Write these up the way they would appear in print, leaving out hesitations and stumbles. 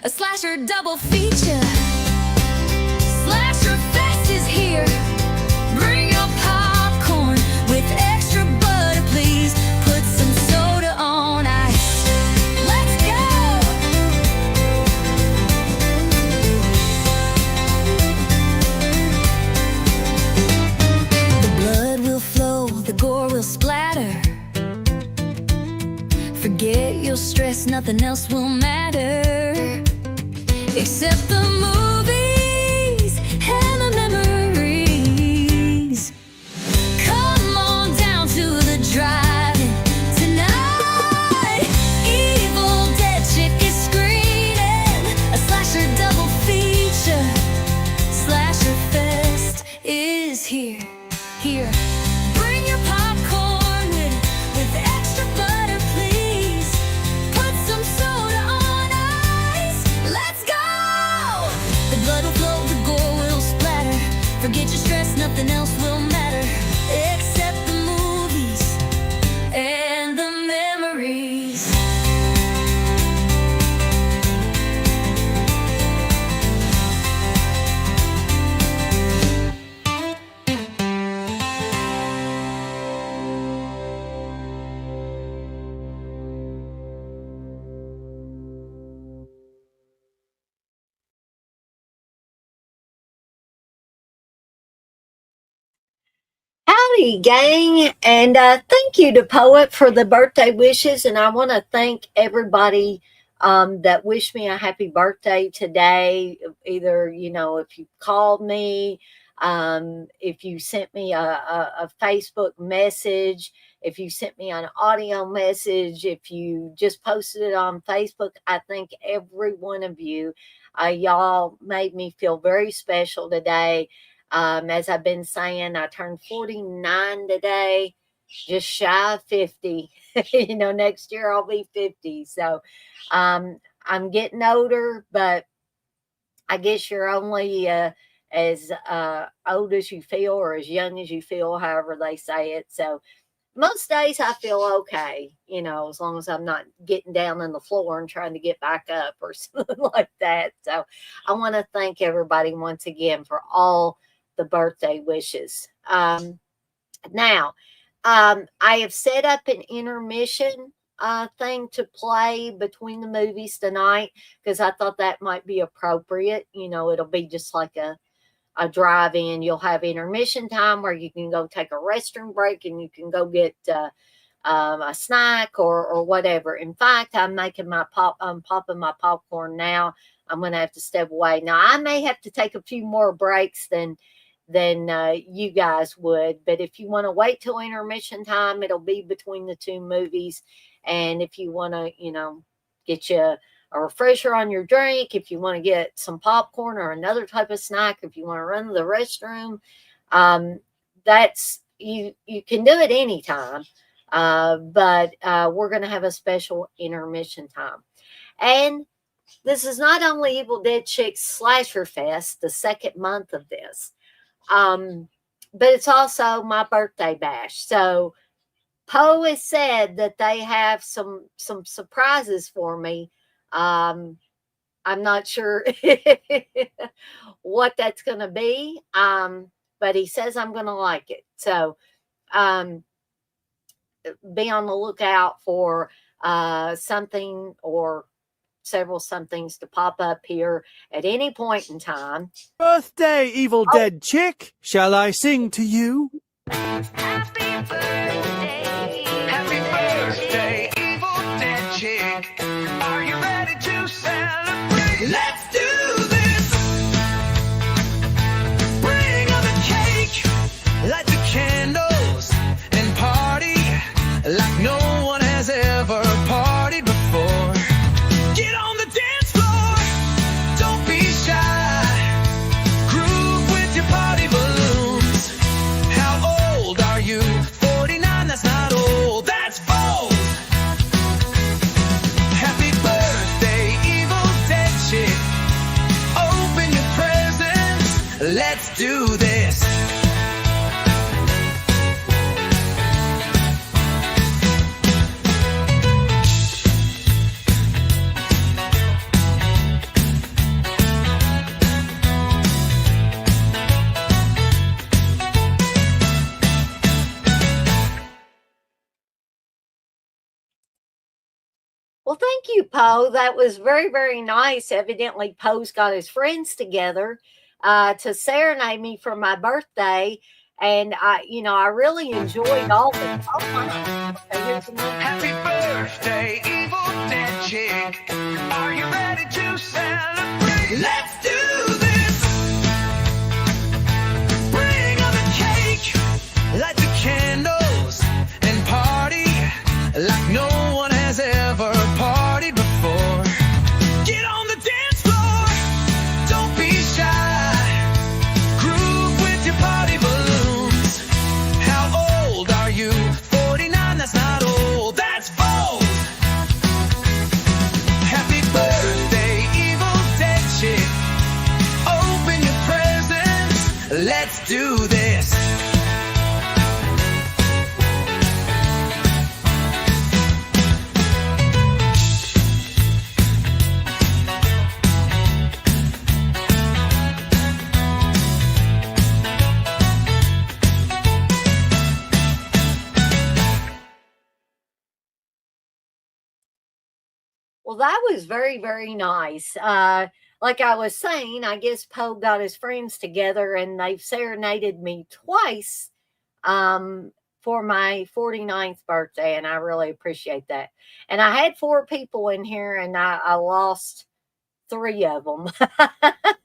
a slasher double feature. Slasher Fest is here. Bring your popcorn with extra butter, please. Put some soda on ice. Let's go! The blood will flow, the gore will splatter. Forget your stress, nothing else will matter except the movies and the memories. Come on down to the drive-in tonight. Evil Dead Chick is screening, a slasher double feature. Slasher Fest is here. Bring your popcorn with extra butter, please. Put some soda on ice. Let's go! The blood will flow, the gore will splatter. Forget your stress, nothing else will matter except the movies and the memories. Howdy, gang, and thank you to Poet for the birthday wishes. And I want to thank everybody that wished me a happy birthday today. Either, if you called me, if you sent me a Facebook message, if you sent me an audio message, if you just posted it on Facebook. I thank every one of you. Y'all made me feel very special today. As I've been saying, I turned 49 today, just shy of 50. Next year I'll be 50. So I'm getting older, but I guess you're only as old as you feel or as young as you feel, however they say it. So most days I feel okay, as long as I'm not getting down on the floor and trying to get back up or something like that. So I want to thank everybody once again for all the birthday wishes. Now, I have set up an intermission thing to play between the movies tonight because I thought that might be appropriate. It'll be just like a drive-in. You'll have intermission time where you can go take a restroom break and you can go get a snack or whatever. In fact, I'm popping my popcorn now. I'm going to have to step away. Now, I may have to take a few more breaks than you guys would, but if you want to wait till intermission time, it'll be between the two movies. And if you want to, get you a refresher on your drink, if you want to get some popcorn or another type of snack, if you want to run to the restroom, that's you can do it anytime. But we're going to have a special intermission time. And this is not only Evil Dead Chick Slasher Fest, the second month of this, but it's also my birthday bash. So Poe has said that they have some surprises for me. I'm not sure what that's going to be, but he says I'm going to like it. So be on the lookout for something or several somethings to pop up here at any point in time. Birthday, Evil Dead Chick. Shall I sing to you? Happy birthday. Happy birthday, Evil Dead Chick. Are you ready to celebrate? Let's do this. Bring on the cake, light the candles, and party like no one has ever partied before. Get on the dance floor, don't be shy. Groove with your party balloons. How old are you? 49, that's not old, that's bold. Happy birthday, Evil Dead Chick. Open your presents, let's do this. Well, thank you, Poe. That was very, very nice. Evidently, Poe's got his friends together to serenade me for my birthday. And I really enjoyed all the. Oh my! Okay, here's another. Happy birthday, Evil Dead Chick. Are you ready to celebrate? Let's do this. Bring on the cake, light the candles, and party like no one has ever partied before. Get on the dance floor, don't be shy. Groove with your party balloons. How old are you? 49, that's not old, that's bold. Happy birthday, Evil Dead Chick. Open your presents, let's do this. Well, that was very, very nice. Like I was saying, I guess Poe got his friends together and they've serenaded me twice for my 49th birthday, and I really appreciate that. And I had 4 people in here, and I lost 3 of them.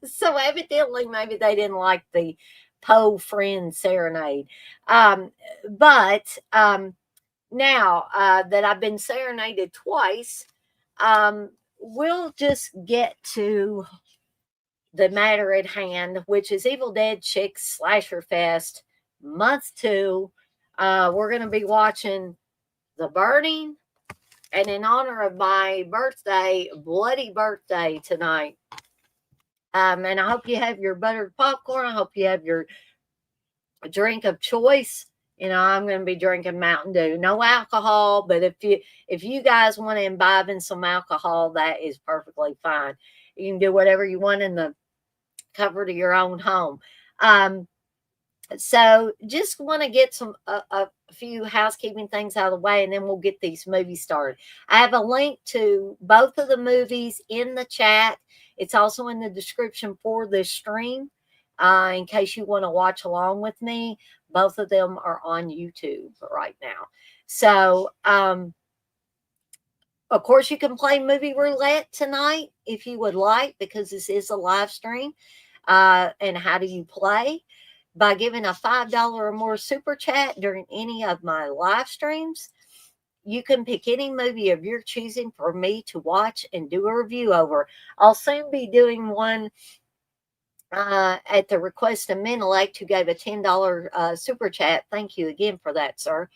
So evidently, maybe they didn't like the Poe friend serenade. But now that I've been serenaded twice, we'll just get to the matter at hand, which is Evil Dead Chick Slasher Fest month 2. We're going to be watching The Burning, and in honor of my birthday, bloody birthday tonight. And I hope you have your buttered popcorn. I hope you have your drink of choice. I'm going to be drinking Mountain Dew. No alcohol, but if you guys want to imbibe in some alcohol, that is perfectly fine. You can do whatever you want in the comfort of your own home. So just want to get a few housekeeping things out of the way, and then we'll get these movies started. I have a link to both of the movies in the chat. It's also in the description for this stream, in case you want to watch along with me. Both of them are on YouTube right now. So, of course, you can play Movie Roulette tonight if you would like, because this is a live stream. And how do you play? By giving a $5 or more super chat during any of my live streams. You can pick any movie of your choosing for me to watch and do a review over. I'll soon be doing one at the request of Menelect, who gave a $10 super chat. Thank you again for that, sir.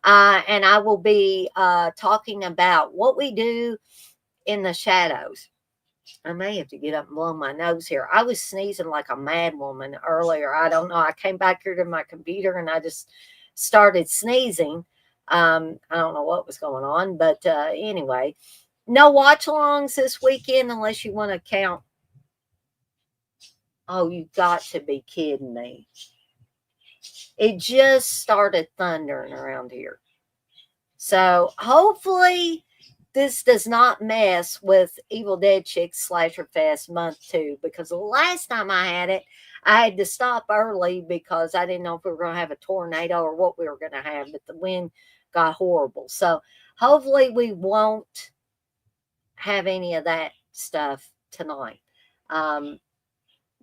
And I will be talking about what we do in the shadows. I may have to get up and blow my nose here. I was sneezing like a mad woman earlier. I don't know. I came back here to my computer and I just started sneezing. I don't know what was going on, but anyway, no watch-alongs this weekend unless you want to count. Oh, you got to be kidding me. It just started thundering around here. So hopefully this does not mess with Evil Dead Chick Slasher Fest month 2, because the last time I had to stop early because I didn't know if we were going to have a tornado or what we were going to have, but the wind got horrible. So hopefully we won't have any of that stuff tonight.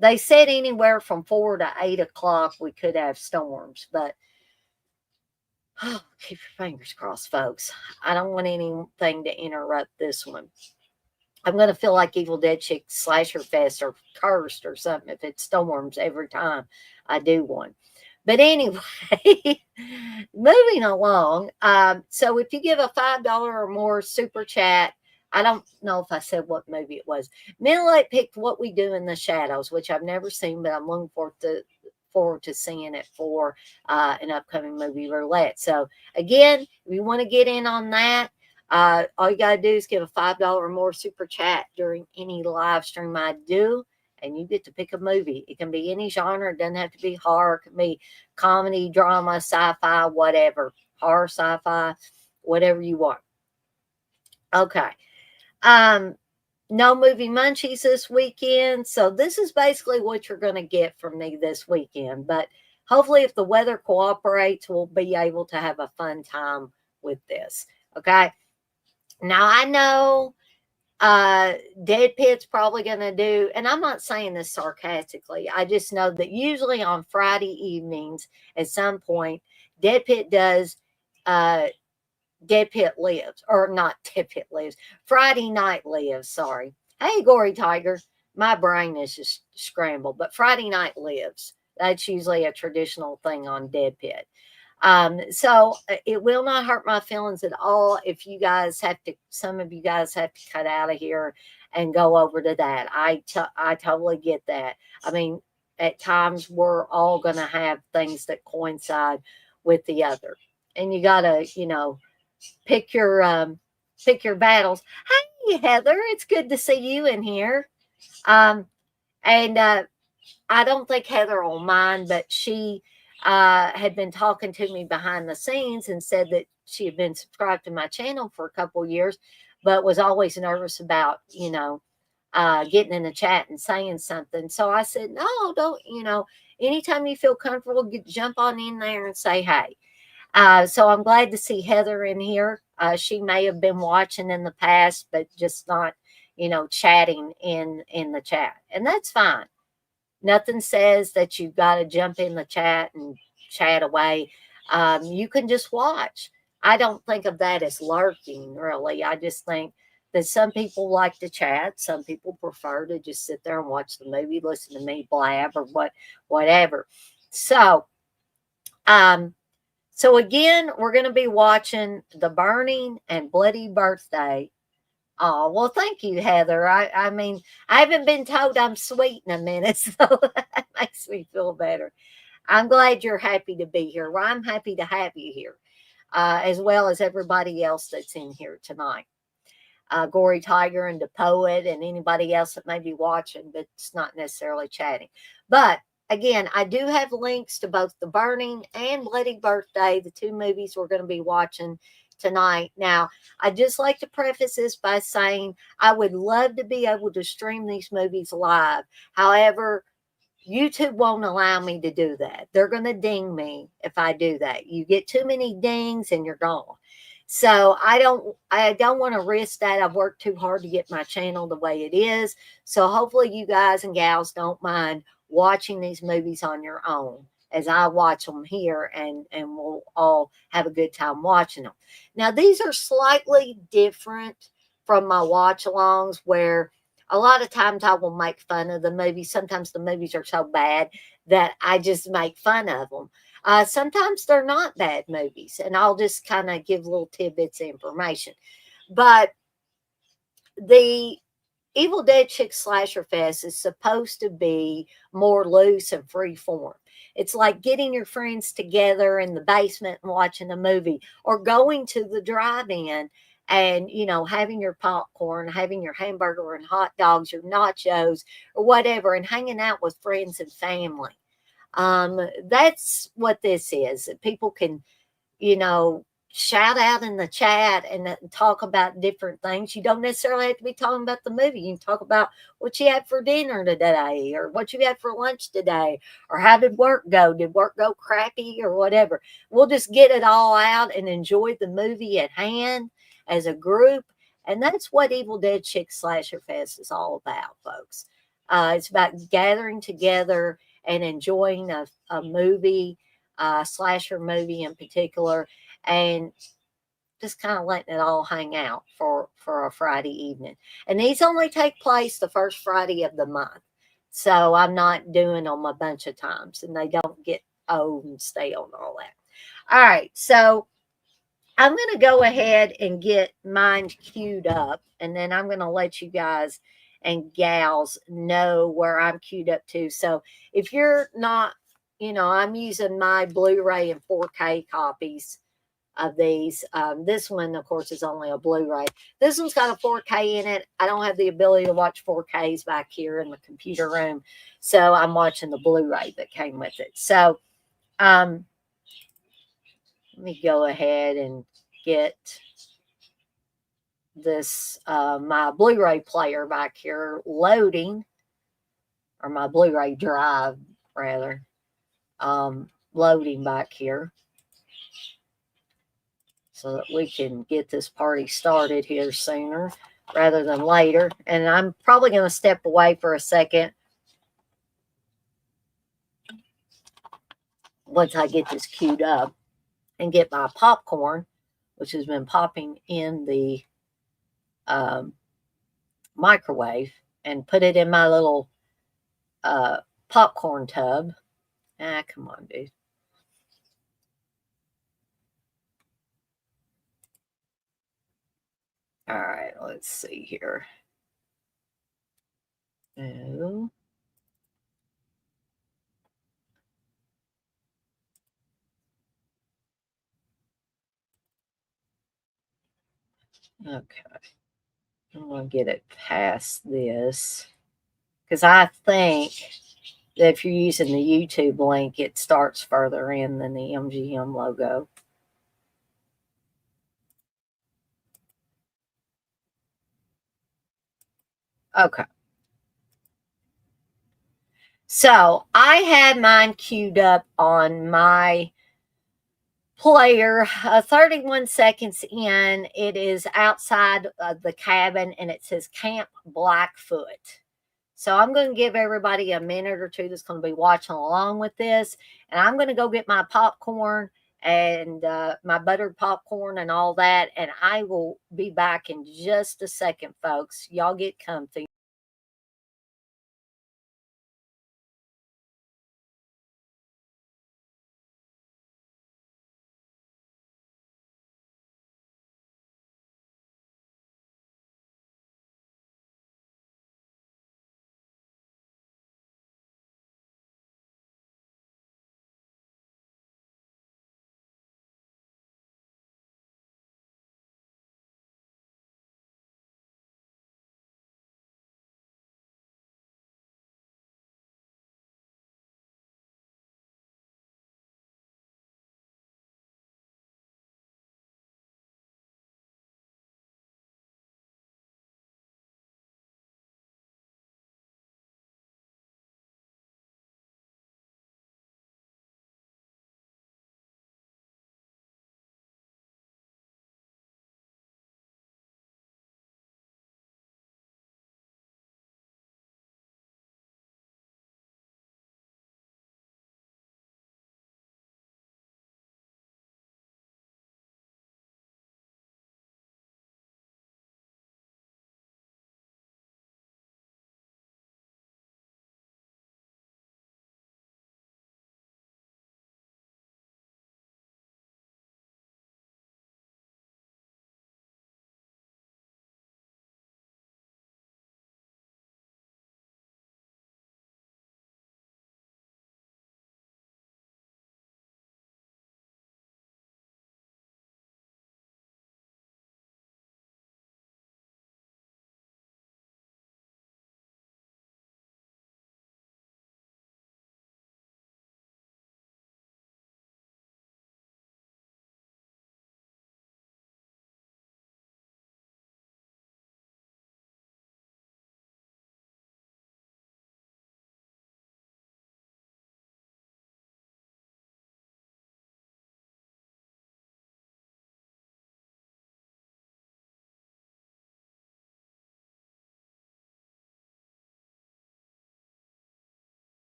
They said anywhere from 4 to 8 o'clock we could have storms, but keep your fingers crossed, folks. I don't want anything to interrupt this one. I'm going to feel like Evil Dead Chick Slasher Fest or cursed or something if it storms every time I do one. But anyway, moving along. So if you give a $5 or more super chat, I don't know if I said what movie it was. Menelect picked What We Do in the Shadows, which I've never seen, but I'm looking forward to seeing it for an upcoming movie roulette. So again, if you want to get in on that, all you got to do is give a $5 or more super chat during any live stream I do, and you get to pick a movie. It can be any genre. It doesn't have to be horror. It can be comedy, drama, sci-fi, whatever. Horror, sci-fi, whatever you want. Okay. Um, no movie munchies this weekend. So this is basically what you're going to get from me this weekend. But hopefully, if the weather cooperates, we'll be able to have a fun time with this. Okay. Now I know Dead Pit's probably going to do, and I'm not saying this sarcastically. I just know that usually on Friday evenings at some point, Dead Pit does uh Dead Pit Lives, or not Dead Pit Lives, Friday Night Lives, sorry. Hey, Gory Tiger, my brain is just scrambled, but Friday Night Lives, that's usually a traditional thing on Dead Pit. So it will not hurt my feelings at all if you guys have to, some of you guys have to cut out of here and go over to that. I totally get that. I mean, at times we're all going to have things that coincide with the other. And you got to, pick your pick your battles. Hey Heather, it's good to see you in here. Um, and I don't think Heather will mind, but she had been talking to me behind the scenes and said that she had been subscribed to my channel for a couple of years, but was always nervous about, getting in the chat and saying something. So I said, no, don't, anytime you feel comfortable, jump on in there and say hey. So I'm glad to see Heather in here. She may have been watching in the past, but just not, chatting in the chat, and that's fine. Nothing says that you've got to jump in the chat and chat away. You can just watch. I don't think of that as lurking, really. I just think that some people like to chat. Some people prefer to just sit there and watch the movie, listen to me blab or whatever. So, so again, we're going to be watching The Burning and Bloody Birthday. Oh, well, thank you, Heather. I mean, I haven't been told I'm sweet in a minute, so that makes me feel better. I'm glad you're happy to be here. Well, I'm happy to have you here, as well as everybody else that's in here tonight. Gory Tiger and the Poet and anybody else that may be watching, but it's not necessarily chatting. But again, I do have links to both The Burning and Bloody Birthday, the two movies we're going to be watching tonight. Now, I just like to preface this by saying I would love to be able to stream these movies live. However, YouTube won't allow me to do that. They're going to ding me if I do that. You get too many dings and you're gone. So I don't want to risk that. I've worked too hard to get my channel the way it is. So hopefully you guys and gals don't mind watching these movies on your own as I watch them here, and we'll all have a good time watching them. Now, these are slightly different from my watch-alongs, where a lot of times I will make fun of the movies. Sometimes the movies are so bad that I just make fun of them. Sometimes they're not bad movies, and I'll just kind of give little tidbits of information. But the Evil Dead Chick Slasher Fest is supposed to be more loose and free form. It's like getting your friends together in the basement and watching a movie, or going to the drive-in and, having your popcorn, having your hamburger and hot dogs, your nachos, or whatever, and hanging out with friends and family. That's what this is. People can, shout out in the chat and talk about different things. You don't necessarily have to be talking about the movie. You can talk about what you had for dinner today, or what you had for lunch today, or how did work go? Did work go crappy, or whatever? We'll just get it all out and enjoy the movie at hand as a group. And that's what Evil Dead Chick Slasher Fest is all about, folks. It's about gathering together and enjoying a movie, slasher movie in particular, and just kind of letting it all hang out for a Friday evening. And these only take place the first Friday of the month. So I'm not doing them a bunch of times, and they don't get old and stale and all that. All right. So I'm going to go ahead and get mine queued up, and then I'm going to let you guys and gals know where I'm queued up to. So if you're not, I'm using my Blu-ray and 4K copies of these. This one, of course, is only a Blu-ray. This one's got a 4K in it. I don't have the ability to watch 4Ks back here in the computer room, so I'm watching the Blu-ray that came with it. So let me go ahead and get this my Blu-ray player back here loading, or my Blu-ray drive rather, loading back here, so that we can get this party started here sooner rather than later. And I'm probably going to step away for a second once I get this queued up and get my popcorn, which has been popping in the microwave, and put it in my little popcorn tub. Come on, dude. All right, let's see here. Oh. Okay. I'm going to get it past this, because I think that if you're using the YouTube link, it starts further in than the MGM logo. Okay. So I had mine queued up on my player 31 seconds in. It is outside of the cabin and it says Camp Blackfoot. So I'm going to give everybody a minute or two that's going to be watching along with this. And I'm going to go get my popcorn and my buttered popcorn and all that. And I will be back in just a second, folks. Y'all get comfy.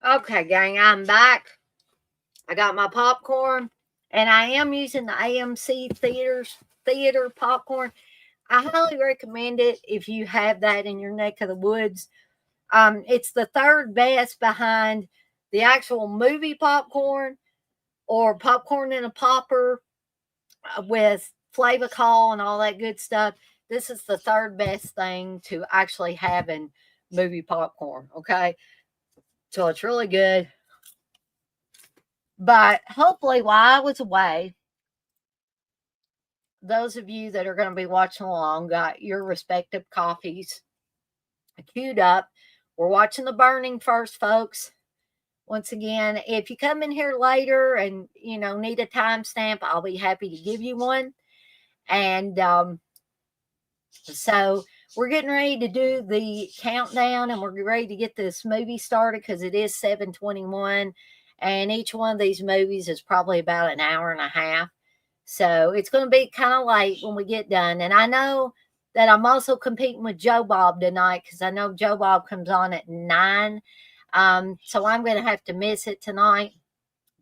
Okay, gang, I'm back. I got my popcorn, and I am using the AMC theater popcorn. I highly recommend it if you have that in your neck of the woods. It's the third best behind the actual movie popcorn or popcorn in a popper with Flavacol and all that good stuff. This is the third best thing to actually have in movie popcorn. Okay, so it's really good. But hopefully, while I was away, those of you that are going to be watching along got your respective coffees queued up. We're watching The Burning first, folks. Once again, if you come in here later and need a timestamp, I'll be happy to give you one. And so we're getting ready to do the countdown, and we're ready to get this movie started because it is 7:21, and each one of these movies is probably about an hour and a half. So it's going to be kind of late when we get done. And I know that I'm also competing with Joe Bob tonight because I know Joe Bob comes on at 9. So I'm going to have to miss it tonight,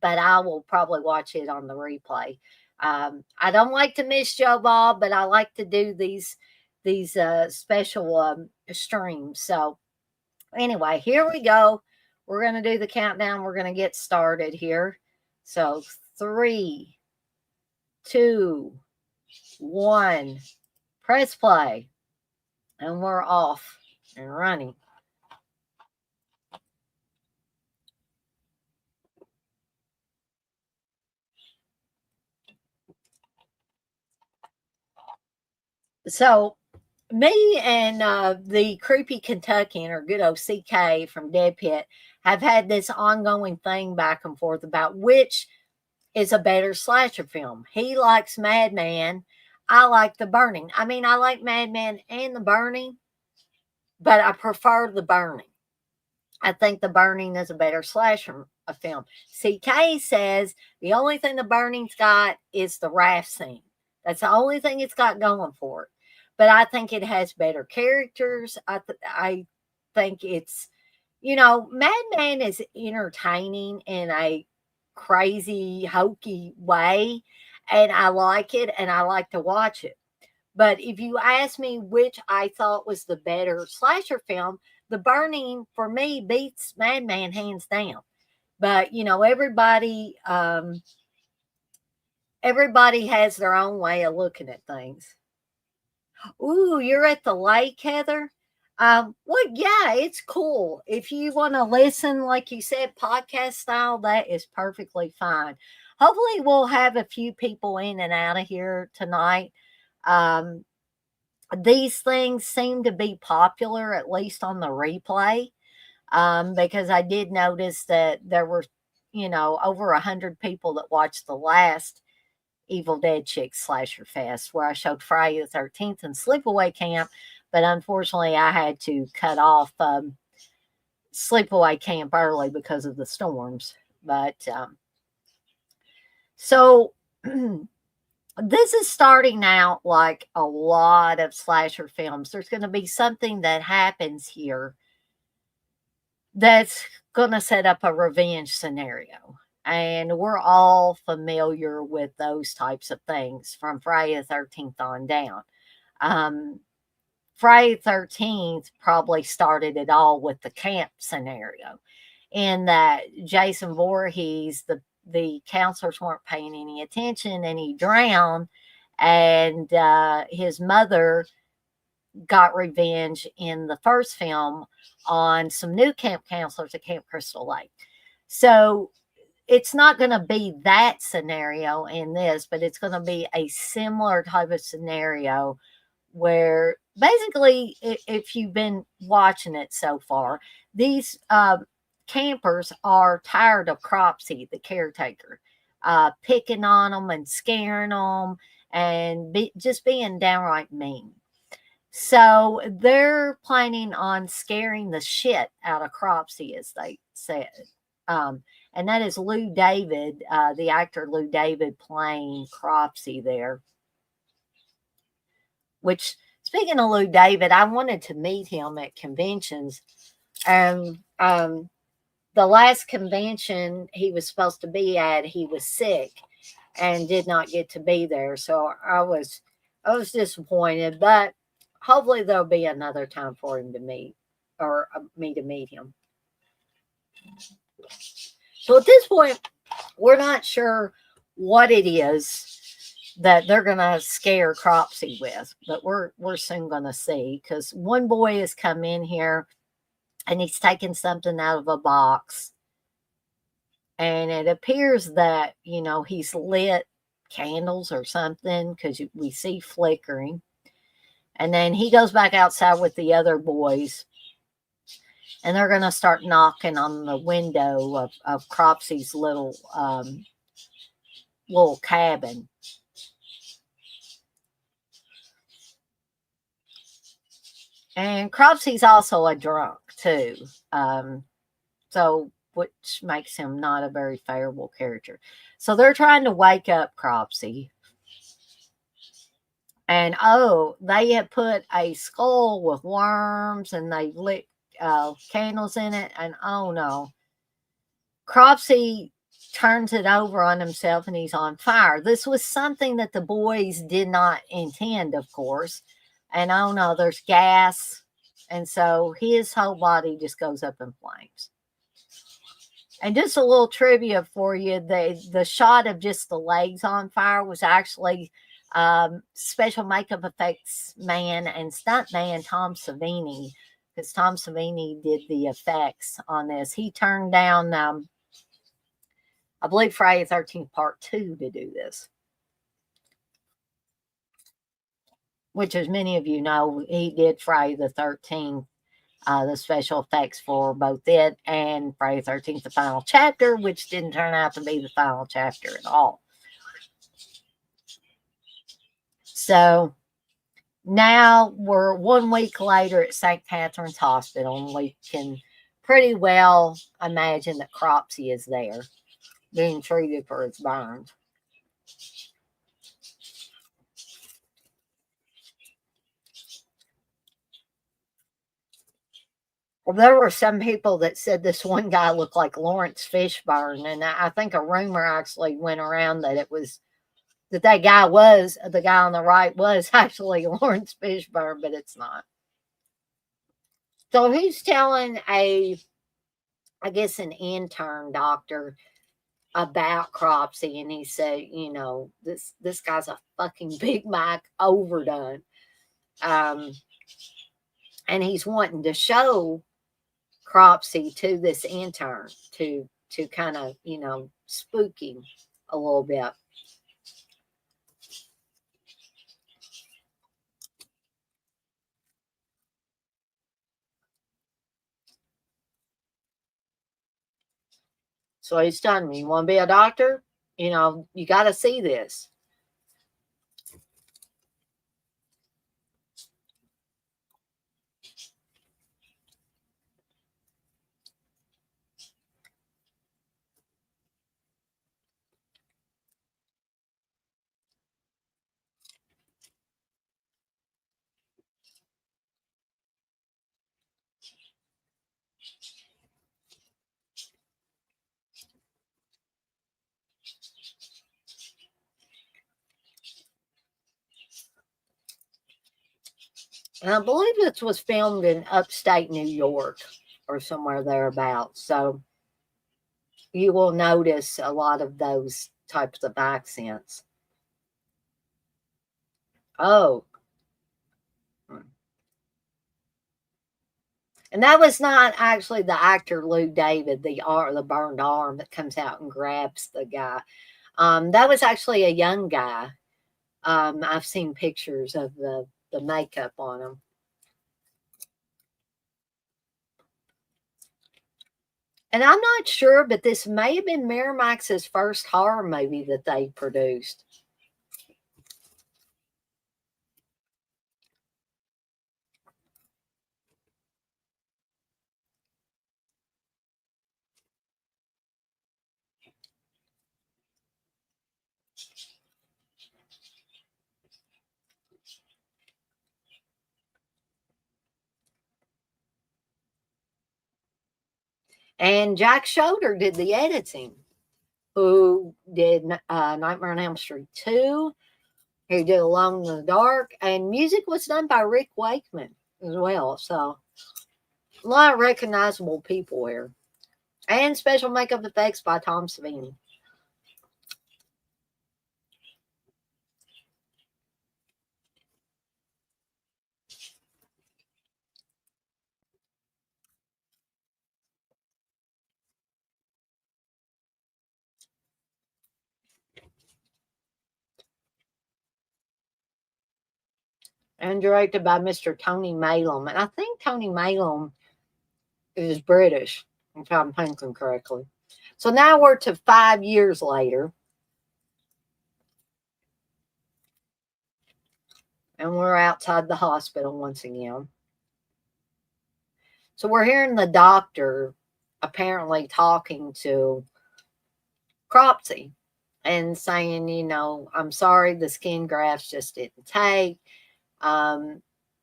but I will probably watch it on the replay. I don't like to miss Joe Bob, but I like to do these special streams. So anyway, here we go. We're going to do the countdown. We're going to get started here. So 3, 2, 1, press play, and we're off and running. So me and the creepy Kentuckian, or good old CK from Dead Pit, have had this ongoing thing back and forth about which is a better slasher film. He likes Madman. I like The Burning. I mean, I like Madman and The Burning, but I prefer The Burning. I think The Burning is a better slasher film. CK says the only thing The Burning's got is the raft scene. That's the only thing it's got going for it. But I think it has better characters. I think it's, Madman is entertaining in a crazy, hokey way. And I like it and I like to watch it. But if you ask me which I thought was the better slasher film, The Burning for me beats Madman hands down. But everybody has their own way of looking at things. Ooh, you're at the lake, Heather. Well, yeah, it's cool. If you want to listen, like you said, podcast style, that is perfectly fine. Hopefully, we'll have a few people in and out of here tonight. These things seem to be popular, at least on the replay, because I did notice that there were, over 100 people that watched the last Evil Dead Chick Slasher Fest, where I showed Friday the 13th and Sleepaway Camp, but unfortunately I had to cut off Sleepaway Camp early because of the storms. But so this is starting out like a lot of slasher films. There's going to be something that happens here that's going to set up a revenge scenario. And we're all familiar with those types of things from Friday the 13th on down. Friday the 13th probably started it all with the camp scenario, in that Jason Voorhees, the counselors weren't paying any attention and he drowned, and his mother got revenge in the first film on some new camp counselors at Camp Crystal Lake. So it's not going to be that scenario in this, but it's going to be a similar type of scenario where basically, if you've been watching it so far, these campers are tired of Cropsy, the caretaker, picking on them and scaring them and just being downright mean. So they're planning on scaring the shit out of Cropsy, as they said. And that is Lou David, the actor Lou David, playing Cropsy there. Which, speaking of Lou David, I wanted to meet him at conventions. But the last convention he was supposed to be at, he was sick and did not get to be there. So I was disappointed, but hopefully there'll be another time for him to meet, or me to meet him. So at this point, we're not sure what it is that they're gonna scare Cropsy with, but we're soon gonna see, because one boy has come in here and he's taken something out of a box, and it appears that he's lit candles or something, because we see flickering, and then he goes back outside with the other boys, and they're gonna start knocking on the window of Cropsy's little cabin. And Cropsy's also a drunk too, so which makes him not a very favorable character. So they're trying to wake up Cropsy, and they have put a skull with worms, and they lit candles in it, and oh no, Cropsy turns it over on himself, and he's on fire. This was something that the boys did not intend, of course. And oh no, there's gas. And so his whole body just goes up in flames. And just a little trivia for you, the shot of just the legs on fire was actually special makeup effects man and stunt man Tom Savini, because Tom Savini did the effects on this. He turned down, I believe, Friday the 13th Part 2 to do this. Which, as many of you know, he did Friday the 13th, the special effects for both it and Friday the 13th, the final chapter, which didn't turn out to be the final chapter at all. So now we're 1 week later at St. Catherine's Hospital, and we can pretty well imagine that Cropsy is there being treated for his burns. Well, there were some people that said this one guy looked like Lawrence Fishburne, and I think a rumor actually went around that the guy on the right was actually Lawrence Fishburne, but it's not. So he's telling I guess an intern doctor about Cropsy, and he said, this guy's a fucking Big Mac overdone. And he's wanting to show Cropsy to this intern to kind of, spook him a little bit. So he's telling me, you want to be a doctor? You got to see this. And I believe this was filmed in upstate New York or somewhere thereabouts. So you will notice a lot of those types of accents. Oh. And that was not actually the actor Lou David, the burned arm that comes out and grabs the guy. That was actually a young guy. I've seen pictures of the makeup on him. And I'm not sure, but this may have been Miramax's first horror movie that they produced. And Jack Schroeder did the editing, who did Nightmare on Elm Street 2. He did Alone in the Dark. And music was done by Rick Wakeman as well. So a lot of recognizable people here. And special makeup effects by Tom Savini. And directed by Mr. Tony Malum. And I think Tony Malum is British, if I'm thinking correctly. So now we're to 5 years later. And we're outside the hospital once again. So we're hearing the doctor apparently talking to Cropsey and saying, you know, I'm sorry, the skin grafts just didn't take.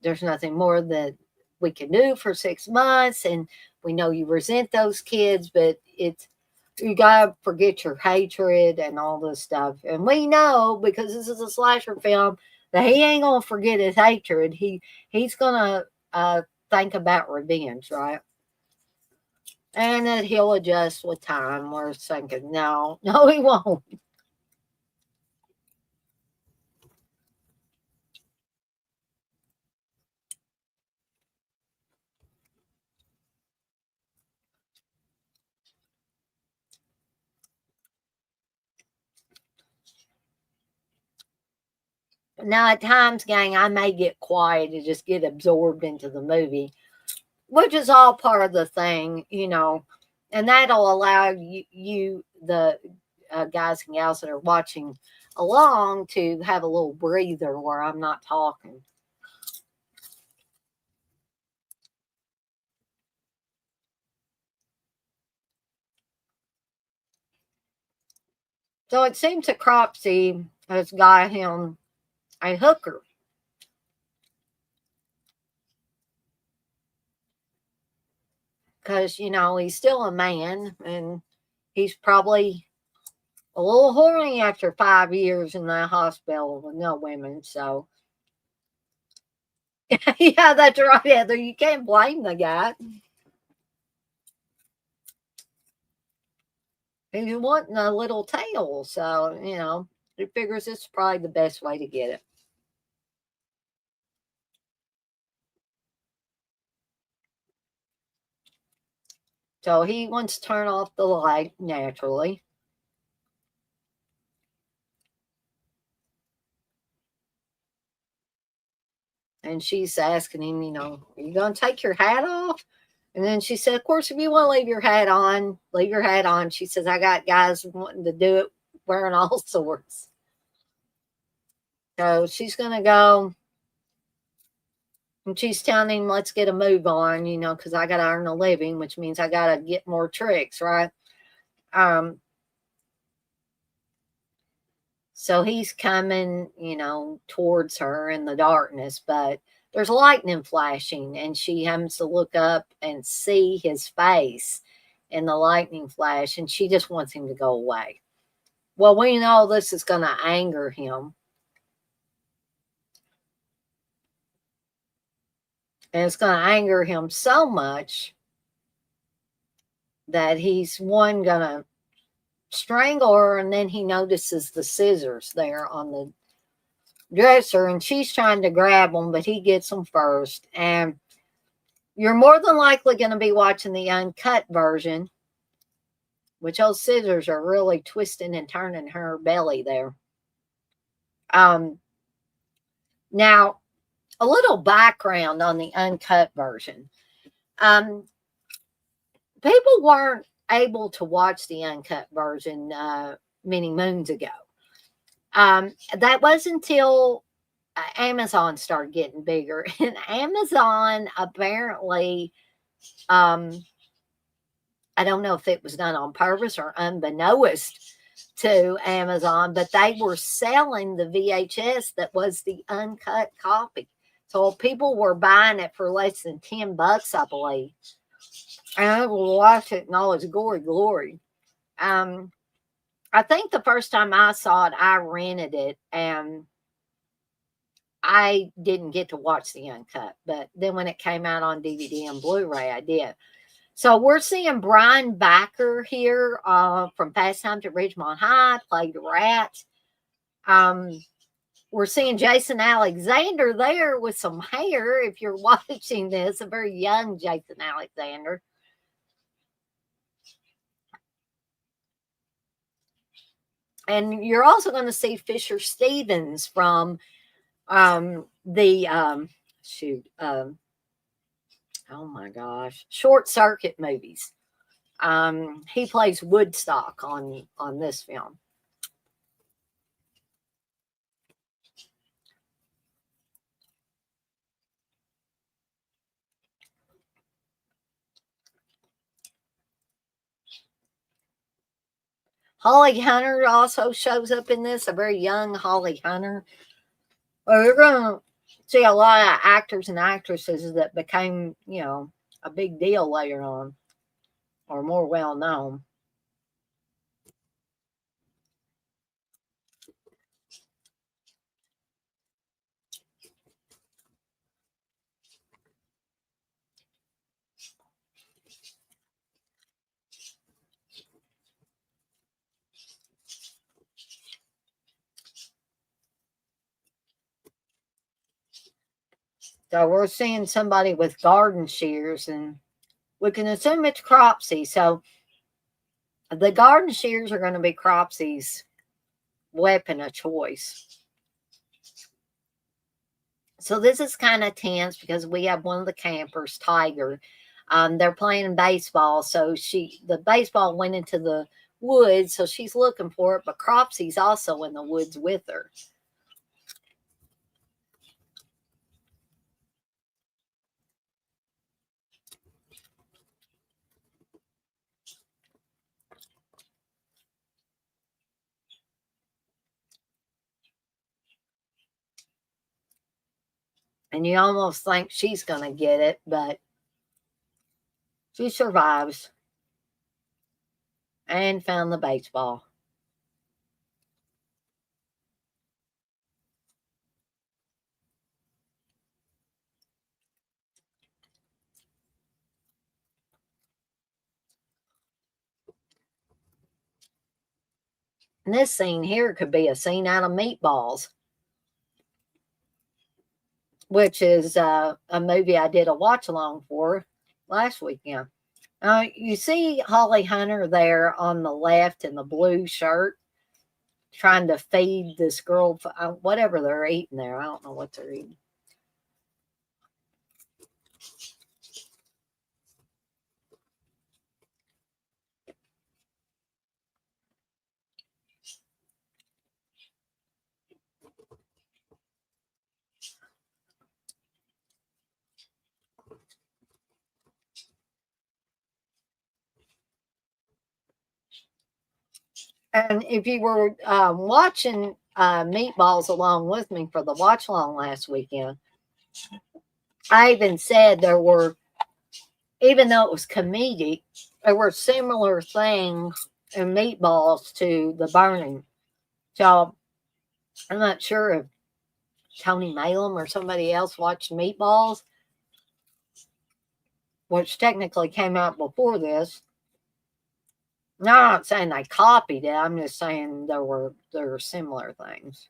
There's nothing more that we can do for 6 months. And we know you resent those kids, but you gotta forget your hatred and all this stuff. And we know, because this is a slasher film, that he ain't gonna forget his hatred. He's gonna think about revenge, right? And that he'll adjust with time. We're thinking, no, he won't. Now, at times, gang, I may get quiet and just get absorbed into the movie, which is all part of the thing, you know, and that'll allow you the guys and gals that are watching along, to have a little breather where I'm not talking. So it seems that Cropsey has got him a hooker. Because, you know, he's still a man, and he's probably a little horny after 5 years in the hospital with no women. So, yeah, that's right, Heather. You can't blame the guy. He's wanting a little tail. So, you know, he figures it's probably the best way to get it. So he wants to turn off the light naturally. And she's asking him, you know, are you going to take your hat off? And then she said, of course, if you want to leave your hat on, leave your hat on. She says, I got guys wanting to do it wearing all sorts. So she's going to go. And she's telling him, let's get a move on, you know, because I got to earn a living, which means I got to get more tricks, right? So he's coming, you know, towards her in the darkness, but there's lightning flashing, and she happens to look up and see his face in the lightning flash, and she just wants him to go away. Well, we know this is going to anger him. And it's going to anger him so much that he's going to strangle her, and then he notices the scissors there on the dresser, and she's trying to grab them, but he gets them first. And you're more than likely going to be watching the uncut version, which those scissors are really twisting and turning her belly there. Now, a little background on the uncut version. People weren't able to watch the uncut version many moons ago. That was until Amazon started getting bigger. And Amazon apparently, I don't know if it was done on purpose or unbeknownst to Amazon, but they were selling the VHS that was the uncut copy. So people were buying it for less than $10, I believe. and I will watch it in all its gory glory. Um, I think the first time I saw it, I rented it, and I didn't get to watch the uncut. But then when it came out on DVD and Blu-ray, I did. So we're seeing Brian Backer here from Fast Times at Ridgemont High, played Rat. We're seeing Jason Alexander there with some hair. If you're watching this, a very young Jason Alexander. And you're also going to see Fisher Stevens from the oh my gosh, Short Circuit movies. He plays Woodstock on this film. Holly Hunter also shows up in this, a very young Holly Hunter. Well, you're going to see a lot of actors and actresses that became, a big deal later on or more well known. So we're seeing somebody with garden shears, and we can assume it's Cropsey. So the garden shears are going to be Cropsey's weapon of choice. So this is kind of tense because we have one of the campers, Tiger. They're playing baseball, so the baseball went into the woods, so she's looking for it. But Cropsey's also in the woods with her. And you almost think she's going to get it, but she survives and found the baseball. And this scene here could be a scene out of Meatballs, which is a movie I did a watch along for last weekend. You see Holly Hunter there on the left in the blue shirt trying to feed this girl whatever they're eating there. I don't know what they're eating. And if you were watching Meatballs along with me for the watch along last weekend, I even said there were, even though it was comedic, there were similar things in Meatballs to The Burning. So I'm not sure if Tony Malum or somebody else watched Meatballs, which technically came out before this. No, I'm not saying they copied it. I'm just saying there were similar things.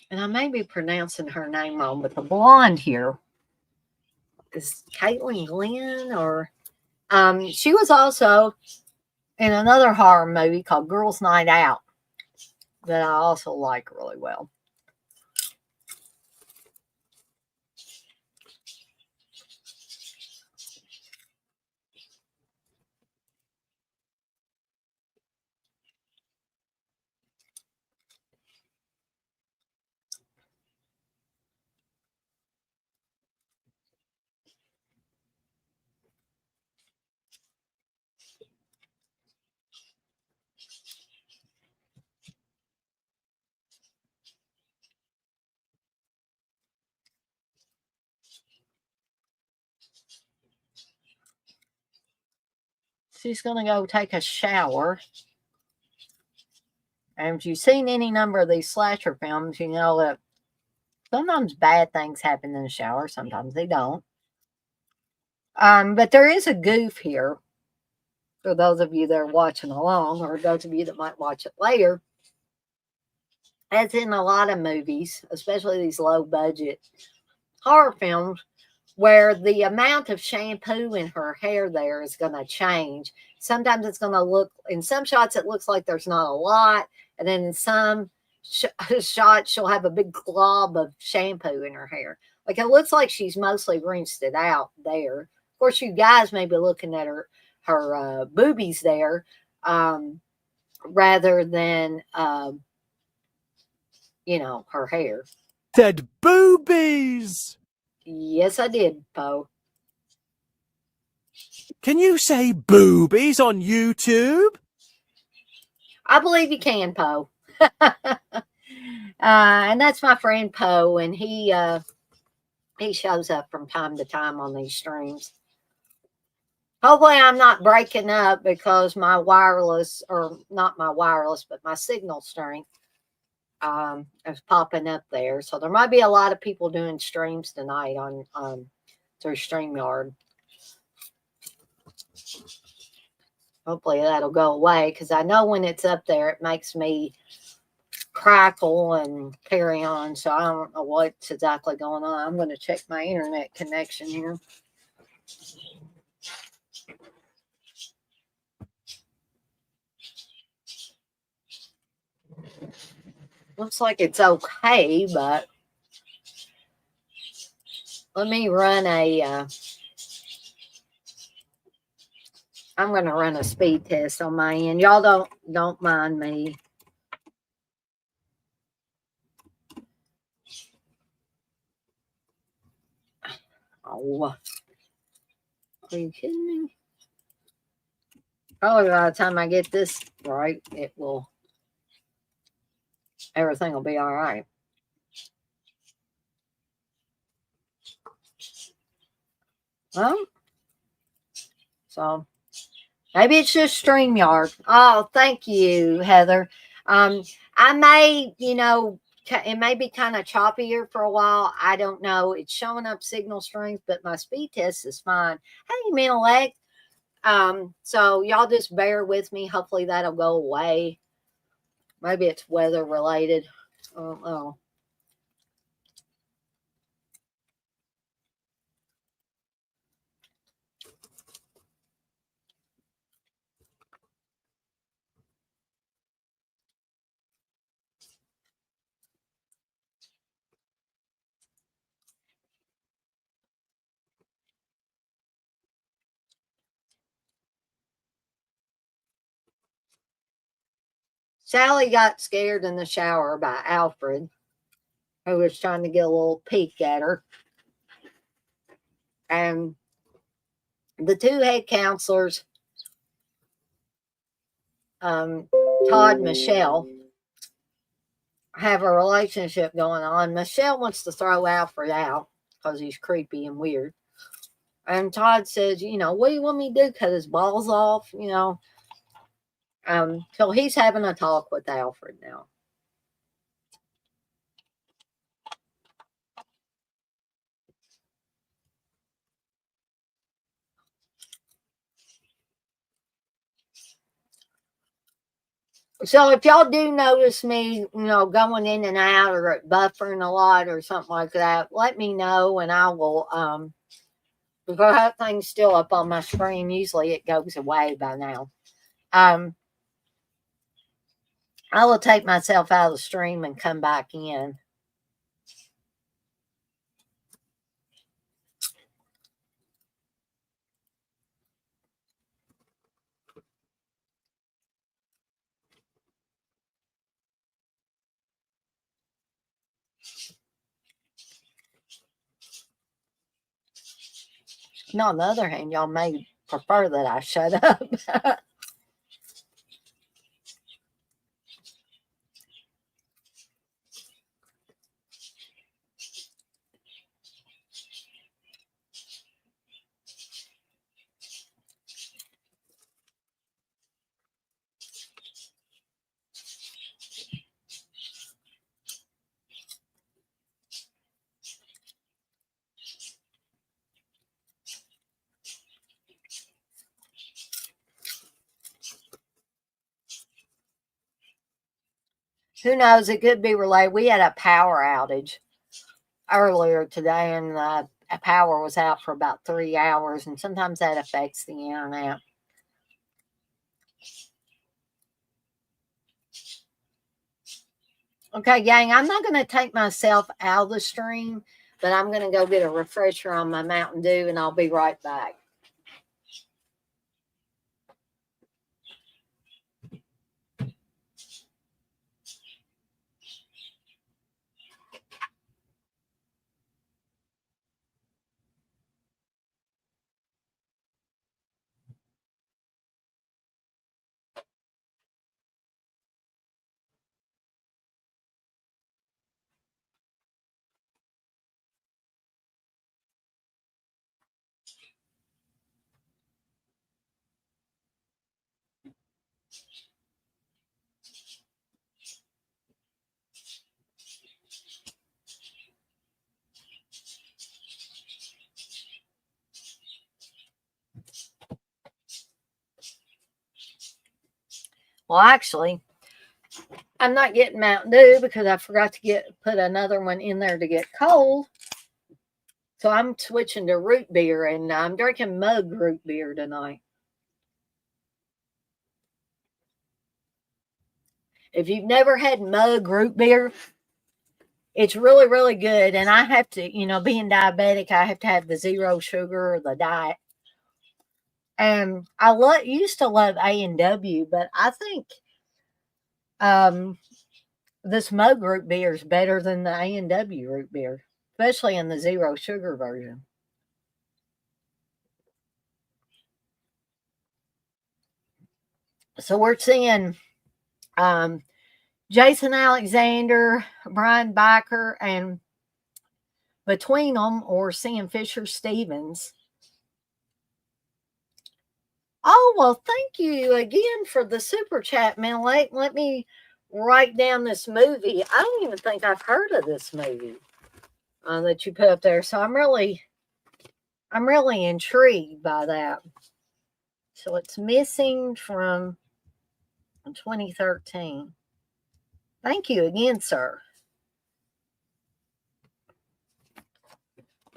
And I may be pronouncing her name wrong, but the blonde here is Caitlin Glenn, or she was also in another horror movie called Girls Night Out that I also like really well. she's going to go take a shower. And if you've seen any number of these slasher films, you know that sometimes bad things happen in the shower, sometimes they don't. But there is a goof here for those of you that are watching along, or those of you that might watch it later. As in a lot of movies, especially these low budget horror films, where the amount of shampoo in her hair there is going to change. Sometimes it's going to look, in some shots, it looks like there's not a lot. And then in some shots, she'll have a big glob of shampoo in her hair. Like it looks like she's mostly rinsed it out there. Of course, you guys may be looking at her boobies there rather than, her hair. Said boobies. Yes, I did, Poe. Can you say boobies on YouTube? I believe you can, Poe. And that's my friend Poe, and he shows up from time to time on these streams. Hopefully I'm not breaking up because my wireless, or not my wireless, but my signal strength is popping up there. So there might be a lot of people doing streams tonight on through StreamYard. Hopefully that'll go away, because I know when it's up there, it makes me crackle and carry on. So I don't know what's exactly going on. I'm going to check my internet connection here. Looks like it's okay, but let me run I'm going to run a speed test on my end. Y'all don't mind me. Oh, are you kidding me? Probably by the time I get this right, everything will be all right. Well, so maybe it's just StreamYard. Oh, thank you, Heather. I may, it may be kind of choppier for a while. I don't know. It's showing up signal strength, but my speed test is fine. Hey, Menelect. So y'all just bear with me. Hopefully that'll go away. Maybe it's weather related. I don't know. Sally got scared in the shower by Alfred, who was trying to get a little peek at her. And the two head counselors, Todd and Michelle, have a relationship going on. Michelle wants to throw Alfred out because he's creepy and weird. And Todd says, what do you want me to do? Cut his balls off? So he's having a talk with Alfred now. So if y'all do notice me, going in and out or buffering a lot or something like that, let me know and I will, because that thing's still up on my screen. Usually it goes away by now. I will take myself out of the stream and come back in. Now, on the other hand, y'all may prefer that I shut up. Who knows? It could be related. We had a power outage earlier today, and power was out for about 3 hours, and sometimes that affects the internet. Okay, gang, I'm not going to take myself out of the stream, but I'm going to go get a refresher on my Mountain Dew, and I'll be right back. Well, actually, I'm not getting Mountain Dew because I forgot to put another one in there to get cold. So I'm switching to root beer, and I'm drinking mug root beer tonight. If you've never had mug root beer, it's really, really good. And I have to, being diabetic, I have to have the zero sugar or the diet. And I used to love A&W, but I think this mug root beer is better than the A&W root beer, especially in the zero sugar version. So we're seeing Jason Alexander, Brian Baker, and between them, or seeing Fisher Stevens. Oh, well, thank you again for the super chat, man. Let me write down this movie. I don't even think I've heard of this movie that you put up there. So I'm really intrigued by that. So it's Missing from 2013. Thank you again, sir.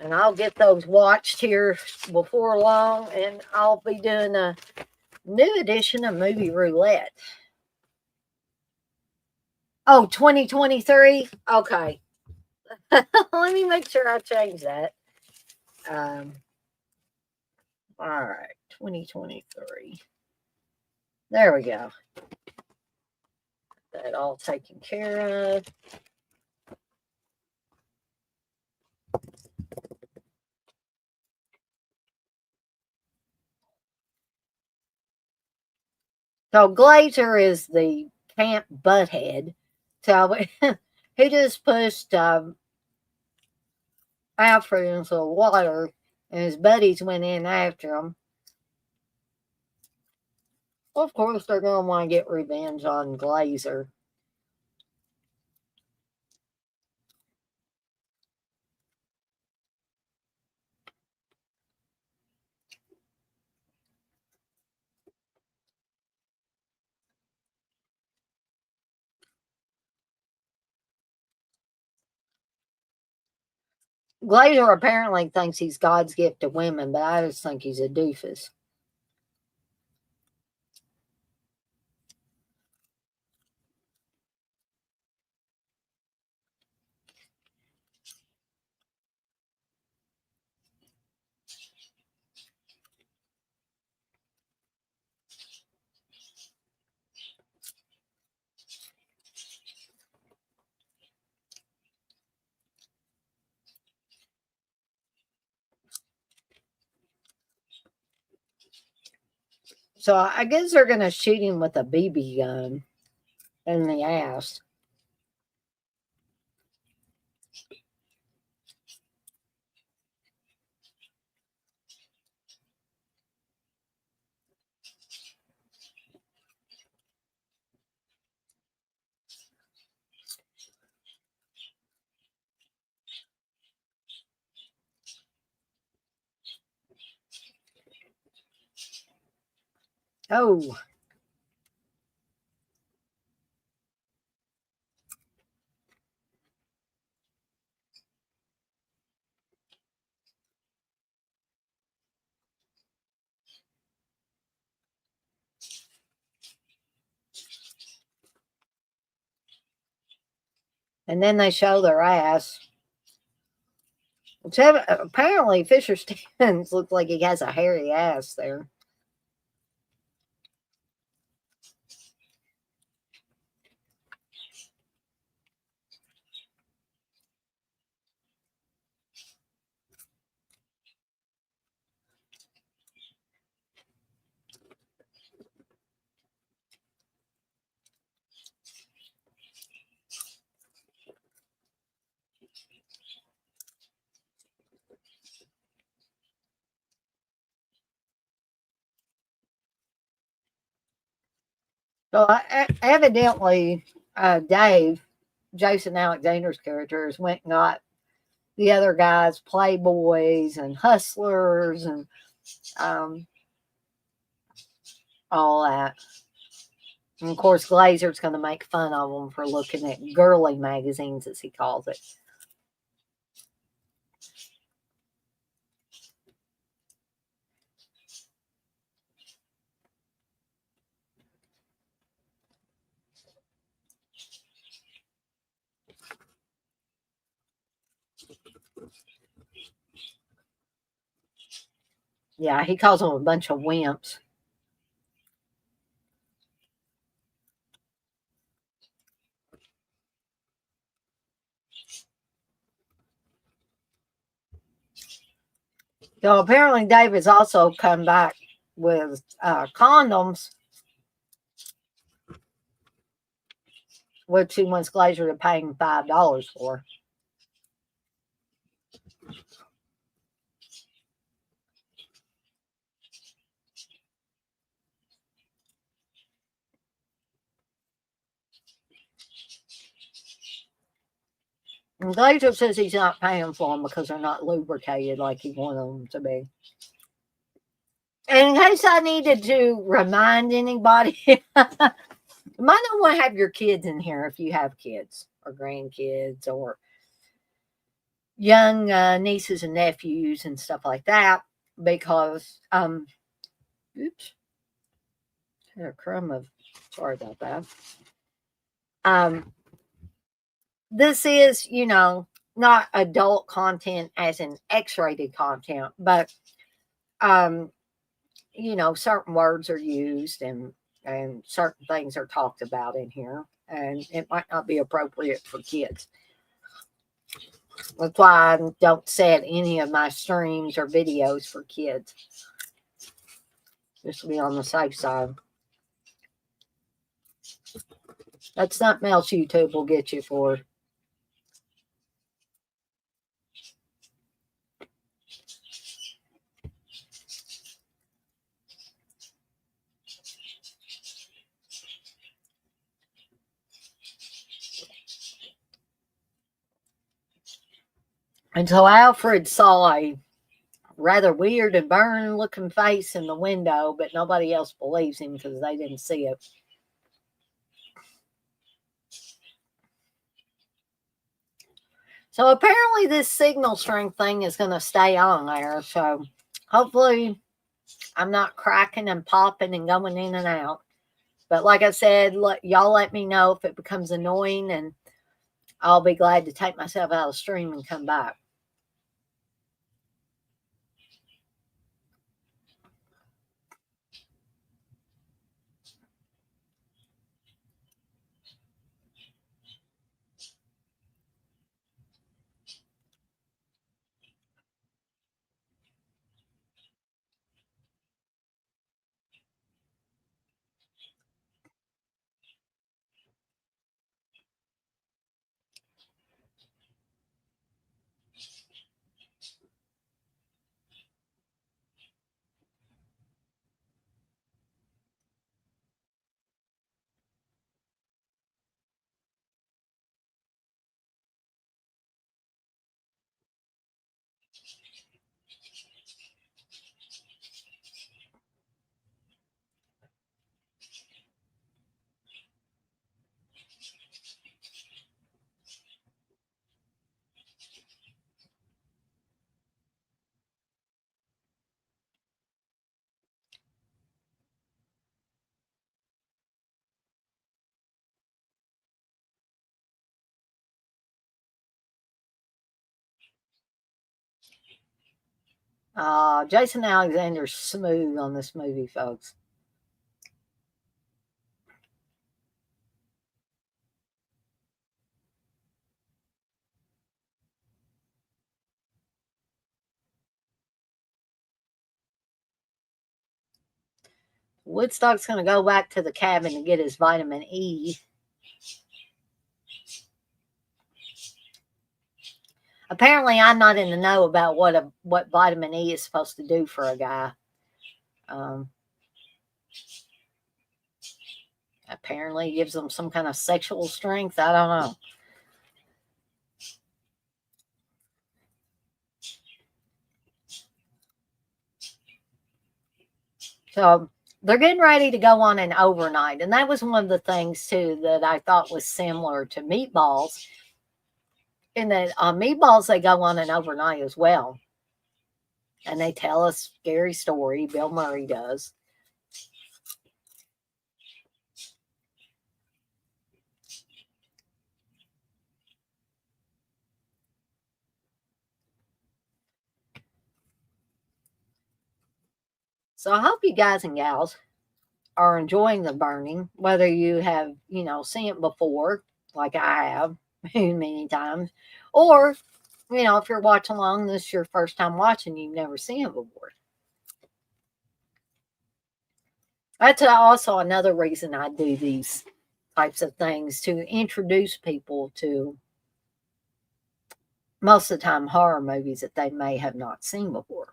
And I'll get those watched here before long, and I'll be doing a new edition of Movie Roulette. Oh, 2023? Okay. Let me make sure I change that. All right, 2023. There we go. That all taken care of. So Glazer is the camp butthead. So he just pushed Alfred into the water, and his buddies went in after him. Well, of course, they're going to want to get revenge on Glazer. Glazer apparently thinks he's God's gift to women, but I just think he's a doofus. So I guess they're going to shoot him with a BB gun in the ass. Oh. And then they show their ass. Which apparently Fisher Stevens looks like he has a hairy ass there. So evidently, Dave, Jason Alexander's characters, went and got the other guys, playboys and hustlers and all that. And of course, Glazer's going to make fun of them for looking at girly magazines, as he calls it. Yeah, he calls them a bunch of wimps. So apparently Dave has also come back with condoms, which he wants Glazer to pay him $5 for. And Glazer says he's not paying for them because they're not lubricated like he wanted them to be. And in case I needed to remind anybody, you might not want to have your kids in here if you have kids or grandkids or young nieces and nephews and stuff like that, because oops, had a crumb of, sorry about that. This is, not adult content as in X-rated content, but certain words are used and certain things are talked about in here, and it might not be appropriate for kids. That's why I don't set any of my streams or videos for kids. Just to be on the safe side. That's something else YouTube will get you for. And so Alfred saw a rather weird and burned looking face in the window, but nobody else believes him because they didn't see it. So apparently this signal strength thing is going to stay on there. So hopefully I'm not cracking and popping and going in and out. But like I said, y'all let me know if it becomes annoying, and I'll be glad to take myself out of the stream and come back. Jason Alexander's smooth on this movie, folks. Woodstock's going to go back to the cabin to get his vitamin E. Apparently, I'm not in the know about what vitamin E is supposed to do for a guy. Apparently, it gives them some kind of sexual strength. I don't know. So they're getting ready to go on an overnight. And that was one of the things, too, that I thought was similar to Meatballs. In that Meatballs, they go on an overnight as well. And they tell a scary story. Bill Murray does. So I hope you guys and gals are enjoying the burning, whether you have, seen it before, like I have many times, or, if you're watching along, this is your first time watching, you've never seen it before. That's also another reason I do these types of things, to introduce people to, most of the time, horror movies that they may have not seen before.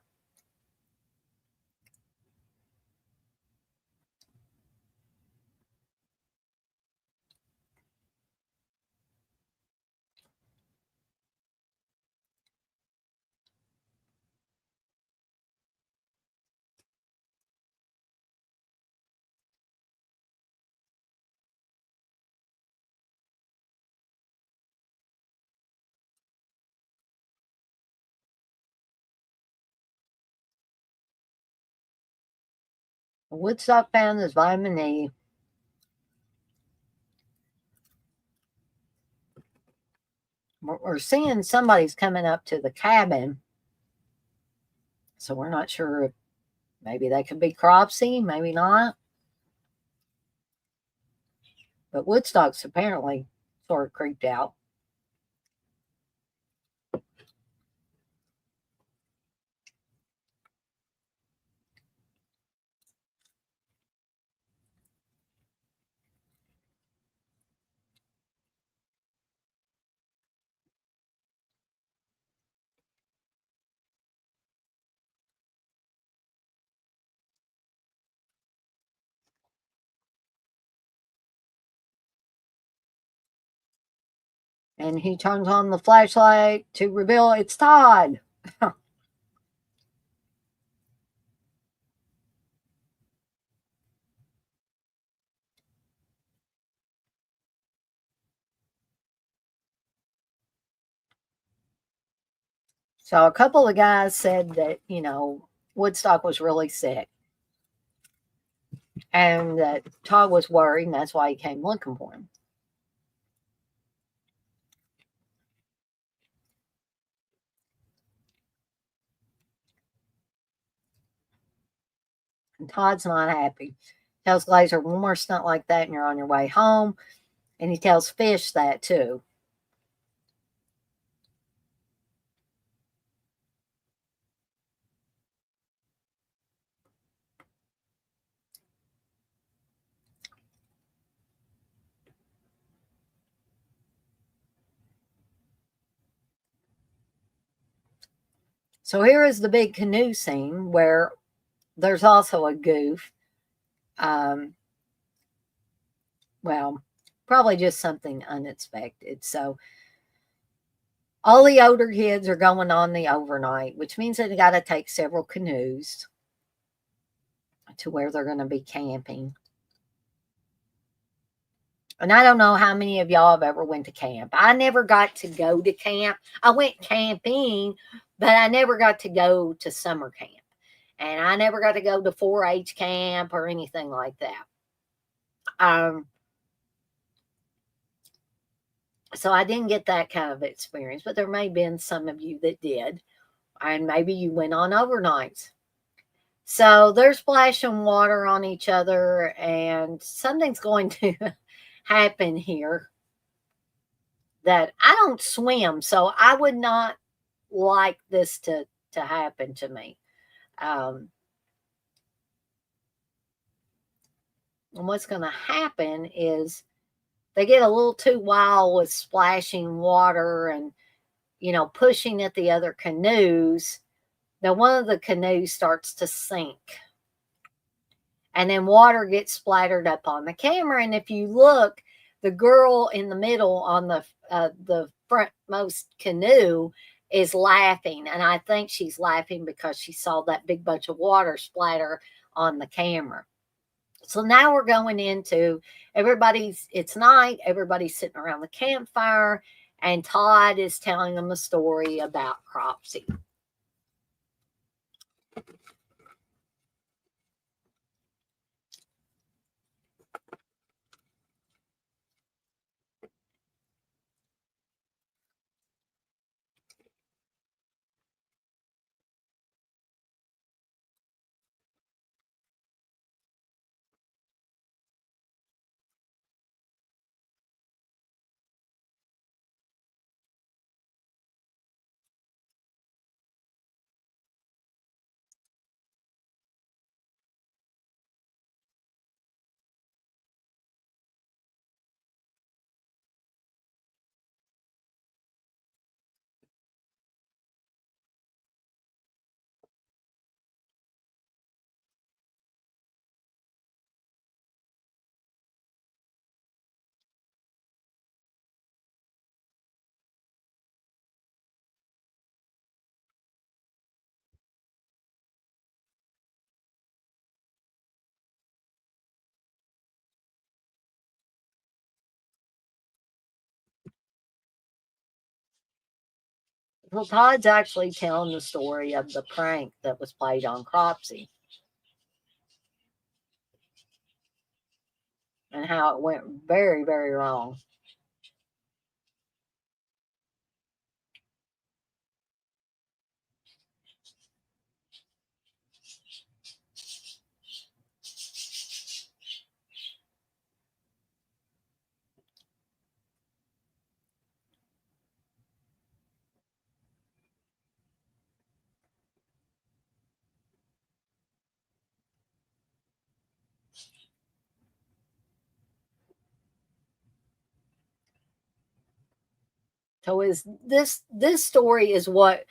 Woodstock found his vitamin E. We're seeing somebody's coming up to the cabin. So we're not sure if maybe they could be Cropsey, maybe not. But Woodstock's apparently sort of creeped out. And he turns on the flashlight to reveal it's Todd. So a couple of guys said that, Woodstock was really sick. And that Todd was worried, and that's why he came looking for him. And Todd's not happy. Tells Glazer, one more stunt like that and you're on your way home. And he tells Fish that too. So here is the big canoe scene where there's also a goof. Well, probably just something unexpected. So all the older kids are going on the overnight, which means that they got to take several canoes to where they're going to be camping. And I don't know how many of y'all have ever went to camp. I never got to go to camp. I went camping, but I never got to go to summer camp. And I never got to go to 4-H camp or anything like that. So I didn't get that kind of experience, but there may have been some of you that did. and maybe you went on overnights. So they're splashing water on each other, and something's going to happen here that I don't swim, so I would not like this to happen to me. And what's going to happen is they get a little too wild with splashing water and, pushing at the other canoes. Now, one of the canoes starts to sink, and then water gets splattered up on the camera. And if you look, the girl in the middle on the frontmost canoe is laughing, and I think she's laughing because she saw that big bunch of water splatter on the camera. So now we're going into it's night, everybody's sitting around the campfire, and Todd is telling them a story about Cropsy. Well, Todd's actually telling the story of the prank that was played on Cropsy and how it went very, very wrong. So this story is what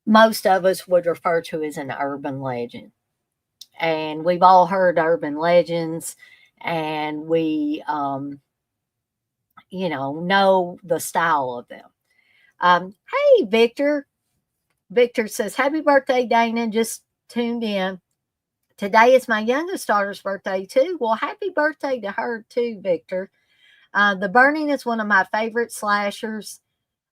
most of us would refer to as an urban legend. And we've all heard urban legends, and we know the style of them. Hey, Victor. Victor says, happy birthday, Dana. Just tuned in. Today is my youngest daughter's birthday, too. Well, happy birthday to her, too, Victor. The Burning is one of my favorite slashers.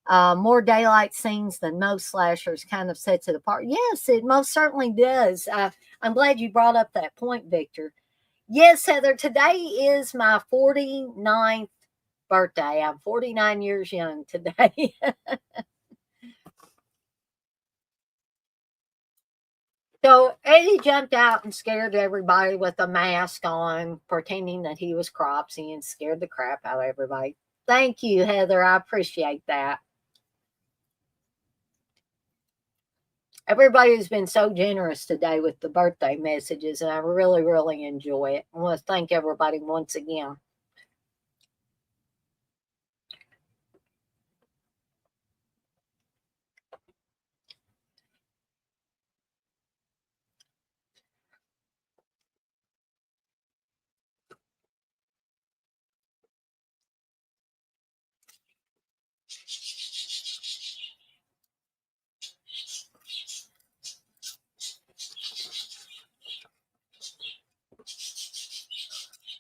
More daylight scenes than most slashers kind of sets it apart. Yes, it most certainly does. I'm glad you brought up that point, Victor. Yes, Heather, today is my 49th birthday. I'm 49 years young today. So Eddie jumped out and scared everybody with a mask on, pretending that he was Cropsy, and scared the crap out of everybody. Thank you, Heather. I appreciate that. Everybody has been so generous today with the birthday messages, and I really, really enjoy it. I want to thank everybody once again.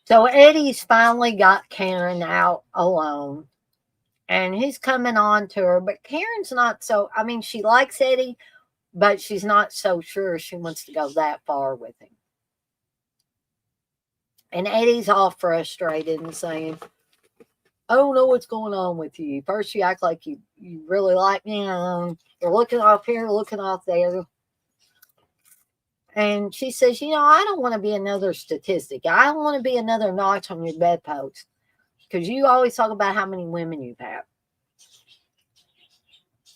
So Eddie's finally got Karen out alone, and he's coming on to her, but Karen's not so, she likes Eddie, but she's not so sure she wants to go that far with him. And Eddie's all frustrated and saying, I don't know what's going on with you. First, you act like you really like me. You're looking off here, looking off there. And she says, I don't want to be another statistic. I don't want to be another notch on your bedpost because you always talk about how many women you've had.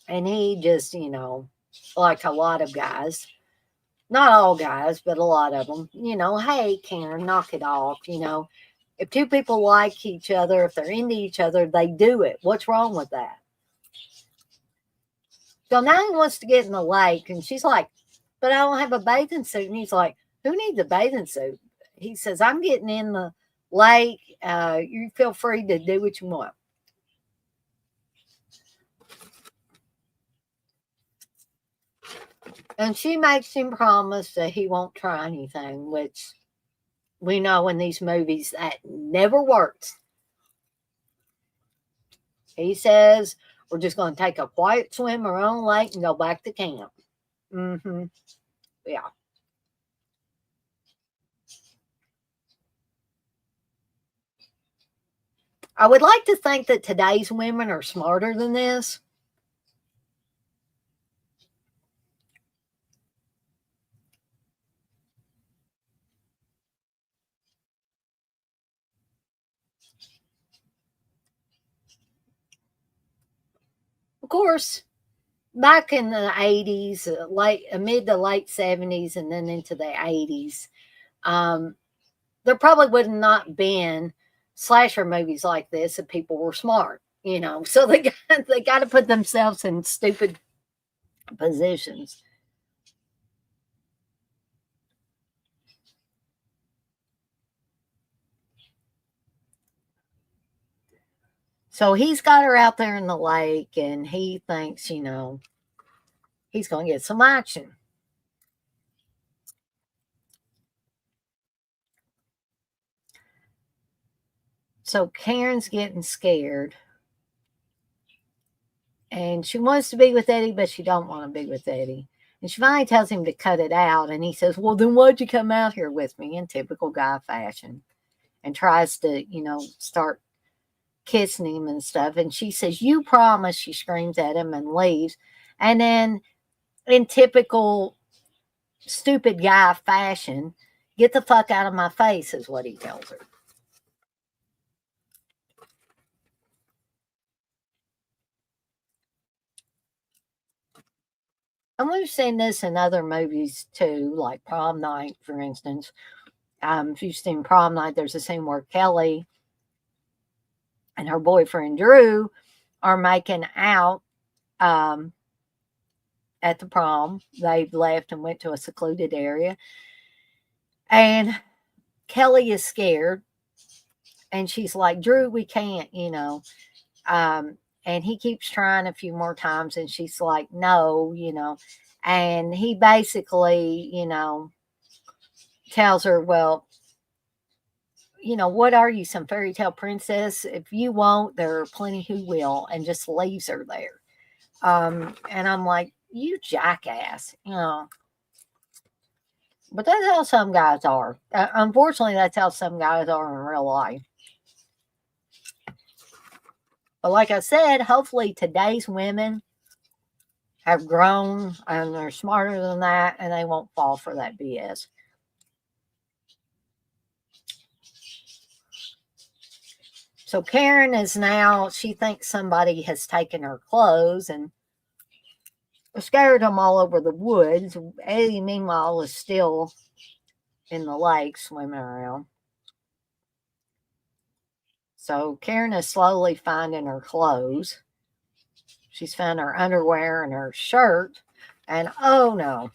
And he just, like a lot of guys, not all guys, but a lot of them, hey, Karen, knock it off. If two people like each other, if they're into each other, they do it. What's wrong with that? So now he wants to get in the lake, and she's like, but I don't have a bathing suit. And he's like, who needs a bathing suit? He says, I'm getting in the lake. You feel free to do what you want. And she makes him promise that he won't try anything, which we know in these movies that never works. He says, we're just going to take a quiet swim around the lake and go back to camp. Yeah. I would like to think that today's women are smarter than this. Of course, back in the 80s, mid to late 70s, and then into the 80s, there probably would not been slasher movies like this if people were smart, So they got to put themselves in stupid positions. So he's got her out there in the lake, and he thinks, he's going to get some action. So Karen's getting scared. And she wants to be with Eddie, but she don't want to be with Eddie. And she finally tells him to cut it out. And he says, well, then why'd you come out here with me, in typical guy fashion? And tries to, start kissing him and stuff. And she says, you promise, she screams at him and leaves. And then in typical stupid guy fashion, get the fuck out of my face is what he tells her. And we've seen this in other movies too, like Prom Night, for instance. If you've seen Prom Night, there's a scene where Kelly and her boyfriend Drew are making out at the prom. They've left and went to a secluded area. And Kelly is scared. And she's like, Drew, we can't, and he keeps trying a few more times. And she's like, no, And he basically, tells her, well, what are you, some fairy tale princess? If you won't, there are plenty who will, and just leaves her there. And I'm like, you jackass, But that's how some guys are. Unfortunately, that's how some guys are in real life. But like I said, hopefully today's women have grown and they're smarter than that, and they won't fall for that BS. So Karen is now, she thinks somebody has taken her clothes and scattered them all over the woods. Eddie, meanwhile, is still in the lake swimming around. So Karen is slowly finding her clothes. She's found her underwear and her shirt. And oh no.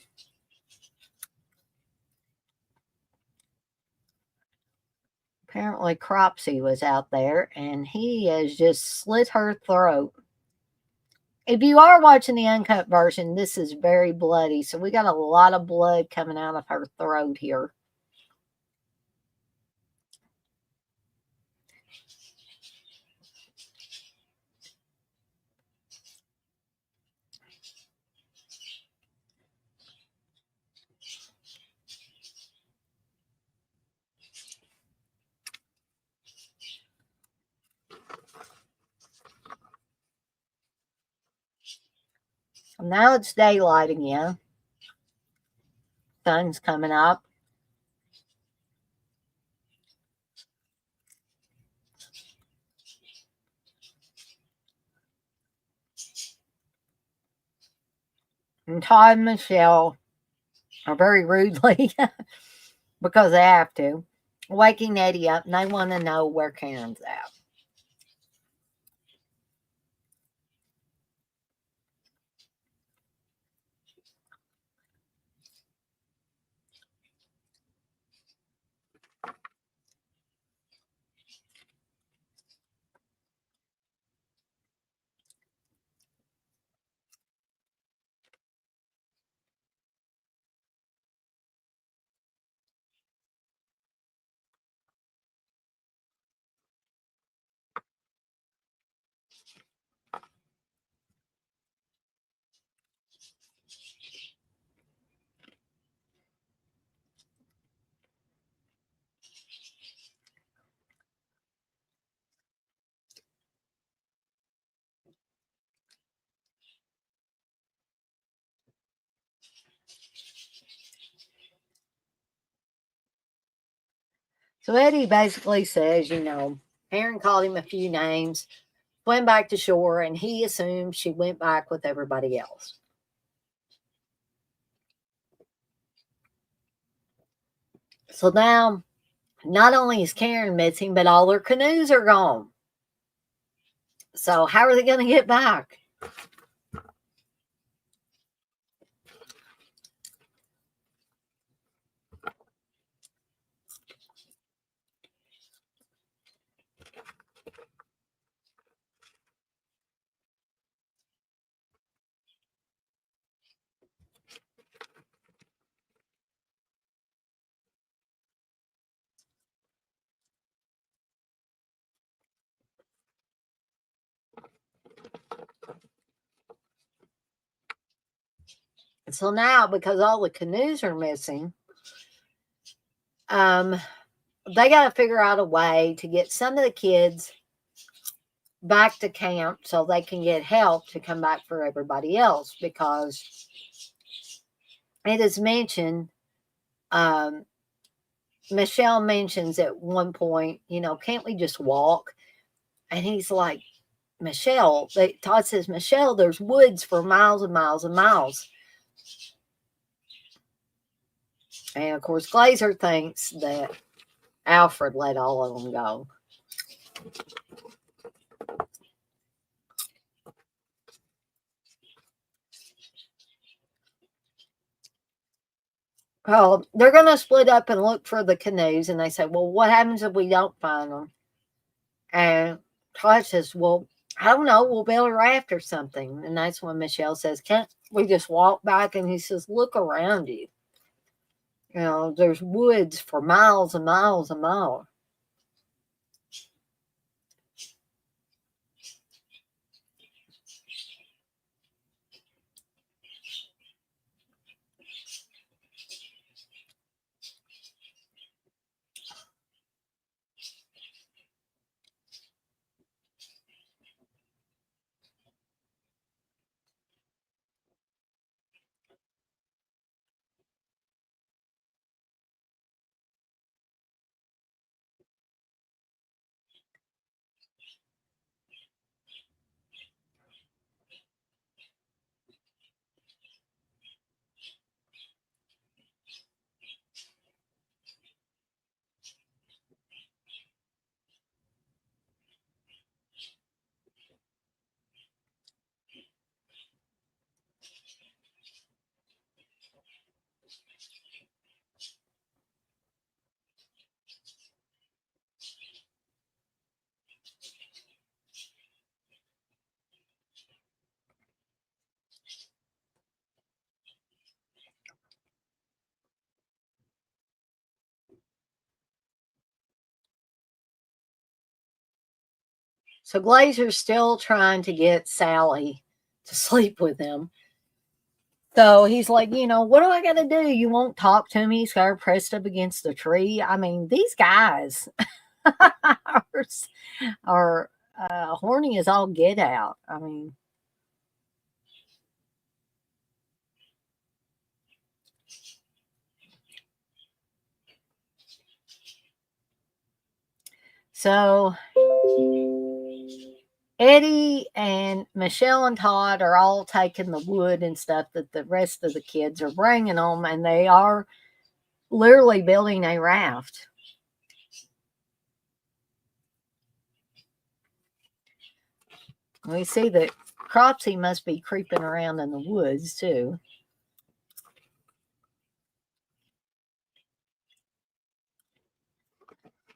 Apparently Cropsy was out there and he has just slit her throat. If you are watching the uncut version, this is very bloody. So we got a lot of blood coming out of her throat here. Now it's daylight again. Sun's coming up. And Todd and Michelle are very rudely, because they have to, waking Eddie up, and they want to know where Karen's at. So Eddie basically says, Karen called him a few names, went back to shore, and he assumed she went back with everybody else. So now, not only is Karen missing, but all her canoes are gone. So how are they going to get back? So now, because all the canoes are missing, they got to figure out a way to get some of the kids back to camp so they can get help to come back for everybody else, because it is mentioned, Michelle mentions at one point, can't we just walk? And he's like, Michelle, Todd says, Michelle, there's woods for miles and miles and miles. And of course, Glazer thinks that Alfred let all of them go. Well, they're going to split up and look for the canoes. And they say, well, what happens if we don't find them? And Todd says, well, I don't know. We'll build a raft or something. And that's when Michelle says, can't we just walk back? And he says, look around you. There's woods for miles and miles and miles. So Glazer's still trying to get Sally to sleep with him. So he's like, what do I got to do? You won't talk to me. He's got her pressed up against the tree. I mean, these guys are horny as all get out. I mean, So Eddie and Michelle and Todd are all taking the wood and stuff that the rest of the kids are bringing them, and they are literally building a raft. We see that Cropsy must be creeping around in the woods too.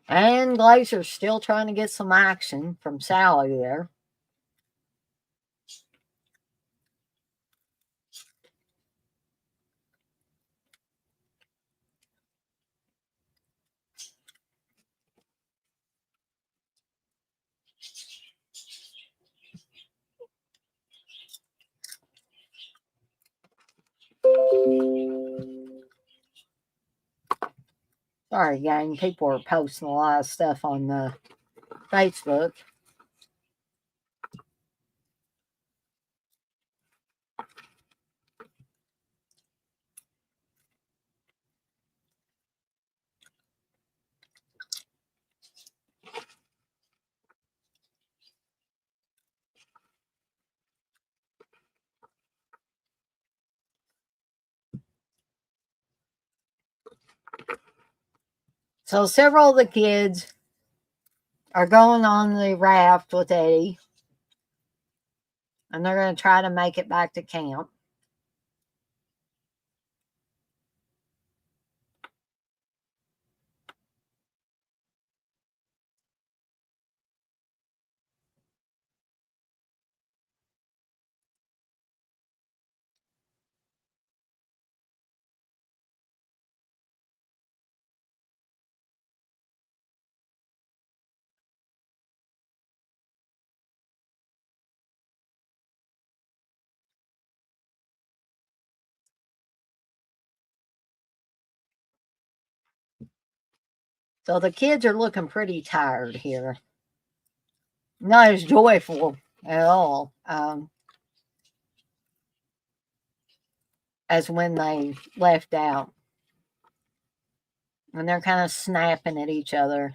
And Glazer's still trying to get some action from Sally there. Sorry, gang. People are posting a lot of stuff on the Facebook. So several of the kids are going on the raft with Eddie, and they're going to try to make it back to camp. So the kids are looking pretty tired here. Not as joyful at all as when they left out. And they're kind of snapping at each other.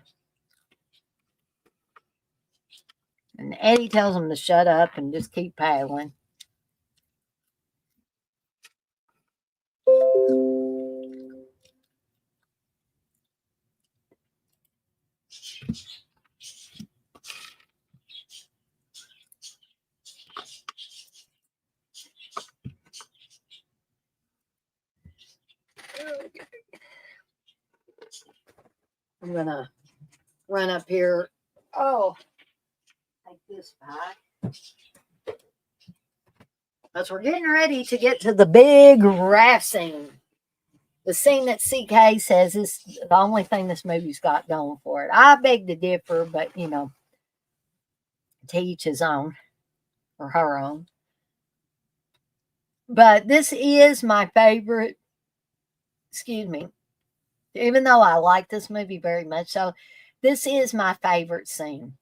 And Eddie tells them to shut up and just keep paddling. I'm going to run up here. Oh, take this back. As we're getting ready to get to the big raft scene. The scene that CK says is the only thing this movie's got going for it. I beg to differ, but you know, to each his own or her own. But this is my favorite, excuse me, even though I like this movie very much, so this is my favorite scene.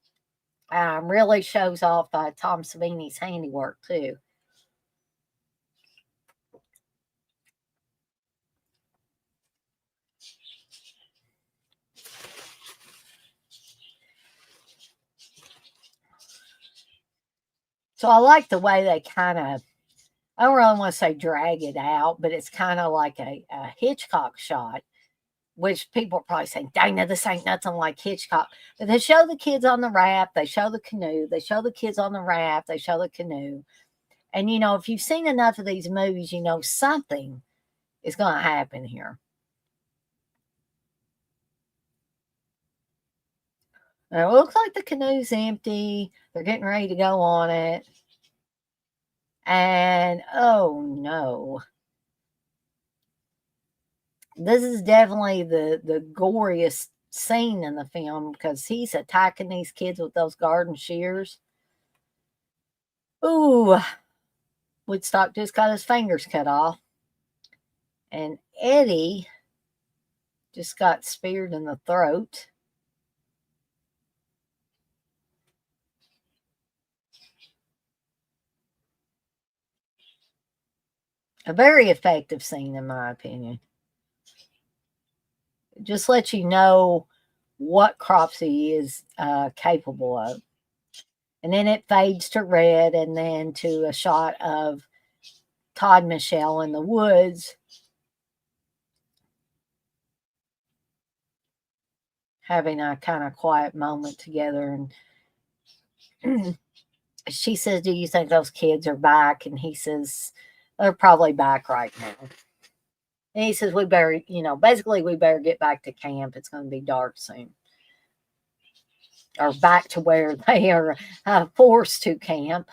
Really shows off Tom Savini's handiwork too. So I like the way they kind of, I don't really want to say drag it out, but it's kind of like a Hitchcock shot, which people are probably saying, Dana, this ain't nothing like Hitchcock. But they show the kids on the raft, they show the canoe, they show the kids on the raft, they show the canoe. And, you know, if you've seen enough of these movies, you know something is going to happen here. Now, it looks like the canoe's empty. They're getting ready to go on it. And, oh no. This is definitely the goriest scene in the film because he's attacking these kids with those garden shears. Ooh, Woodstock just got his fingers cut off. And Eddie just got speared in the throat. A very effective scene, in my opinion. Just let you know what Cropsy is capable of. And then it fades to red and then to a shot of Todd and Michelle in the woods having a kind of quiet moment together. And she says, "Do you think those kids are back?" And he says, "They're probably back right now." And he says, "We better, basically, we better get back to camp. It's going to be dark soon." Or back to where they are forced to camp.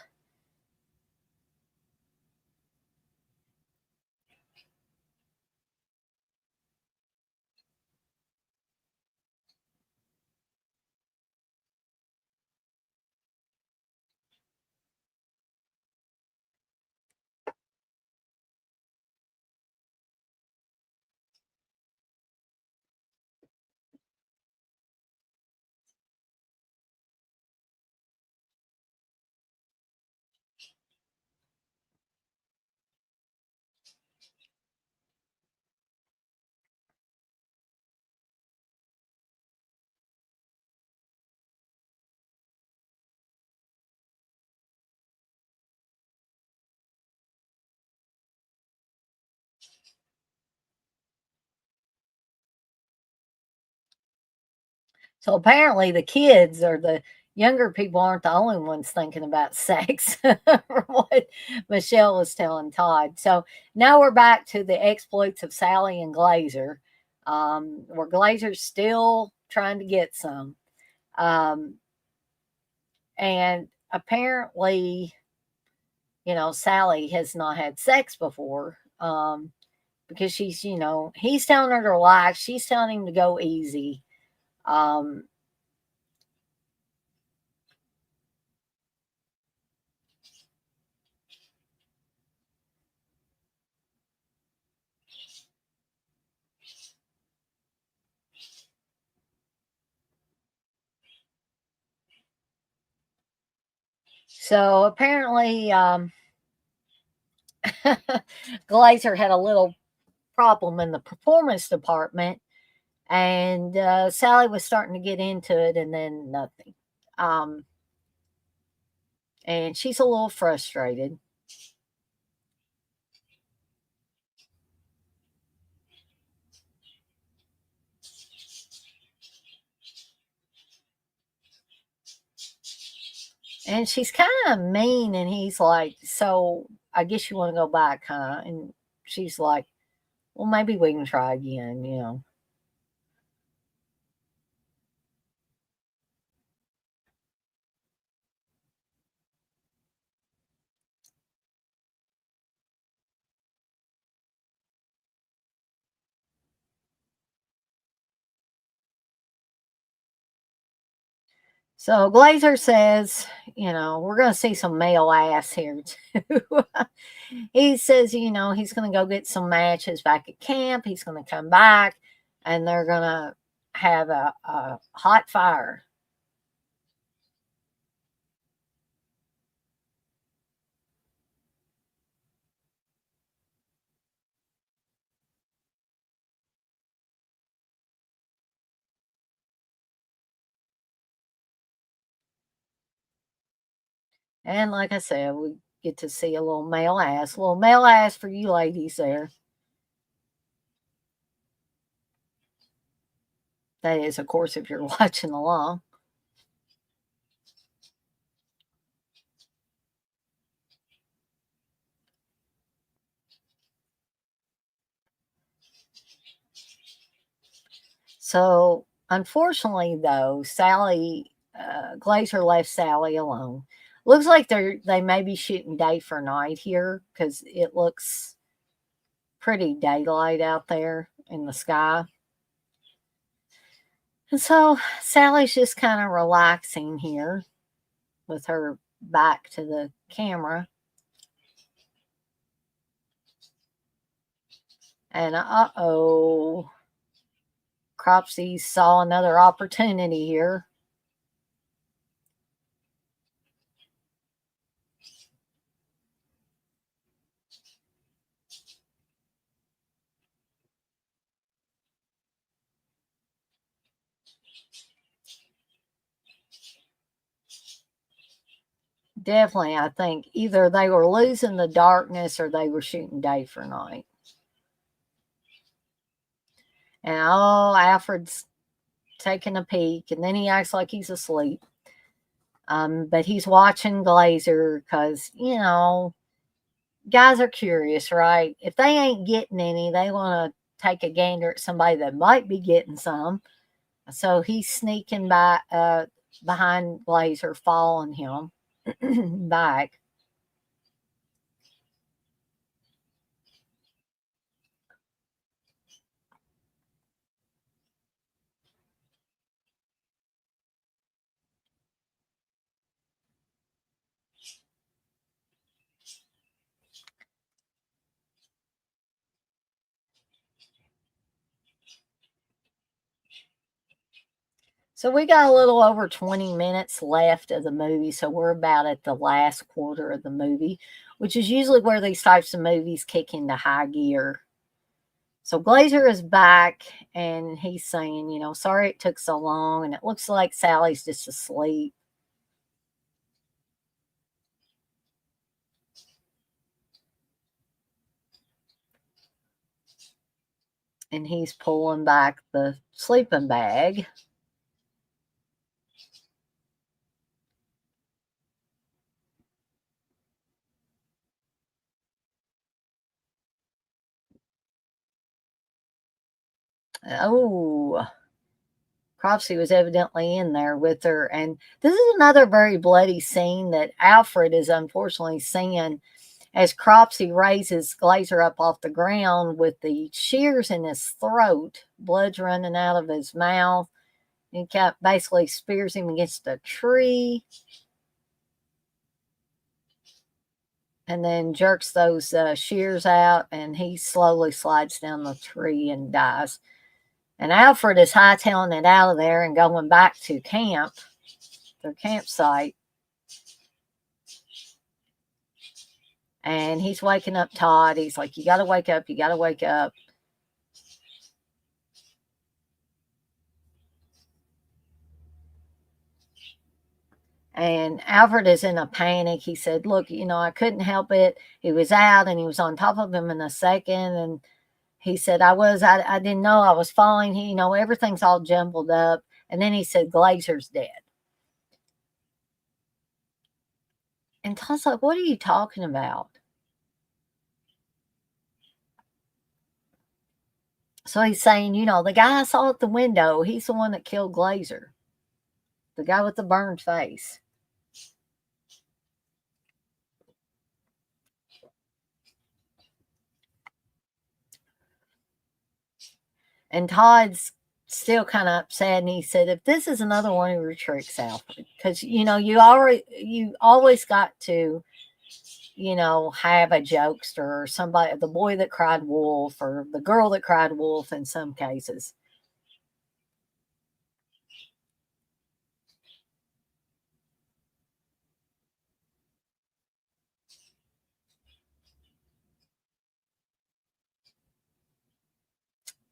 So apparently the kids or the younger people aren't the only ones thinking about sex, from what Michelle was telling Todd. So now we're back to the exploits of Sally and Glazer, where Glazer's still trying to get some. Um, and apparently, Sally has not had sex before, because he's telling her to relax. She's telling him to go easy. Um, so apparently, Glazer had a little problem in the performance department, and Sally was starting to get into it, and then nothing. Um, and she's a little frustrated. And she's kind of mean, and he's like, "So I guess you want to go back, huh?" And she's like, "Well, maybe we can try again." So Glazer says, we're going to see some male ass here too. He says, he's going to go get some matches back at camp. He's going to come back and they're going to have a hot fire. And like I said, we get to see a little male ass. A little male ass for you ladies there. That is, of course, if you're watching along. So, unfortunately, though, Glazer left Sally alone. Looks like they may be shooting day for night here because it looks pretty daylight out there in the sky. And so Sally's just kind of relaxing here with her back to the camera. And Cropsy saw another opportunity here. definitely, I think either they were losing the darkness or they were shooting day for night. And oh, Alfred's taking a peek, and then he acts like he's asleep. But he's watching Glazer because, guys are curious, right? If they ain't getting any, they want to take a gander at somebody that might be getting some. So he's sneaking by behind Glazer, following him back. So we got a little over 20 minutes left of the movie. So we're about at the last quarter of the movie, which is usually where these types of movies kick into high gear. So Glazer is back and he's saying, sorry it took so long. And it looks like Sally's just asleep. And he's pulling back the sleeping bag. Oh, Cropsey was evidently in there with her. And this is another very bloody scene that Alfred is unfortunately seeing as Cropsey raises Glazer up off the ground with the shears in his throat, blood's running out of his mouth. He basically spears him against a tree and then jerks those shears out, and he slowly slides down the tree and dies. And Alfred is hightailing it out of there and going back to camp, their campsite. And he's waking up Todd. He's like, you got to wake up. You got to wake up. And Alfred is in a panic. He said, look, I couldn't help it. He was out and he was on top of him in a second. And he said, I didn't know I was falling. Everything's all jumbled up. And then he said, Glazer's dead. And Todd's like, what are you talking about? So he's saying, the guy I saw at the window, he's the one that killed Glazer. The guy with the burned face. And Todd's still kind of upset, and he said, if this is another one of your tricks, Alfred, because you always got to have a jokester or somebody, the boy that cried wolf or the girl that cried wolf in some cases.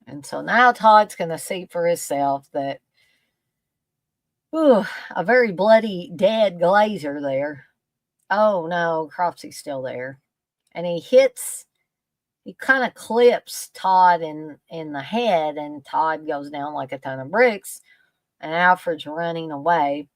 And so now Todd's going to see for himself that, a very bloody, dead Glazer there. Oh no, Cropsey's still there. And he kind of clips Todd in the head, and Todd goes down like a ton of bricks, and Alfred's running away.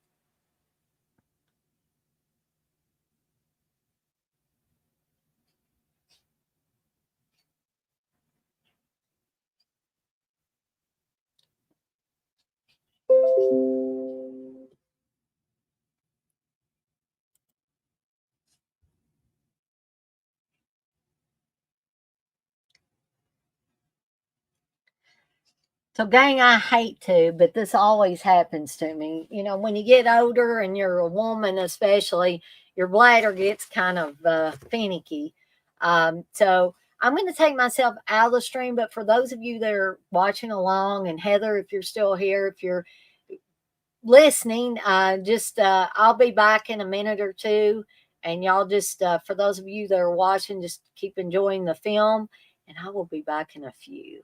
So, gang, I hate to, but this always happens to me. When you get older and you're a woman, especially, your bladder gets kind of finicky. So, I'm going to take myself out of the stream. But for those of you that are watching along, and Heather, if you're still here, if you're listening, I'll be back in a minute or two. And y'all just, for those of you that are watching, just keep enjoying the film. And I will be back in a few.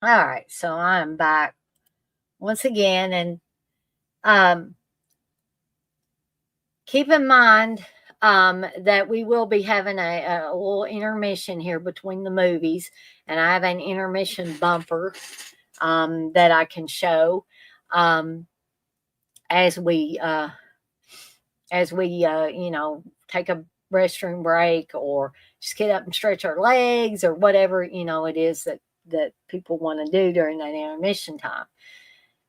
All right, so I'm back once again, and um, keep in mind that we will be having a little intermission here between the movies, and I have an intermission bumper that I can show um, as we take a restroom break, or just get up and stretch our legs, or whatever it is that people want to do during that intermission time.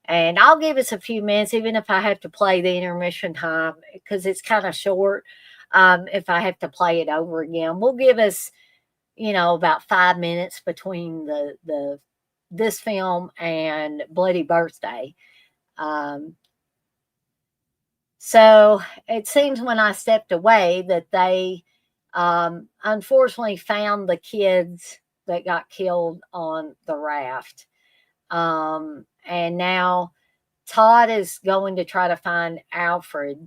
And I'll give us a few minutes, even if I have to play the intermission time, because it's kind of short. If I have to play it over again, we'll give us, about 5 minutes between the this film and Bloody Birthday. Um, so it seems when I stepped away that they unfortunately found the kids that got killed on the raft. And now Todd is going to try to find Alfred,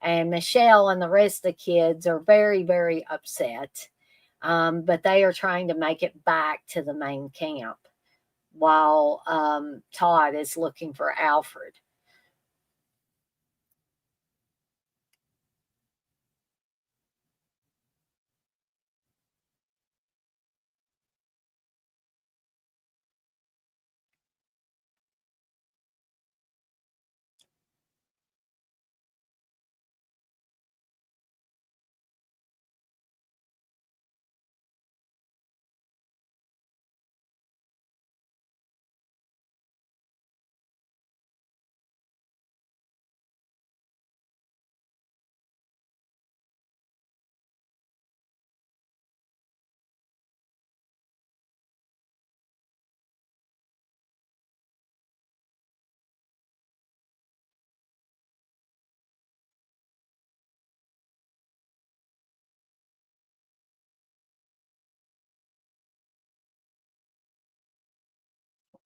and Michelle and the rest of the kids are very, very upset. But they are trying to make it back to the main camp while Todd is looking for Alfred.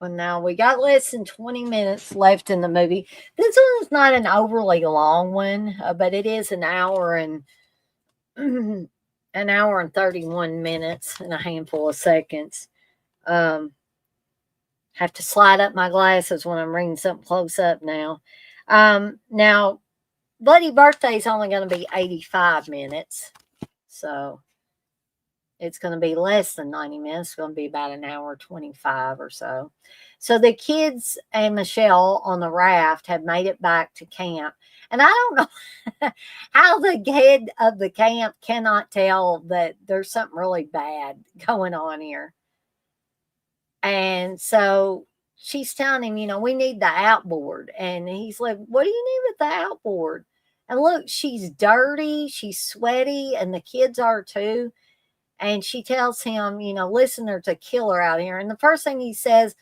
Well, now we got less than 20 minutes left in the movie. This one's not an overly long one, but it is an hour and an hour and 31 minutes and a handful of seconds. Um, have to slide up my glasses when I'm reading something close up now. Now, Bloody Birthday is only going to be 85 minutes. So it's going to be less than 90 minutes. It's going to be about an hour 25 or so. So the kids and Michelle on the raft have made it back to camp. And I don't know how the head of the camp cannot tell that there's something really bad going on here. And so she's telling him, we need the outboard. And he's like, what do you need with the outboard? And look, she's dirty, she's sweaty, and the kids are too. And she tells him, listen, there's a killer out here. And the first thing he says,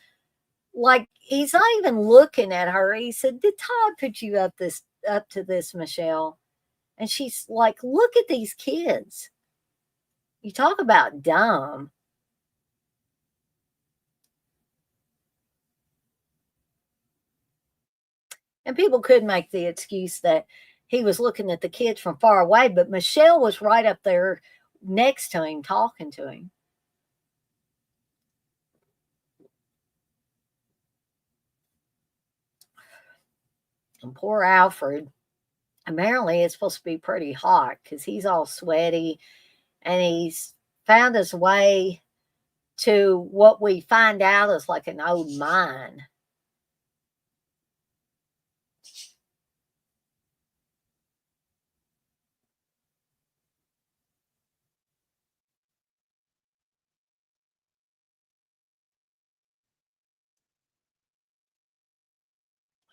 like, he's not even looking at her. He said, did Todd put you up to this, Michelle? And she's like, look at these kids. You talk about dumb. And people could make the excuse that he was looking at the kids from far away, but Michelle was right up there next to him, talking to him. And poor Alfred, apparently it's supposed to be pretty hot because he's all sweaty, and he's found his way to what we find out is like an old mine.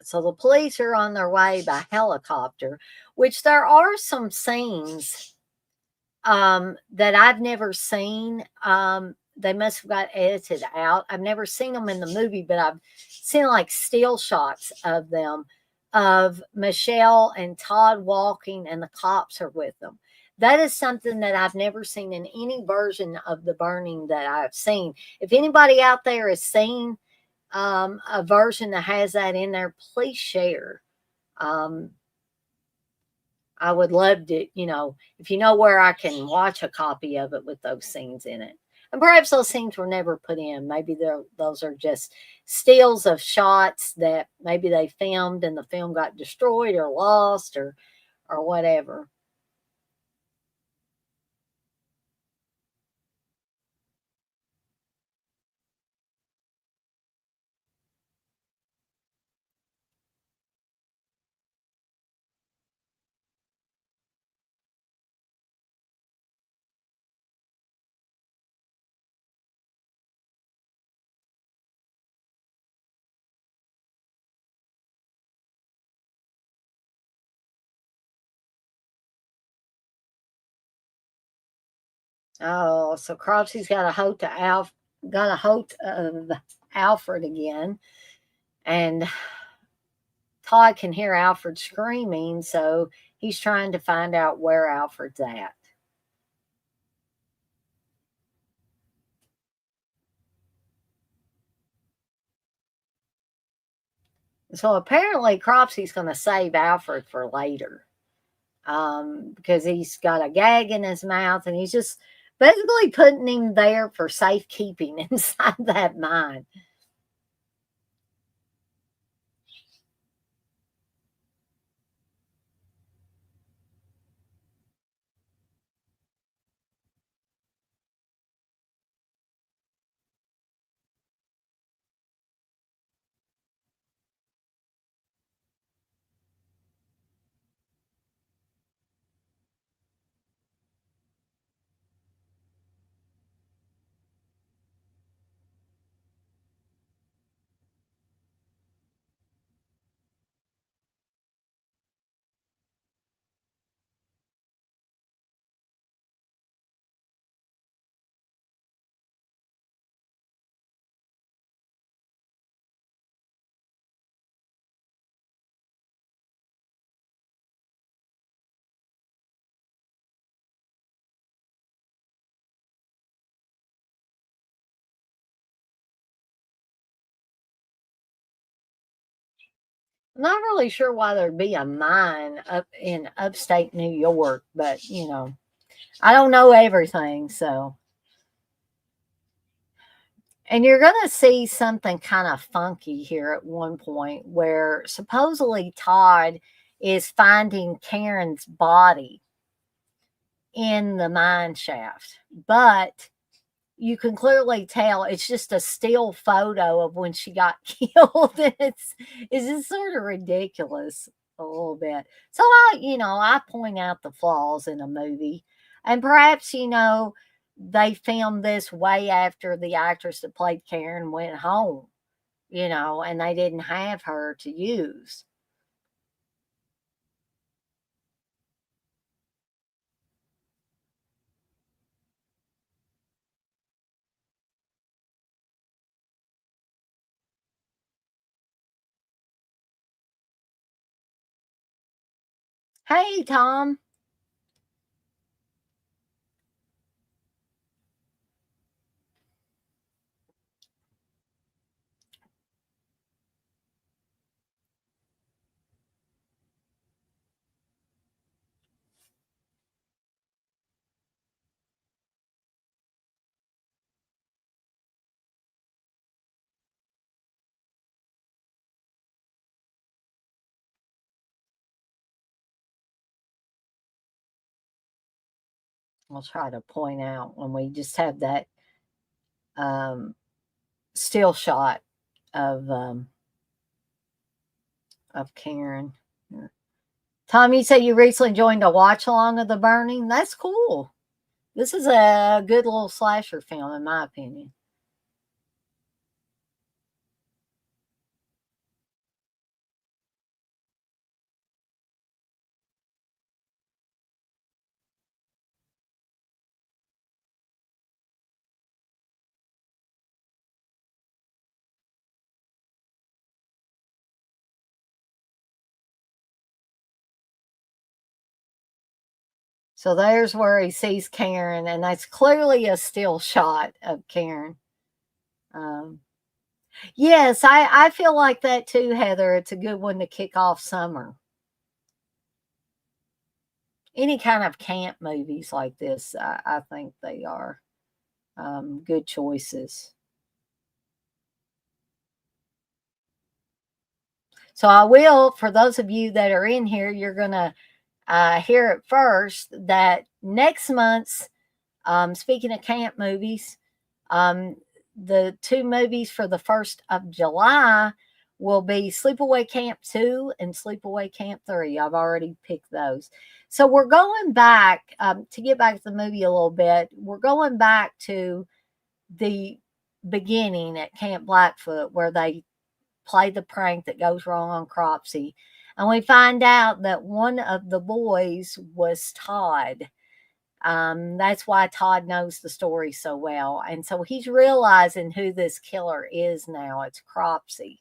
So the police are on their way by helicopter, which there are some scenes that I've never seen. They must have got edited out. I've never seen them in the movie, but I've seen like still shots of them, of Michelle and Todd walking, and the cops are with them. That is something that I've never seen in any version of The Burning that I've seen. If anybody out there has seen a version that has that in there, please share. I would love to, if you know where I can watch a copy of it with those scenes in it. And perhaps those scenes were never put in. Maybe those are just stills of shots that maybe they filmed and the film got destroyed or lost or whatever. Oh, so Cropsy's got a hold of Alfred again, and Todd can hear Alfred screaming, so he's trying to find out where Alfred's at. So apparently, Cropsy's going to save Alfred for later, because he's got a gag in his mouth, and he's just basically putting him there for safekeeping inside that mine. I'm not really sure why there'd be a mine up in upstate New York, but I don't know everything, so. And you're going to see something kind of funky here at one point where supposedly Todd is finding Karen's body in the mine shaft, but you can clearly tell it's just a still photo of when she got killed. And it's just sort of ridiculous a little bit. So I point out the flaws in a movie. And perhaps, they filmed this way after the actress that played Karen went home, and they didn't have her to use. Hey, Tom. I'll try to point out when we just have that um, still shot of Karen. Tom, you said you recently joined a watch along of The Burning. That's cool. This is a good little slasher film, in my opinion. So there's where he sees Karen, and that's clearly a still shot of Karen. Um, yes, I feel like that too, Heather. It's a good one to kick off summer. Any kind of camp movies like this, I think they are good choices. So I will, for those of you that are in here, you're going to hear it first that next month's, speaking of camp movies, the two movies for the 1st of July will be Sleepaway Camp 2 and Sleepaway Camp 3. I've already picked those. So we're going back, to get back to the movie a little bit, we're going back to the beginning at Camp Blackfoot where they play the prank that goes wrong on Cropsey. And we find out that one of the boys was Todd. That's why Todd knows the story so well. And so he's realizing who this killer is now. It's Cropsey.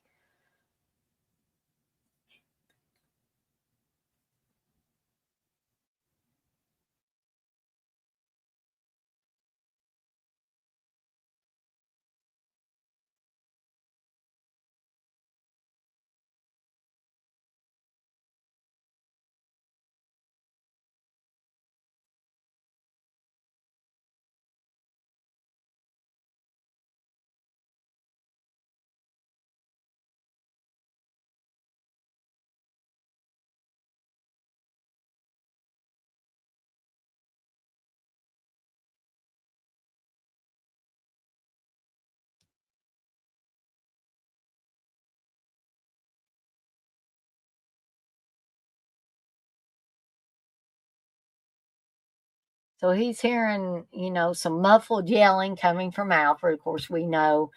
So he's hearing, some muffled yelling coming from Alfred. Of course, we know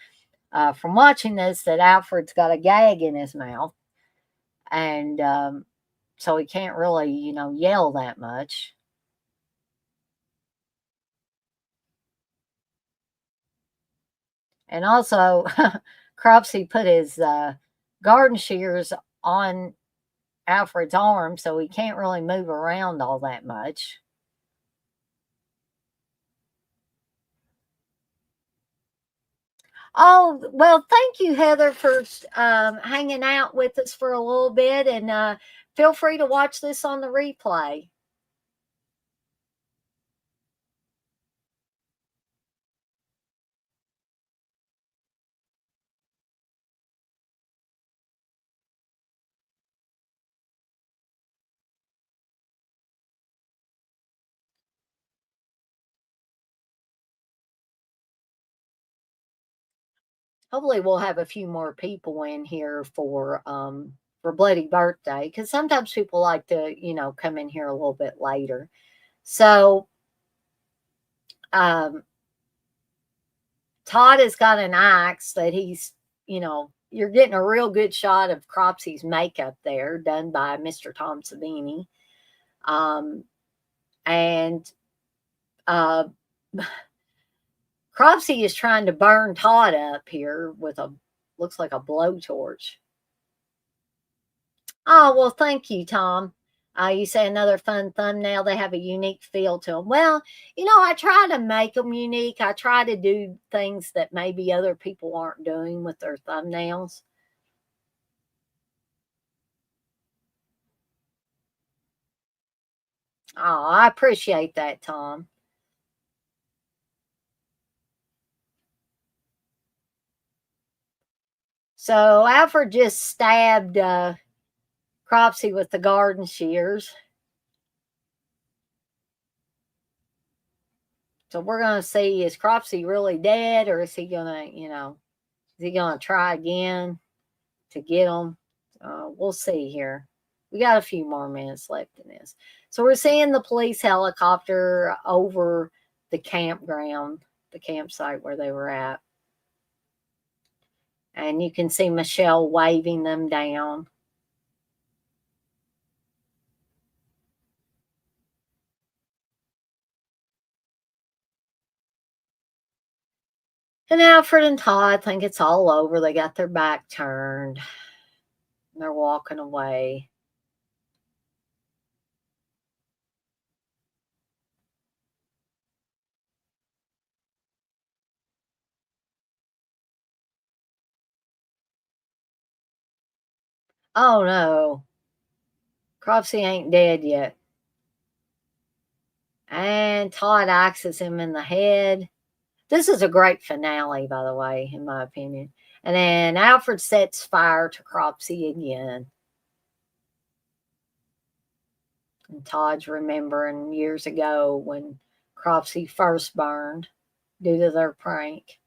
from watching this that Alfred's got a gag in his mouth. And so he can't really, yell that much. And also, Cropsey put his garden shears on Alfred's arm, so he can't really move around all that much. Oh, well, thank you, Heather, for hanging out with us for a little bit. And feel free to watch this on the replay. Hopefully we'll have a few more people in here for Bloody Birthday, because sometimes people like to, come in here a little bit later. So Todd has got an axe that he's, you're getting a real good shot of Cropsey's makeup there, done by Mr. Tom Savini. And Cropsey is trying to burn Todd up here with looks like a blowtorch. Oh, well, thank you, Tom. You say another fun thumbnail. They have a unique feel to them. Well, I try to make them unique. I try to do things that maybe other people aren't doing with their thumbnails. Oh, I appreciate that, Tom. So Alfred just stabbed Cropsey with the garden shears. So we're going to see, is Cropsey really dead, or is he going to, is he going to try again to get him? We'll see here. We got a few more minutes left in this. So we're seeing the police helicopter over the campground, the campsite where they were at. And you can see Michelle waving them down. And Alfred and Todd think it's all over. They got their back turned. And they're walking away. Oh no. Cropsey ain't dead yet. And Todd axes him in the head. This is a great finale, by the way, in my opinion. And then Alfred sets fire to Cropsey again. And Todd's remembering years ago when Cropsey first burned due to their prank.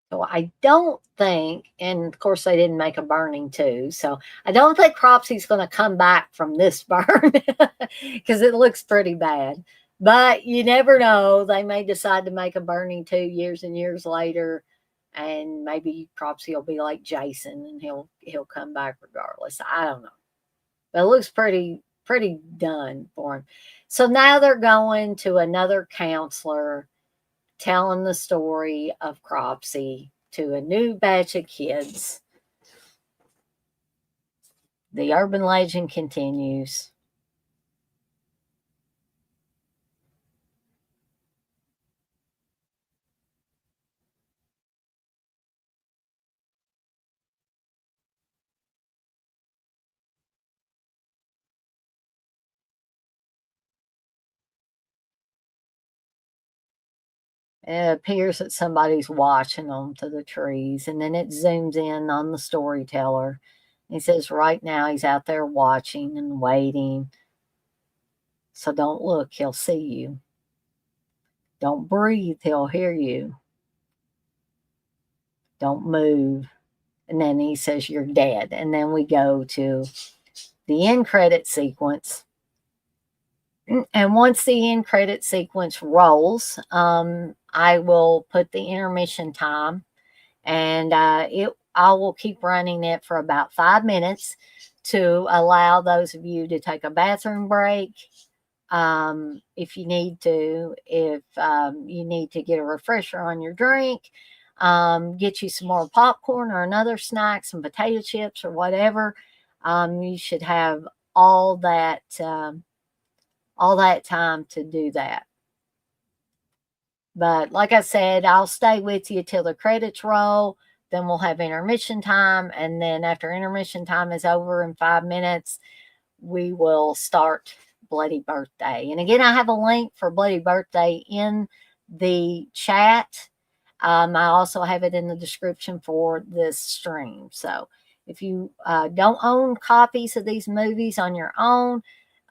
So I don't think, and of course they didn't make a burning too, so I don't think Cropsey's going to come back from this burn because it looks pretty bad. But you never know. They may decide to make a burning 2 years and years later, and maybe Cropsey will be like Jason and he'll come back regardless. I don't know. But it looks pretty done for him. So now they're going to another counselor telling the story of Cropsey to a new batch of kids. The urban legend continues. It appears that somebody's watching them to the trees, and then it zooms in on the storyteller. He says right now he's out there watching and waiting. So don't look, he'll see you. Don't breathe, he'll hear you. Don't move. And then he says you're dead. And then we go to the end credit sequence. And once the end credit sequence rolls, I will put the intermission time, and I will keep running it for about 5 minutes to allow those of you to take a bathroom break if you need to. If you need to get a refresher on your drink, get you some more popcorn or another snack, some potato chips or whatever. You should have all that time to do that. But like I said, I'll stay with you till the credits roll. Then we'll have intermission time. And then after intermission time is over in 5 minutes, we will start Bloody Birthday. And again, I have a link for Bloody Birthday in the chat. I also have it in the description for this stream. So if you don't own copies of these movies on your own,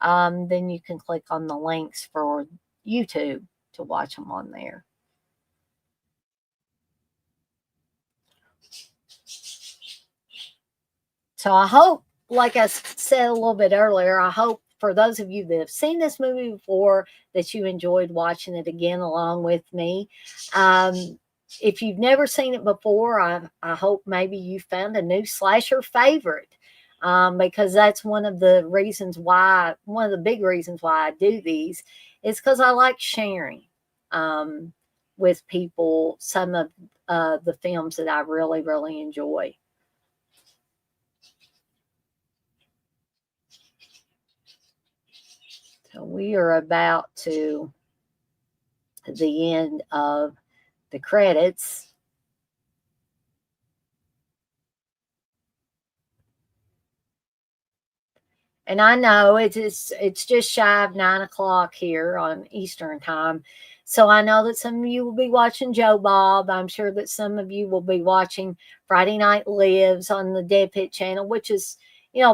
then you can click on the links for YouTube to watch them on there. So I hope, like I said a little bit earlier, I hope for those of you that have seen this movie before that you enjoyed watching it again along with me. If you've never seen it before, I hope maybe you found a new slasher favorite. Because that's one of the big reasons why I do these is because I like sharing with people some of the films that I really, really enjoy. So we are about to the end of the credits. And I know it's just shy of 9 o'clock here on Eastern time. So I know that some of you will be watching Joe Bob. I'm sure that some of you will be watching Friday Night Lives on the Dead Pit channel, which is,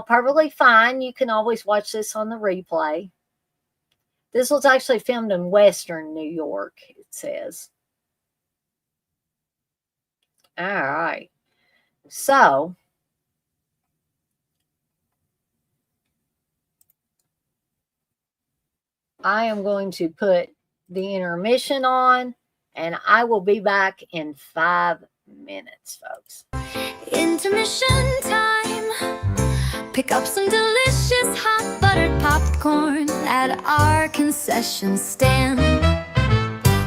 perfectly fine. You can always watch this on the replay. This was actually filmed in Western New York, it says. All right. So I am going to put the intermission on, and I will be back in 5 minutes, folks. Intermission time. Pick up some delicious hot buttered popcorn at our concession stand.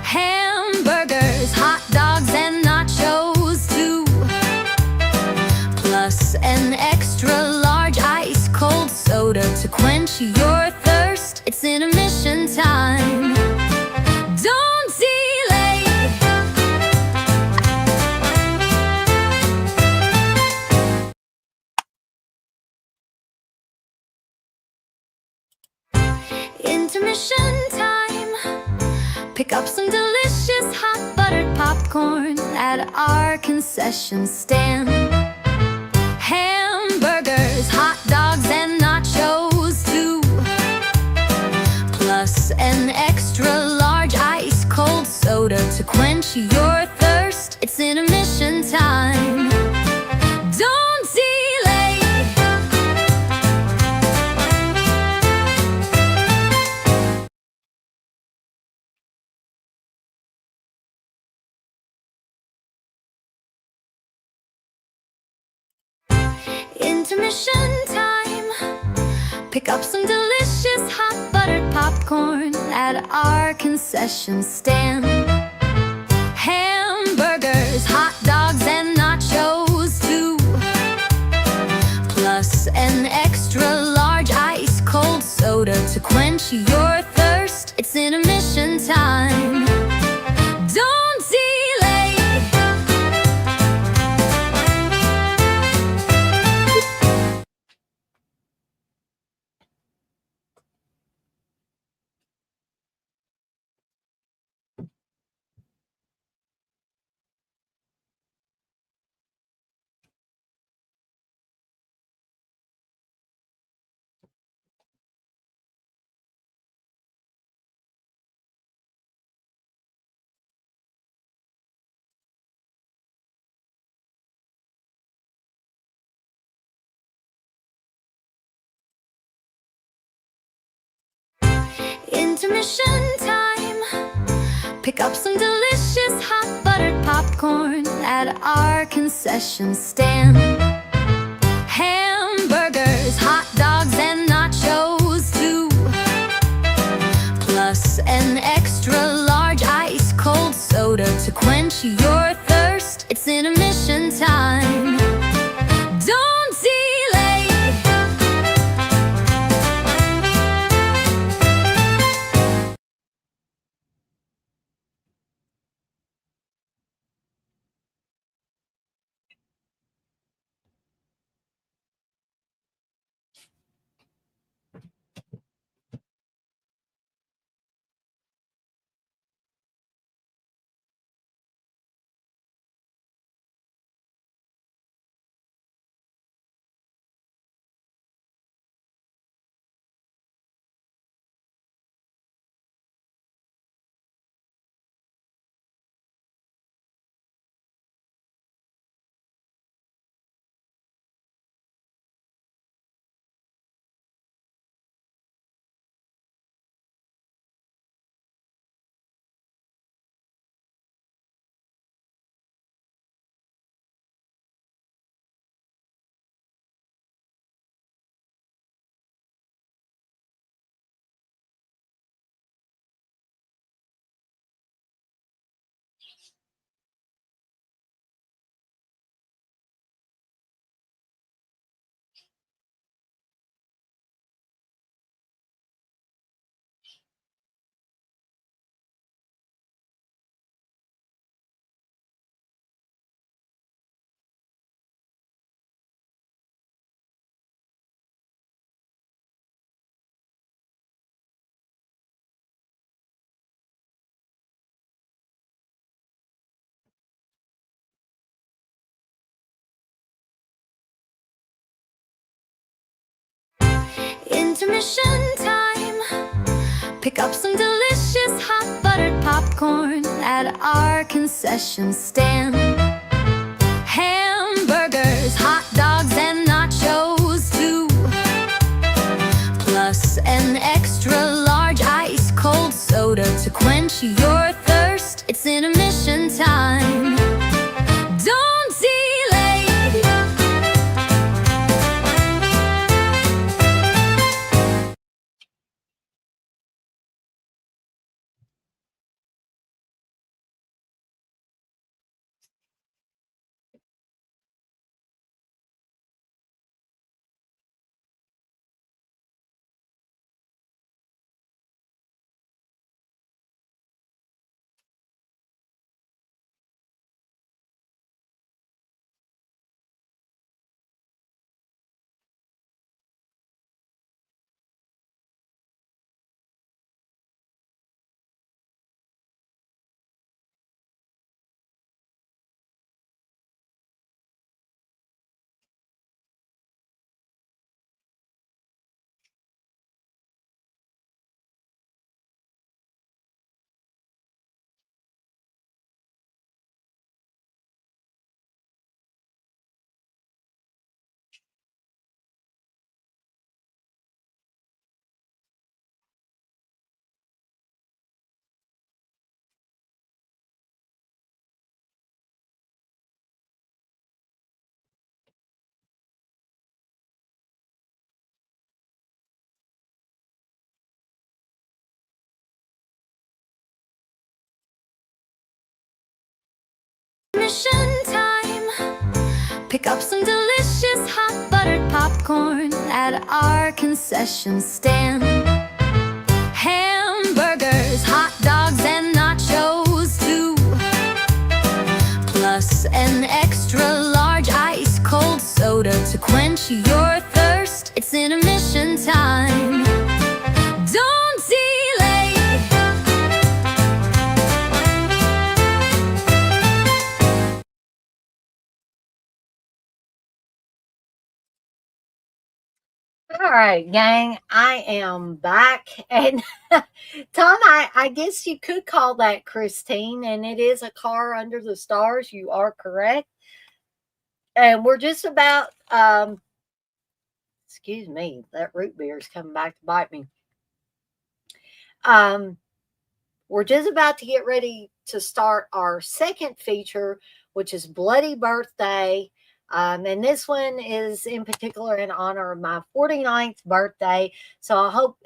Hamburgers, hot dogs, and nachos too. Plus an extra large ice cold soda to quench your thirst. intermission time. Don't delay. Intermission time. Pick up some delicious hot buttered popcorn at our concession stand. Hamburgers, hot dogs, and nachos too. Plus an extra large ice cold soda to quench your thirst. It's intermission time. Don't delay. Intermission time. Pick up some delicious hot buttered popcorn at our concession stand. Hamburgers, hot dogs, and nachos too. Plus an extra large ice cold soda to quench your thirst. It's intermission time. Don't delay. Intermission time. Pick up some delicious hot buttered popcorn at our concession stand. Hamburgers, hot dogs, and nachos too. Plus an extra large ice cold soda to quench your thirst. It's intermission time. Don't delay. Intermission time. Pick up some delicious hot buttered popcorn at our concession stand. Hamburgers, hot dogs, and nachos too. Plus an extra large ice cold soda to quench your thirst. It's intermission time. Don't delay. intermission time. Pick up some delicious hot buttered popcorn at our concession stand. Hamburgers, hot dogs, and nachos too. Plus an extra large ice cold soda to quench your thirst. It's intermission time. Don't delay. All right, gang, I am back. And Tom, I guess you could call that Christine, and it is A Car Under the Stars. You are correct. And we're just about, excuse me, that root beer is coming back to bite me. We're just about to get ready to start our second feature, which is Bloody Birthday. And this one is in particular in honor of my 49th birthday. So I hope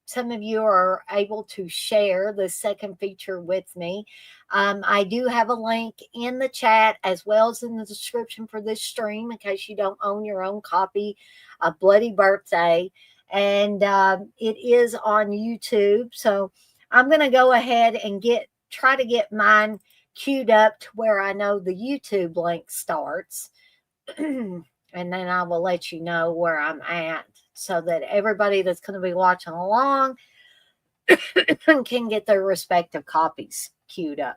some of you are able to share the second feature with me. I do have a link in the chat as well as in the description for this stream in case you don't own your own copy of Bloody Birthday. And it is on YouTube. So I'm going to go ahead and try to get mine queued up to where I know the YouTube link starts. And then I will let you know where I'm at so that everybody that's going to be watching along can get their respective copies queued up.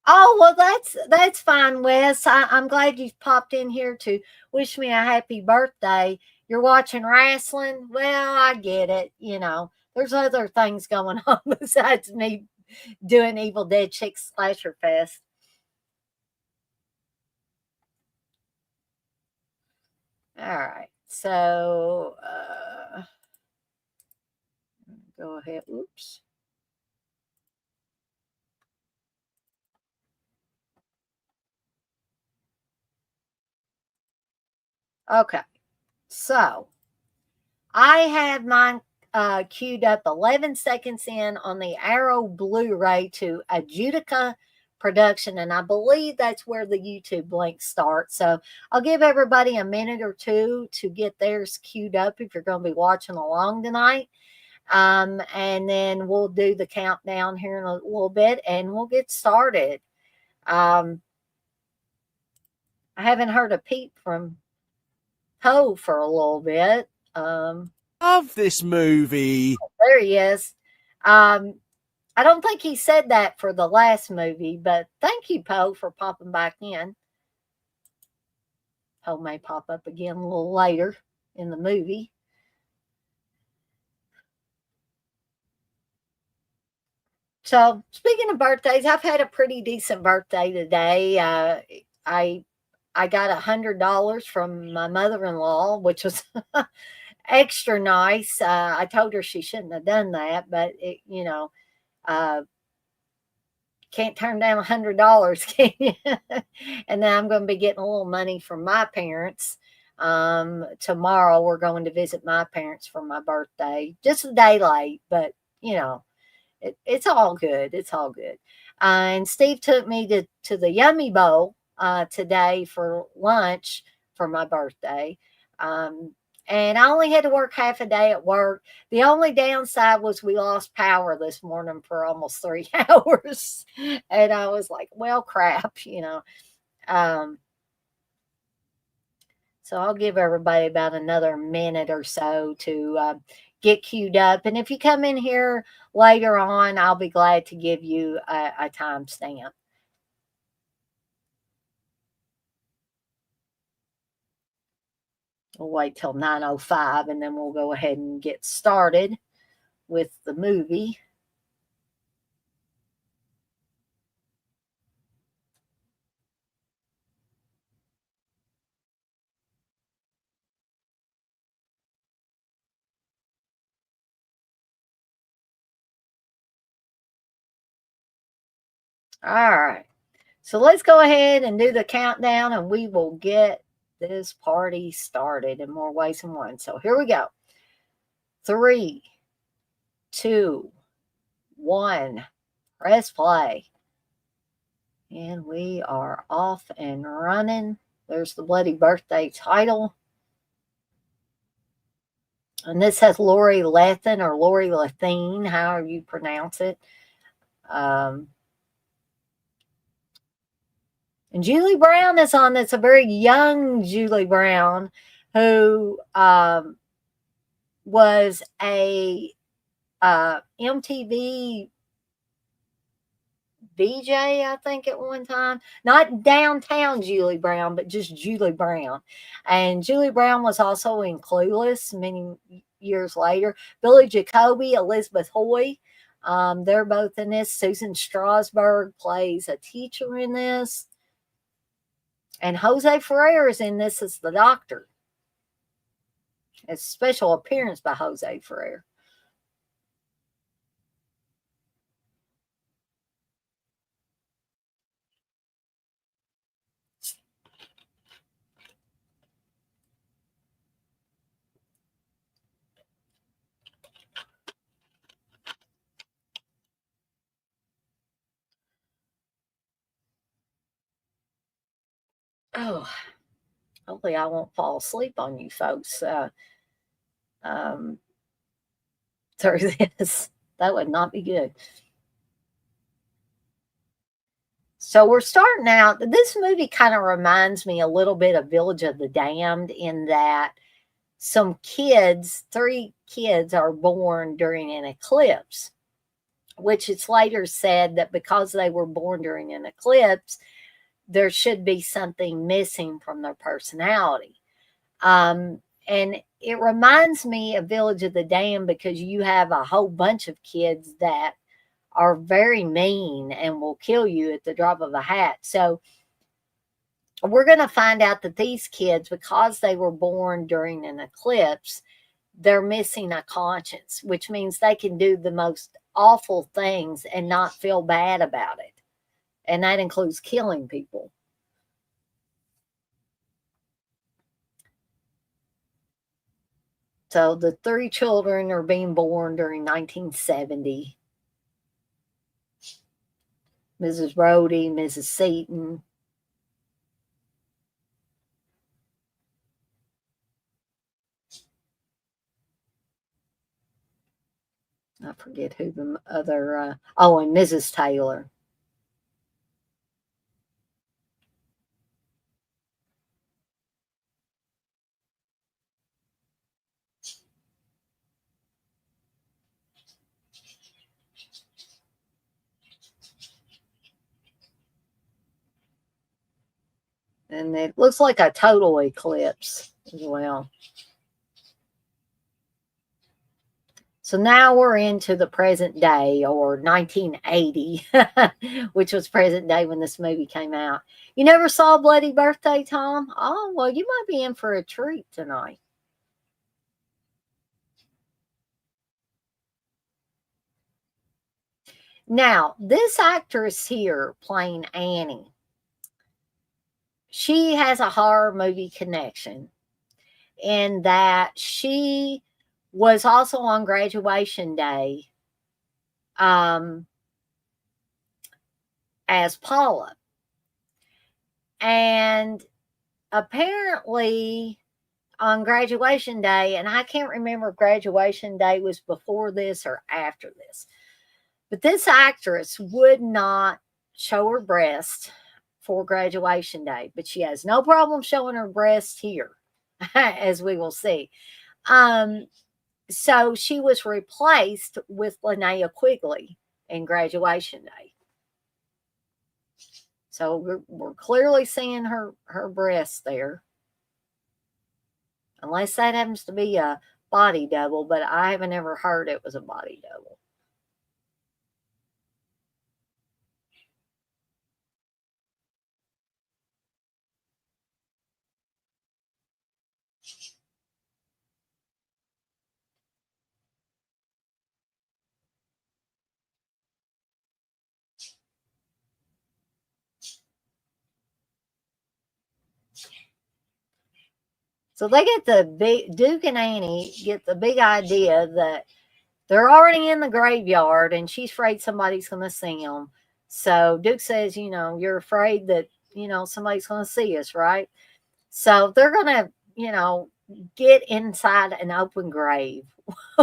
Oh, well, that's fine, Wes. I'm glad you popped in here to wish me a happy birthday. You're watching wrestling? Well, I get it. You know, there's other things going on besides me doing Evil Dead Chick Slasher Fest. All right, so go ahead. Oops. Okay, so I have mine queued up 11 seconds in on the Arrow Blu-ray to Adjudica Production, and I believe that's where the YouTube link starts. So I'll give everybody a minute or two to get theirs queued up if you're going to be watching along tonight. And then we'll do the countdown here in a little bit and we'll get started. I haven't heard a peep from Poe for a little bit. Love this movie. There he is. I don't think he said that for the last movie, but thank you, Poe, for popping back in. Poe may pop up again a little later in the movie. So, speaking of birthdays, I've had a pretty decent birthday today. I got $100 from my mother-in-law, which was extra nice. I told her she shouldn't have done that, but it, can't turn down $100, can you? And then I'm going to be getting a little money from my parents. Tomorrow we're going to visit my parents for my birthday, just a day late, but it's all good. It's all good. And Steve took me to the Yummy Bowl today for lunch for my birthday. And I only had to work half a day at work. The only downside was we lost power this morning for almost 3 hours. And I was like, well, crap, So I'll give everybody about another minute or so to get queued up. And if you come in here later on, I'll be glad to give you a timestamp. We'll wait till 9:05 and then we'll go ahead and get started with the movie. All right. So let's go ahead and do the countdown and we will get this party started in more ways than one. So here we go. 3, 2, 1. Press play. And we are off and running. There's the bloody birthday title. And this has Lori Lethin or Lori Lethine, however you pronounce it. And Julie Brown is on this, a very young Julie Brown who was a MTV VJ, I think, at one time. Not downtown Julie Brown, but just Julie Brown. And Julie Brown was also in Clueless many years later. Billy Jacoby, Elizabeth Hoy, they're both in this. Susan Strasberg plays a teacher in this. And Jose Ferrer is in this as the doctor. It's a special appearance by Jose Ferrer. Oh, hopefully I won't fall asleep on you folks through this. That would not be good. So we're starting out. This movie kind of reminds me a little bit of Village of the Damned in that some kids, 3 kids, are born during an eclipse, which it's later said that because they were born during an eclipse, there should be something missing from their personality. And it reminds me of Village of the Damned because you have a whole bunch of kids that are very mean and will kill you at the drop of a hat. So we're going to find out that these kids, because they were born during an eclipse, they're missing a conscience, which means they can do the most awful things and not feel bad about it. And that includes killing people. So the 3 children are being born during 1970. Mrs. Rhodey, Mrs. Seaton. I forget who the other, and Mrs. Taylor. And it looks like a total eclipse as well. So now we're into the present day, or 1980, which was present day when this movie came out. You never saw Bloody Birthday, Tom? Oh, well, you might be in for a treat tonight. Now, this actress here playing Annie, she has a horror movie connection in that she was also on graduation day as Paula. And apparently on graduation day, and I can't remember if graduation day was before this or after this, but this actress would not show her breast for graduation day, but she has no problem showing her breast here, as we will see. So she was replaced with Linnea Quigley in graduation day. So we're clearly seeing her breasts there. Unless that happens to be a body double, but I haven't ever heard it was a body double. So they get the big, Duke and Annie get the big idea that they're already in the graveyard and she's afraid somebody's going to see them. So Duke says, you're afraid that, somebody's going to see us, right? So they're going to, get inside an open grave.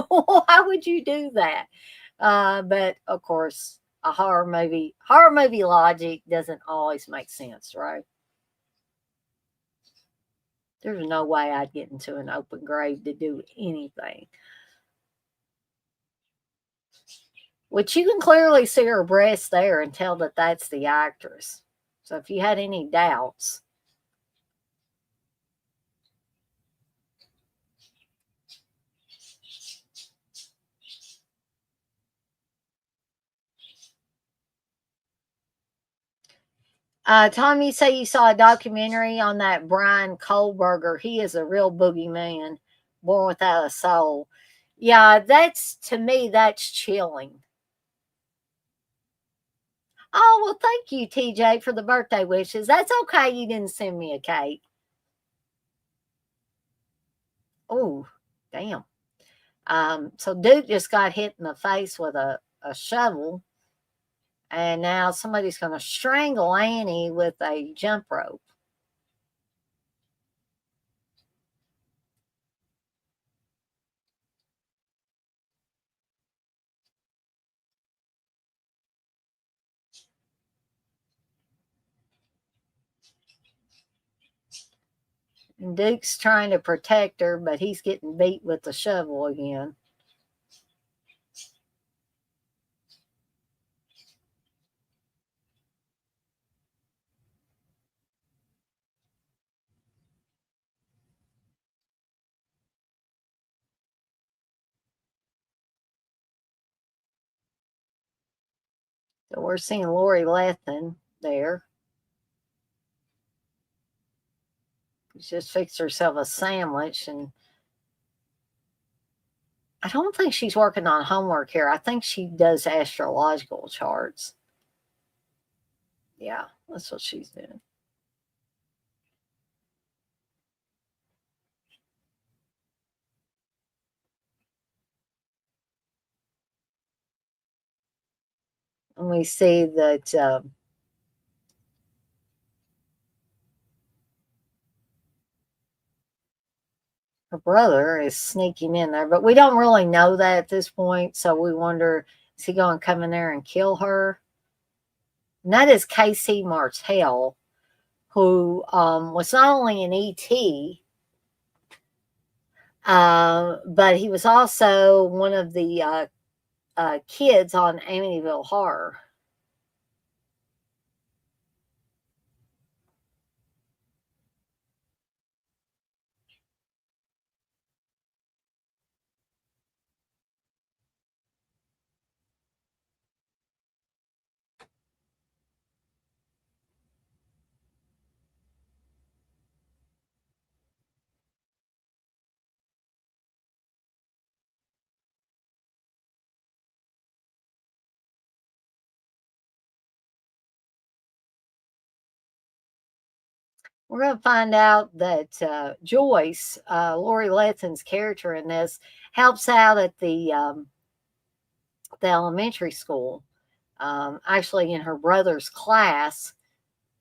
Why would you do that? But of course, a horror movie logic doesn't always make sense, right? There's no way I'd get into an open grave to do anything. Which you can clearly see her breast there and tell that that's the actress. So if you had any doubts, Tom, you say you saw a documentary on that Brian Kohlberger. He is a real boogeyman, born without a soul. Yeah, that's to me, that's chilling. Oh, well, thank you, TJ, for the birthday wishes. That's okay. You didn't send me a cake. Oh, damn. So Duke just got hit in the face with a shovel, and now somebody's going to strangle Annie with a jump rope. And Duke's trying to protect her, but he's getting beat with the shovel again. So we're seeing Lori Lethin there. She just fixed herself a sandwich, and I don't think she's working on homework here. I think she does astrological charts. Yeah, that's what she's doing. And we see that her brother is sneaking in there, but we don't really know that at this point. So we wonder, is he going to come in there and kill her? And that is K.C. Martell, who was not only an E.T., but he was also one of the kids on Amityville Horror. We're going to find out that Joyce, Lori Lethin's character in this, helps out at the elementary school. Actually, in her brother's class,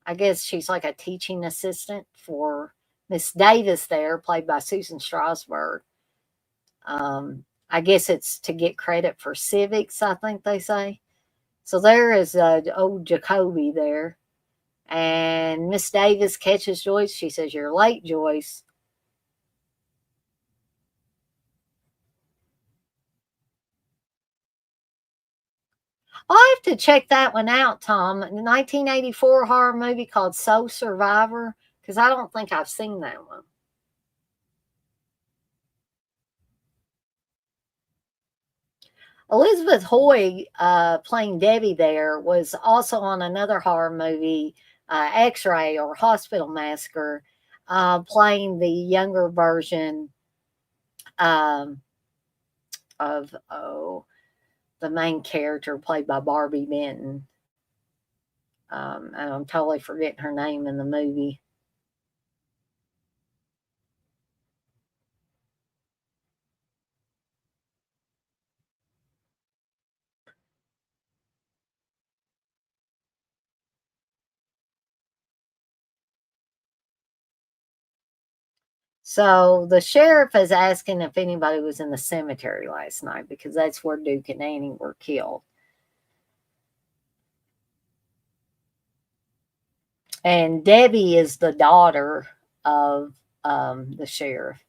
I guess she's like a teaching assistant for Miss Davis there, played by Susan Strasberg. I guess it's to get credit for civics, I think they say. So there is old Jacoby there. And Miss Davis catches Joyce. She says, "You're late, Joyce." I'll have to check that one out, Tom. The 1984 horror movie called Soul Survivor, because I don't think I've seen that one. Elizabeth Hoy, playing Debbie there, was also on another horror movie, X-Ray or Hospital Massacre, playing the younger version um, of the main character played by Barbie Benton. And I'm totally forgetting her name in the movie. So the sheriff is asking if anybody was in the cemetery last night because that's where Duke and Annie were killed. And Debbie is the daughter of the sheriff.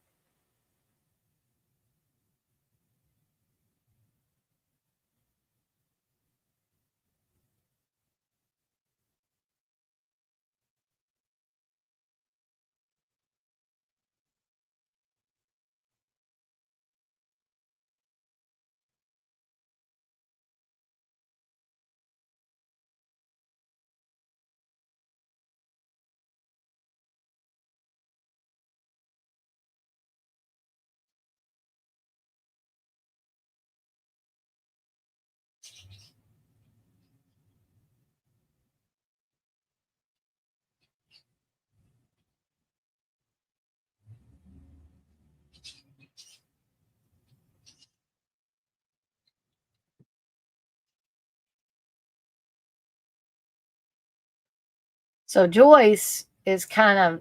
So Joyce is kind of,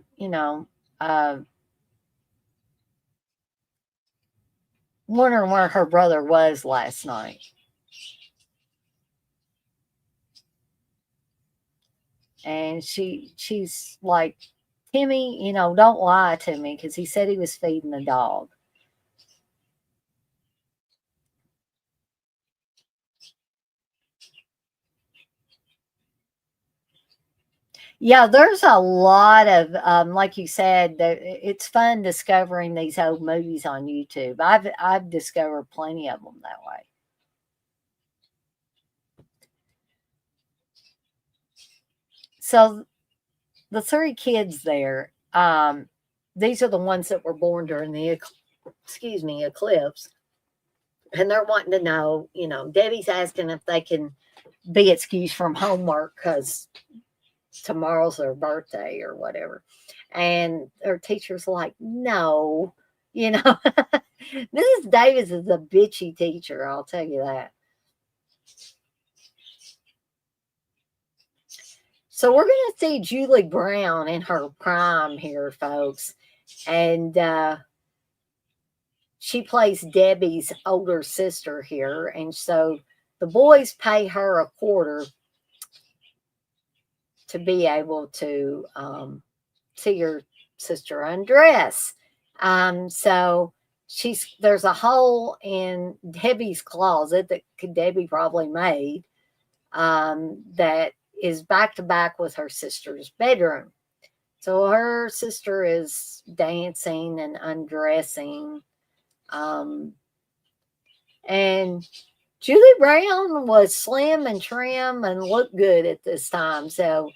wondering where her brother was last night. And she's like, Timmy, don't lie to me because he said he was feeding the dog. Yeah, there's a lot of, like you said, it's fun discovering these old movies on YouTube. I've discovered plenty of them that way. So the three kids there, these are the ones that were born during the eclipse, and they're wanting to know. Debbie's asking if they can be excused from homework because tomorrow's their birthday or whatever. And their teacher's like, no, Mrs. Davis is a bitchy teacher, I'll tell you that. So we're going to see Julie Brown in her prime here, folks. And she plays Debbie's older sister here. And so the boys pay her a quarter to be able to see her sister undress. So there's a hole in Debbie's closet that Debbie probably made that is back to back with her sister's bedroom. So her sister is dancing and undressing. And Julie Brown was slim and trim and looked good at this time. So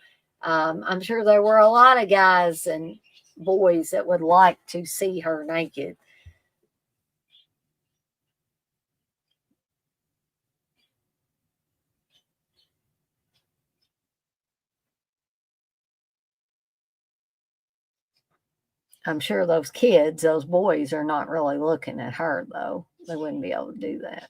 I'm sure there were a lot of guys and boys that would like to see her naked. I'm sure those boys are not really looking at her, though. They wouldn't be able to do that.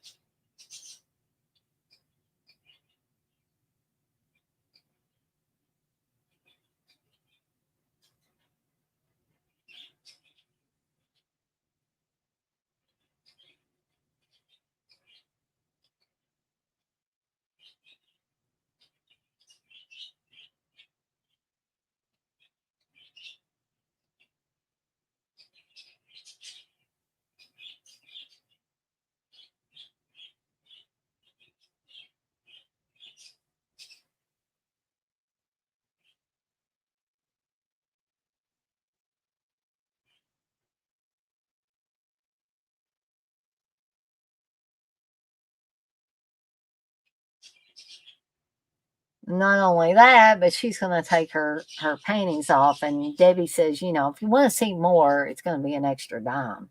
Not only that, but she's going to take her panties off. And Debbie says, if you want to see more, it's going to be an extra dime.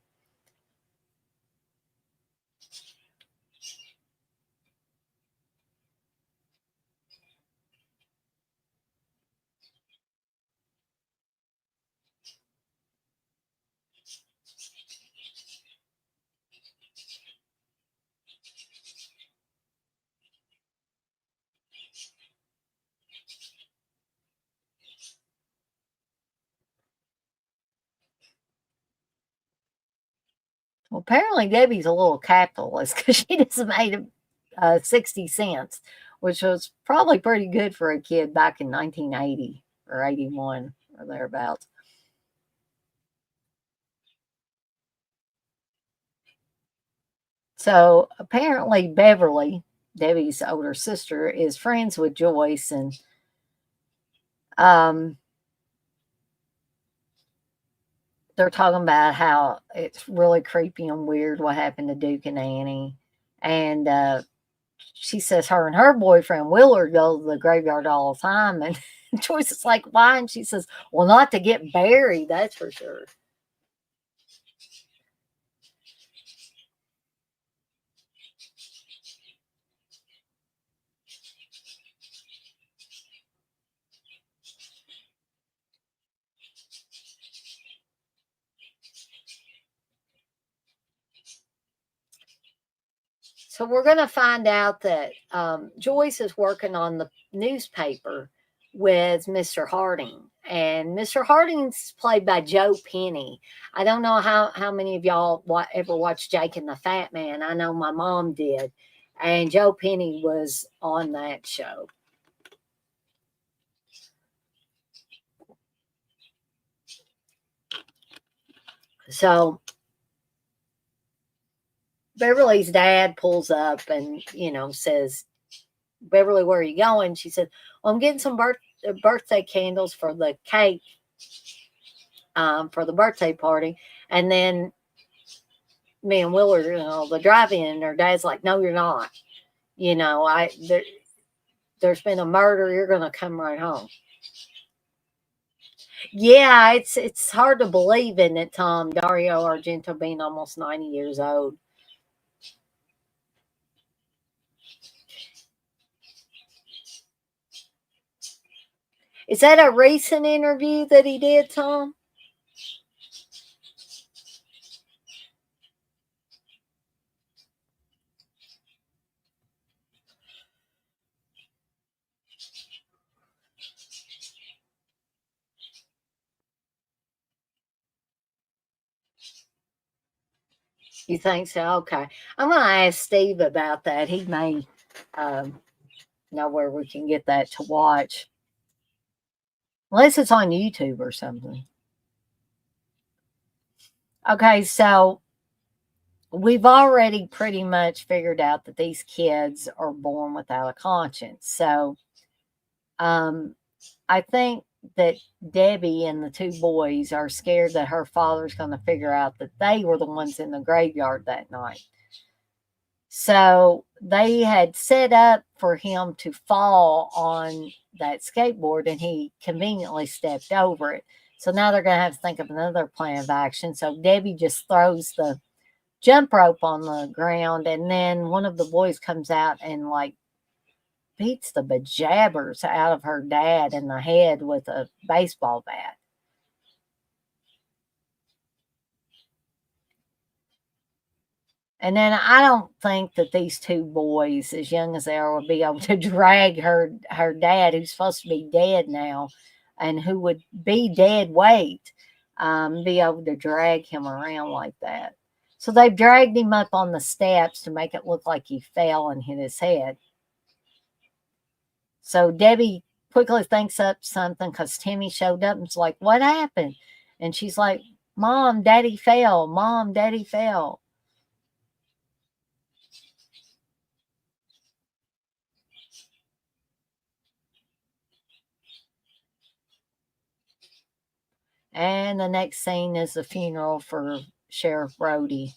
Well, apparently Debbie's a little capitalist because she just made 60 cents, which was probably pretty good for a kid back in 1980 or 81 or thereabouts. So apparently Beverly, Debbie's older sister, is friends with Joyce, and um, they're talking about how it's really creepy and weird what happened to Duke and Annie. And she says her and her boyfriend Willard go to the graveyard all the time. And Joyce is like, why? And she says, well, not to get buried, that's for sure. So we're going to find out that Joyce is working on the newspaper with Mr. Harding. And Mr. Harding's played by Joe Penny. I don't know how many of y'all ever watched Jake and the Fat Man. I know my mom did. And Joe Penny was on that show. So Beverly's dad pulls up and, says, Beverly, where are you going? She said, well, I'm getting some birthday candles for the cake for the birthday party. And then me and Willard, the drive-in, and her dad's like, no, you're not. There's been a murder. You're going to come right home. Yeah, it's hard to believe, isn't it, Tom? Dario Argento being almost 90 years old. Is that a recent interview that he did, Tom? You think so? Okay. I'm going to ask Steve about that. He may know where we can get that to watch. Unless it's on YouTube or something. Okay, so we've already pretty much figured out that these kids are born without a conscience. So I think that Debbie and the two boys are scared that her father's going to figure out that they were the ones in the graveyard that night. So they had set up for him to fall on that skateboard, and he conveniently stepped over it. So now they're going to have to think of another plan of action. So Debbie just throws the jump rope on the ground, and then one of the boys comes out and beats the bejabbers out of her dad in the head with a baseball bat. And then I don't think that these two boys, as young as they are, would be able to drag her dad, who's supposed to be dead now, and who would be dead weight, be able to drag him around like that. So they've dragged him up on the steps to make it look like he fell and hit his head. So Debbie quickly thinks up something because Timmy showed up and's like, what happened? And she's like, Mom, Daddy fell. Mom, Daddy fell. And the next scene is the funeral for Sheriff Brody.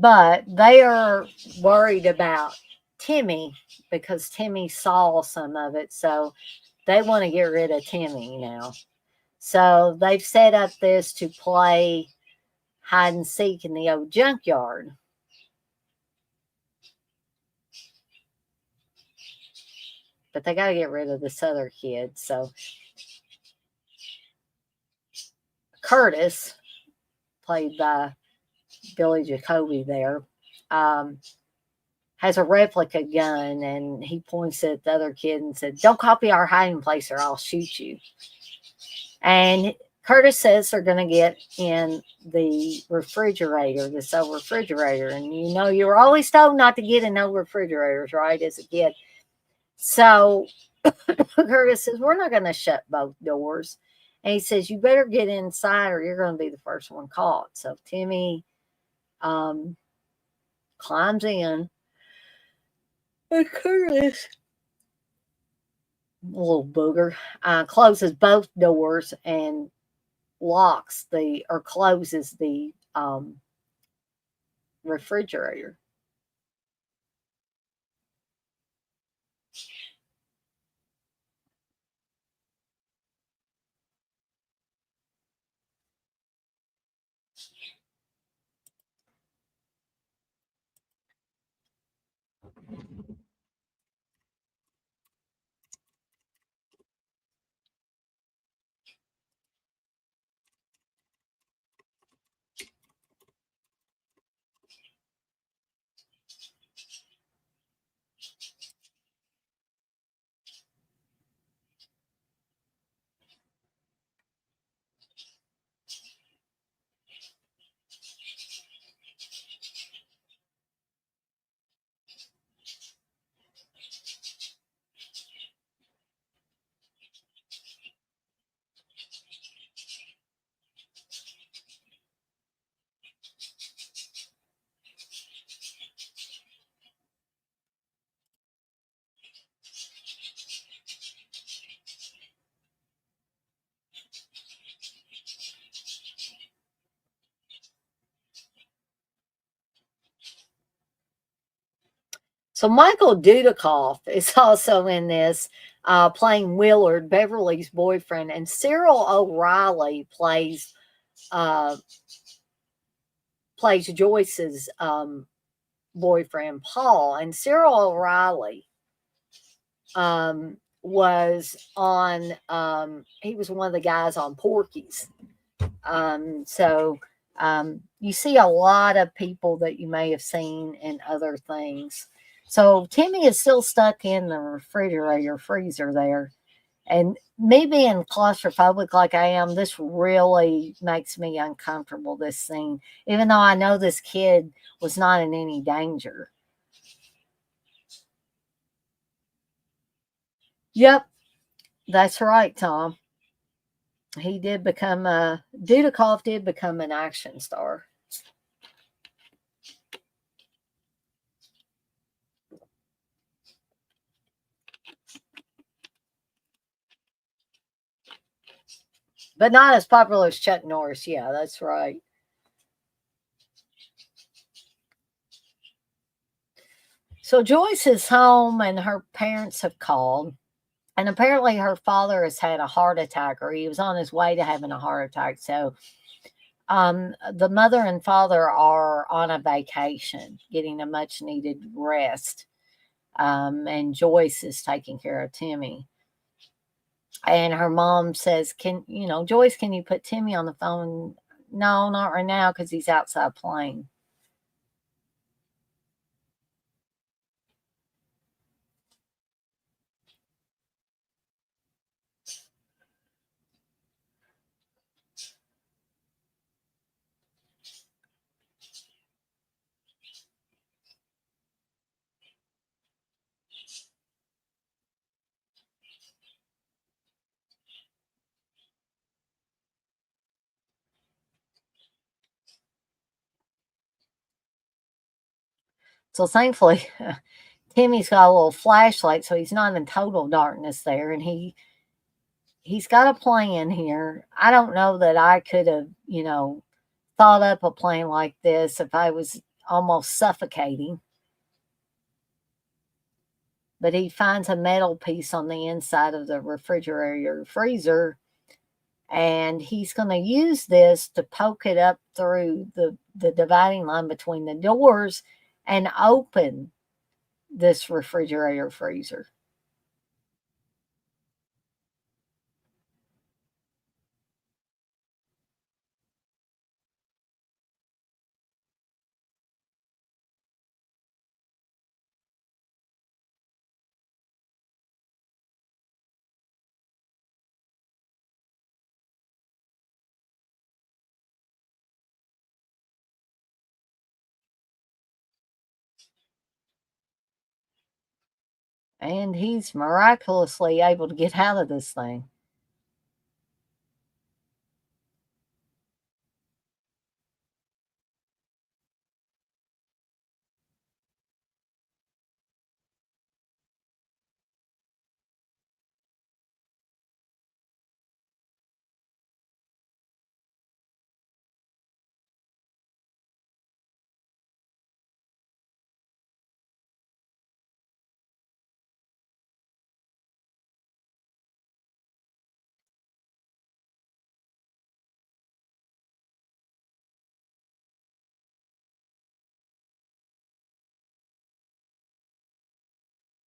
but they are worried about Timmy because Timmy saw some of it. So they want to get rid of Timmy now. So they've set up this to play hide and seek in the old junkyard. But they got to get rid of this other kid. So Curtis, played by Billy Jacoby there, has a replica gun, and he points at the other kid and said, "Don't copy our hiding place or I'll shoot you." And Curtis says they're going to get in the refrigerator, this old refrigerator. And you know, you were always told not to get in no refrigerators, right, as a kid. So Curtis says, "We're not going to shut both doors." And he says, "You better get inside or you're going to be the first one caught." So Timmy climbs in. And Curtis, little booger, closes both doors and closes the refrigerator. So Michael Dudikoff is also in this, playing Willard, Beverly's boyfriend, and Cyril O'Reilly uh, plays Joyce's boyfriend, Paul. And Cyril O'Reilly was on, he was one of the guys on Porky's. So you see a lot of people that you may have seen in other things. So Timmy is still stuck in the refrigerator freezer there. And me being claustrophobic like I am, this really makes me uncomfortable, this scene, even though I know this kid was not in any danger. Yep, that's right, Tom. He did become Dudikoff did become an action star. But not as popular as Chuck Norris. Yeah, that's right. So Joyce is home and her parents have called. And apparently her father has had a heart attack, or he was on his way to having a heart attack. So the mother and father are on a vacation, getting a much needed rest. And Joyce is taking care of Timmy. And her mom says, Joyce, can you put Timmy on the phone? No, not right now because he's outside playing. So thankfully, Timmy's got a little flashlight, so he's not in total darkness there, and he's got a plan here. I don't know that I could have, thought up a plan like this if I was almost suffocating. But he finds a metal piece on the inside of the refrigerator freezer, and he's going to use this to poke it up through the dividing line between the doors and open this refrigerator freezer. And he's miraculously able to get out of this thing.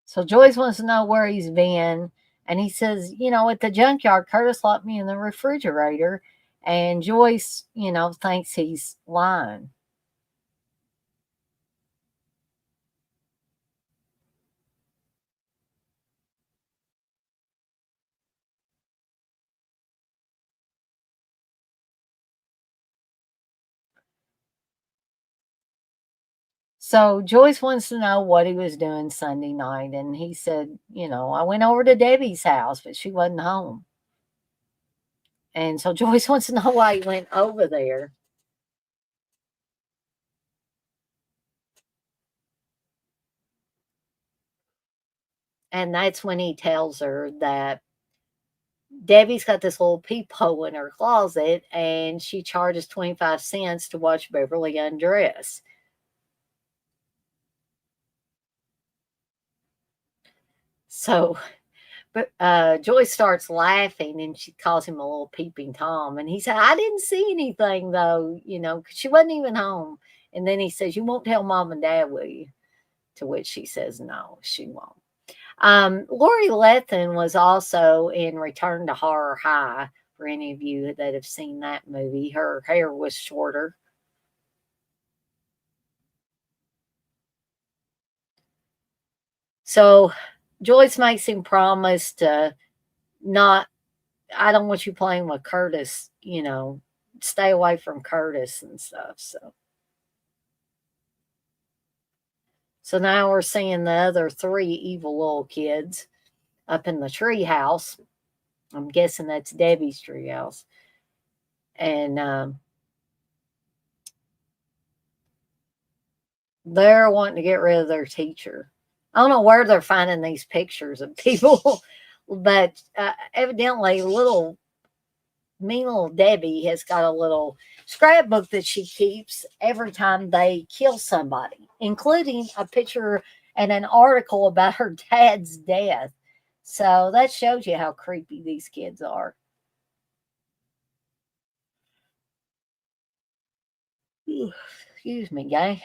So Joyce wants to know where he's been. And he says, at the junkyard, Curtis locked me in the refrigerator. And Joyce, thinks he's lying. So Joyce wants to know what he was doing Sunday night. And he said, I went over to Debbie's house, but she wasn't home. And so Joyce wants to know why he went over there. And that's when he tells her that Debbie's got this little peephole in her closet and she charges 25 cents to watch Beverly undress. So, but Joyce starts laughing and she calls him a little peeping Tom. And he said, I didn't see anything though, 'cause she wasn't even home. And then he says, you won't tell mom and dad, will you? To which she says, no, she won't. Lori Lethin was also in Return to Horror High. For any of you that have seen that movie, her hair was shorter. So Joyce makes him promise to not, I don't want you playing with Curtis, stay away from Curtis and stuff. So now we're seeing the other three evil little kids up in the tree house. I'm guessing that's Debbie's tree house. And they're wanting to get rid of their teacher. I don't know where they're finding these pictures of people, but evidently, mean little Debbie has got a little scrapbook that she keeps every time they kill somebody, including a picture and an article about her dad's death. So that shows you how creepy these kids are. Excuse me, guy.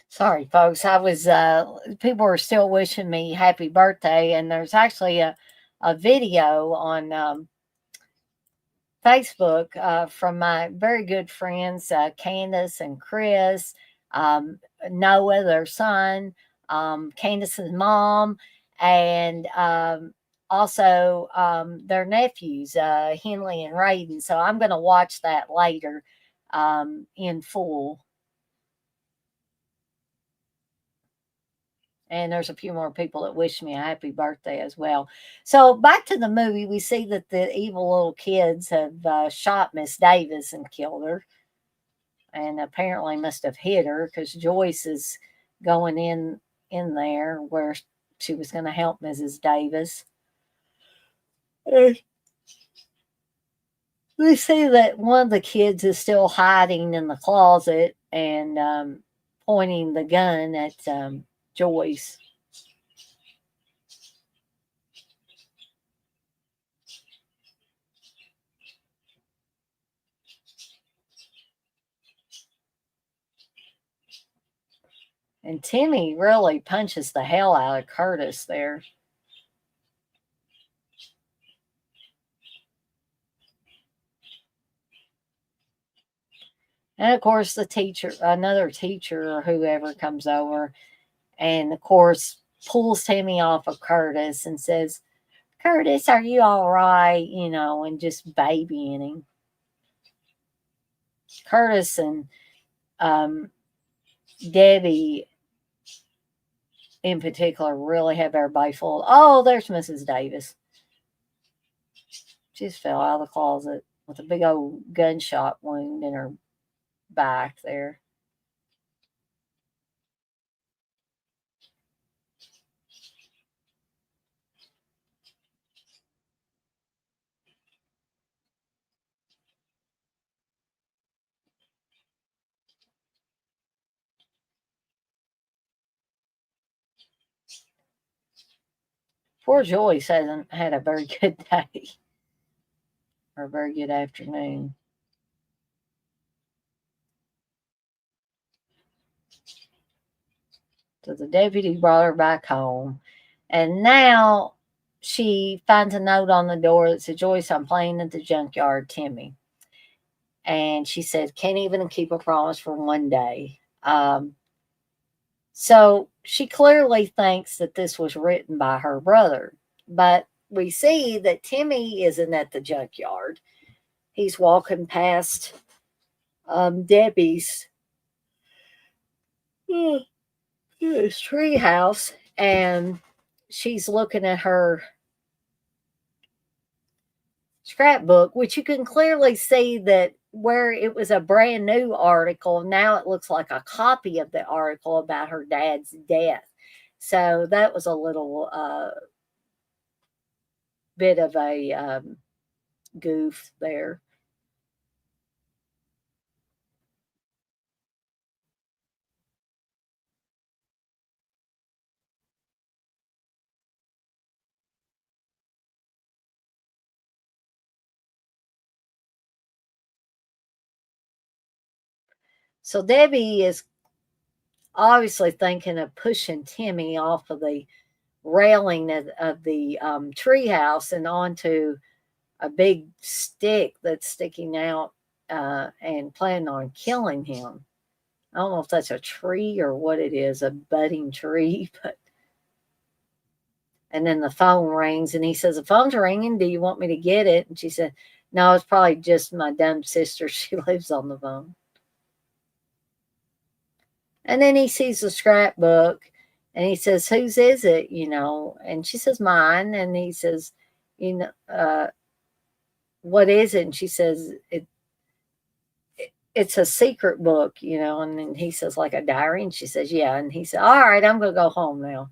Sorry, folks. I was people were still wishing me happy birthday, and there's actually a video on Facebook from my very good friends Candace and Chris, Noah, their son, Candace's mom, and also their nephews, Henley and Raiden. So I'm going to watch that later in full. And there's a few more people that wish me a happy birthday as well. So back to the movie, we see that the evil little kids have shot Miss Davis and killed her, and apparently must have hit her because Joyce is going in there where she was going to help Mrs. Davis. And we see that one of the kids is still hiding in the closet and pointing the gun at Joyce. And Timmy really punches the hell out of Curtis there. And of course, the teacher, another teacher or whoever comes over, and of course, pulls Timmy off of Curtis and says, Curtis, are you all right? You know, and just babying him. Curtis and Debbie in particular really have everybody fooled. Oh, there's Mrs. Davis. She just fell out of the closet with a big old gunshot wound in her back there. Poor Joyce hasn't had a very good day or a very good afternoon. So the deputy brought her back home. And now she finds a note on the door that says, Joyce, I'm playing at the junkyard, Timmy. And she said, can't even keep a promise for one day. So she clearly thinks that this was written by her brother. But we see that Timmy isn't at the junkyard. He's walking past Debbie's tree house, and she's looking at her scrapbook, which you can clearly see that where it was a brand new article, now it looks like a copy of the article about her dad's death. So that was a little bit of a goof there. So Debbie is obviously thinking of pushing Timmy off of the railing of the treehouse and onto a big stick that's sticking out and planning on killing him. I don't know if that's a tree or what it is, a budding tree, but and then the phone rings and he says, the phone's ringing. Do you want me to get it? And she said, no, it's probably just my dumb sister. She lives on the phone. And then he sees the scrapbook and he says, whose is it? And she says, mine. And he says, you know, what is it? And she says, it's a secret book, and then he says, like a diary. And she says, yeah. And he said, all right, I'm going to go home now.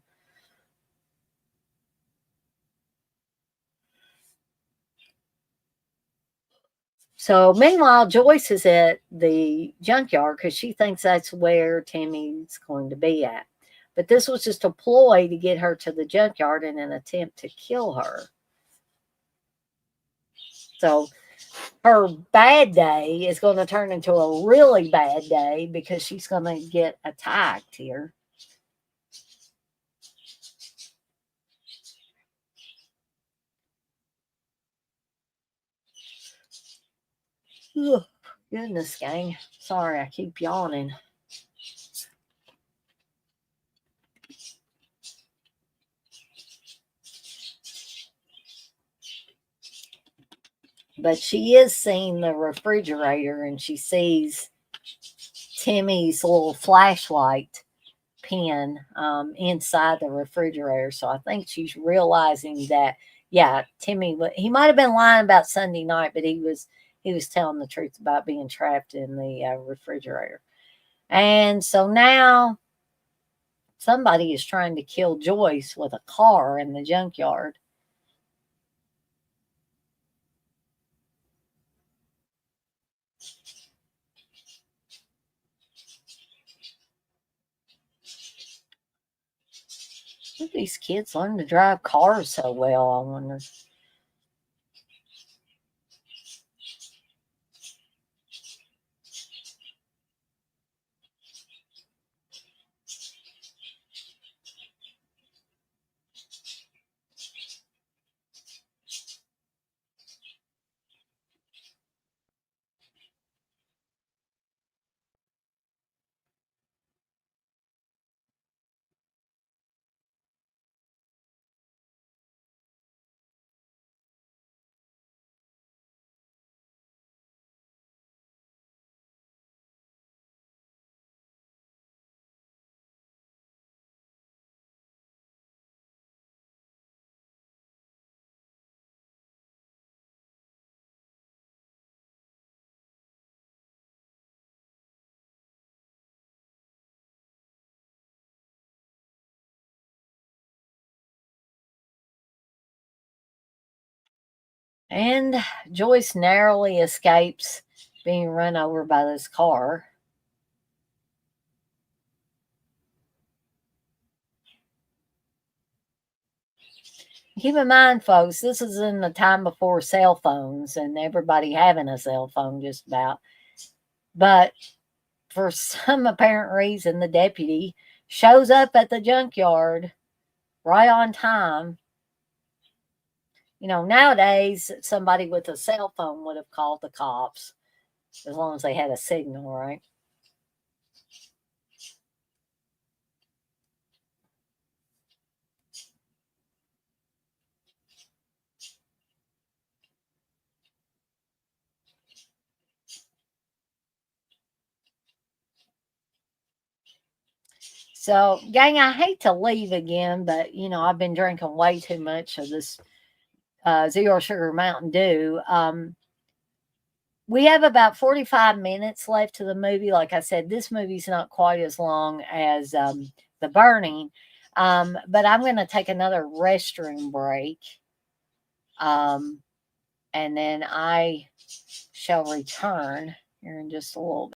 So meanwhile, Joyce is at the junkyard because she thinks that's where Timmy's going to be at. But this was just a ploy to get her to the junkyard in an attempt to kill her. So her bad day is going to turn into a really bad day because she's going to get attacked here. Ugh, goodness, gang. Sorry, I keep yawning. But she is seeing the refrigerator and she sees Timmy's little flashlight pin inside the refrigerator. So I think she's realizing that, yeah, Timmy, he might have been lying about Sunday night, but he was telling the truth about being trapped in the refrigerator. And so now somebody is trying to kill Joyce with a car in the junkyard. How do these kids learn to drive cars so well, I wonder? And Joyce narrowly escapes being run over by this car. Keep in mind, folks, this is in the time before cell phones and everybody having a cell phone just about. But for some apparent reason, the deputy shows up at the junkyard right on time. Nowadays, somebody with a cell phone would have called the cops as long as they had a signal, right? So, gang, I hate to leave again, but I've been drinking way too much of this zero sugar Mountain Dew. We have about 45 minutes left to the movie. Like I said, this movie's not quite as long as The Burning, but I'm going to take another restroom break, and then I shall return here in just a little bit.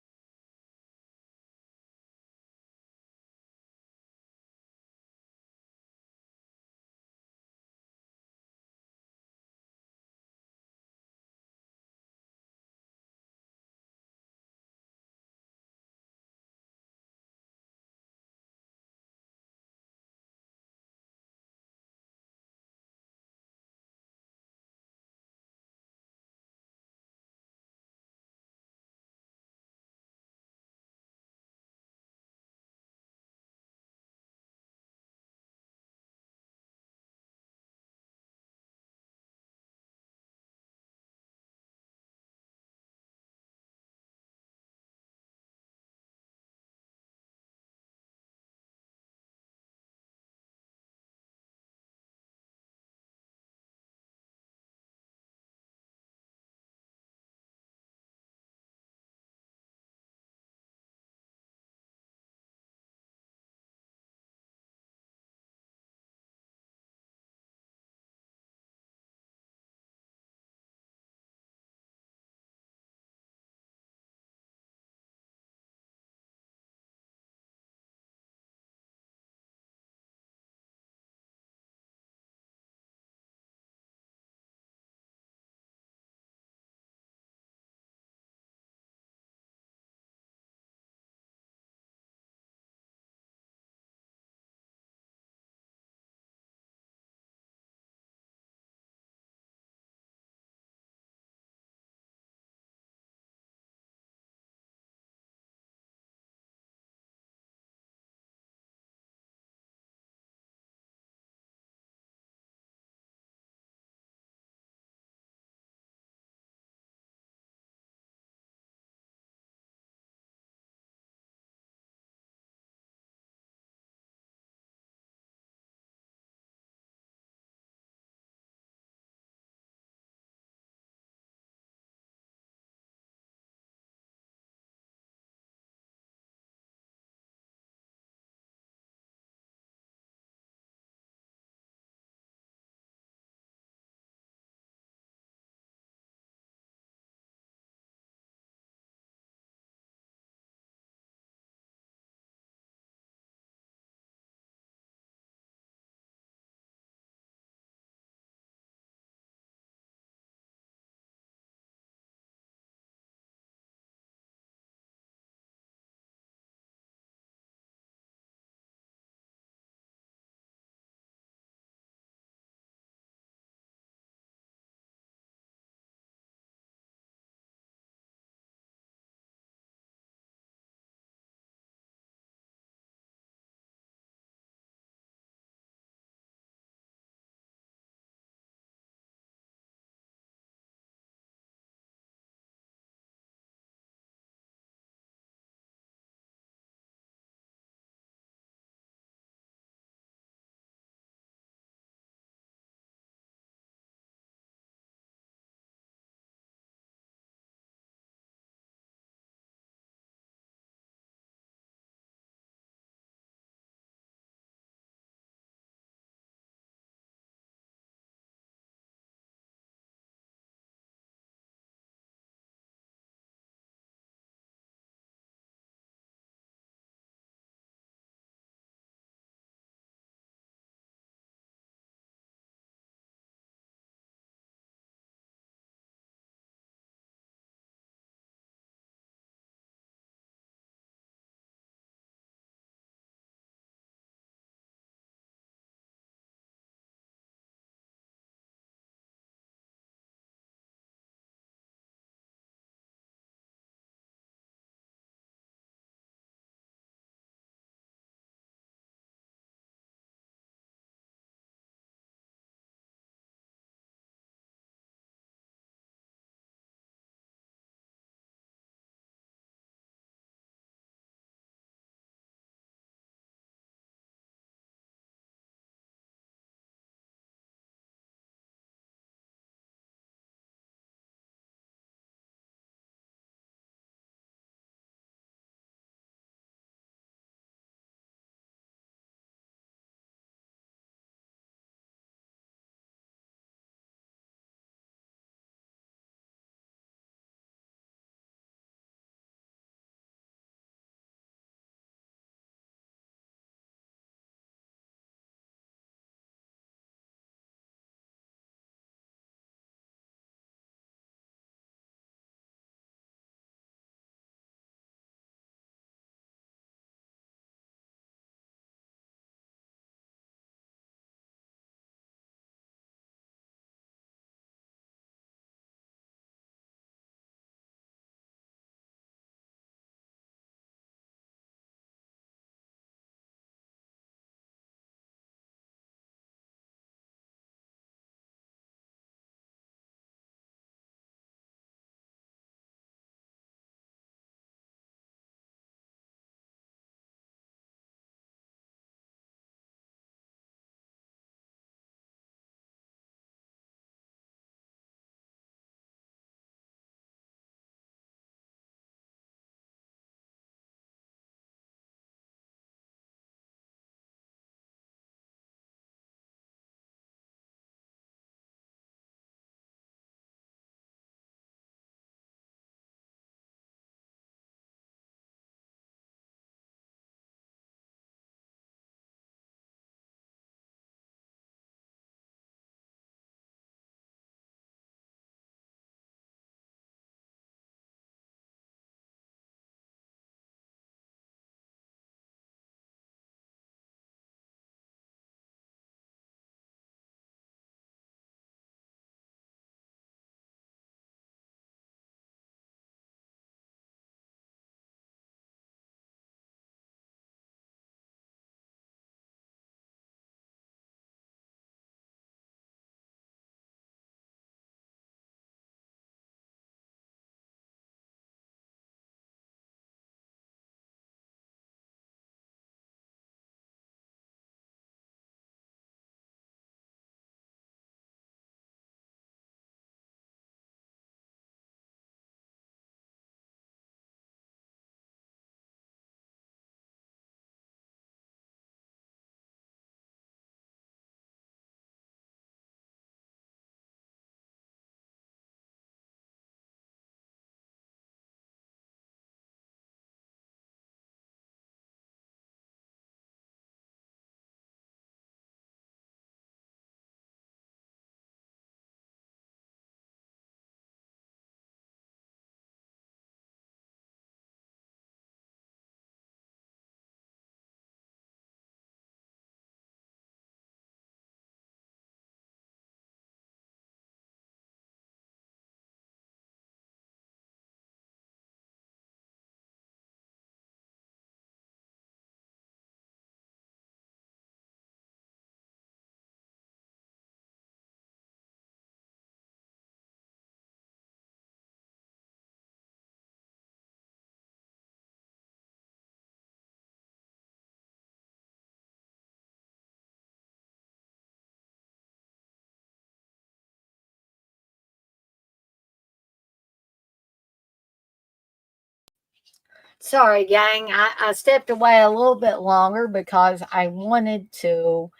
Sorry, gang. I stepped away a little bit longer because I wanted to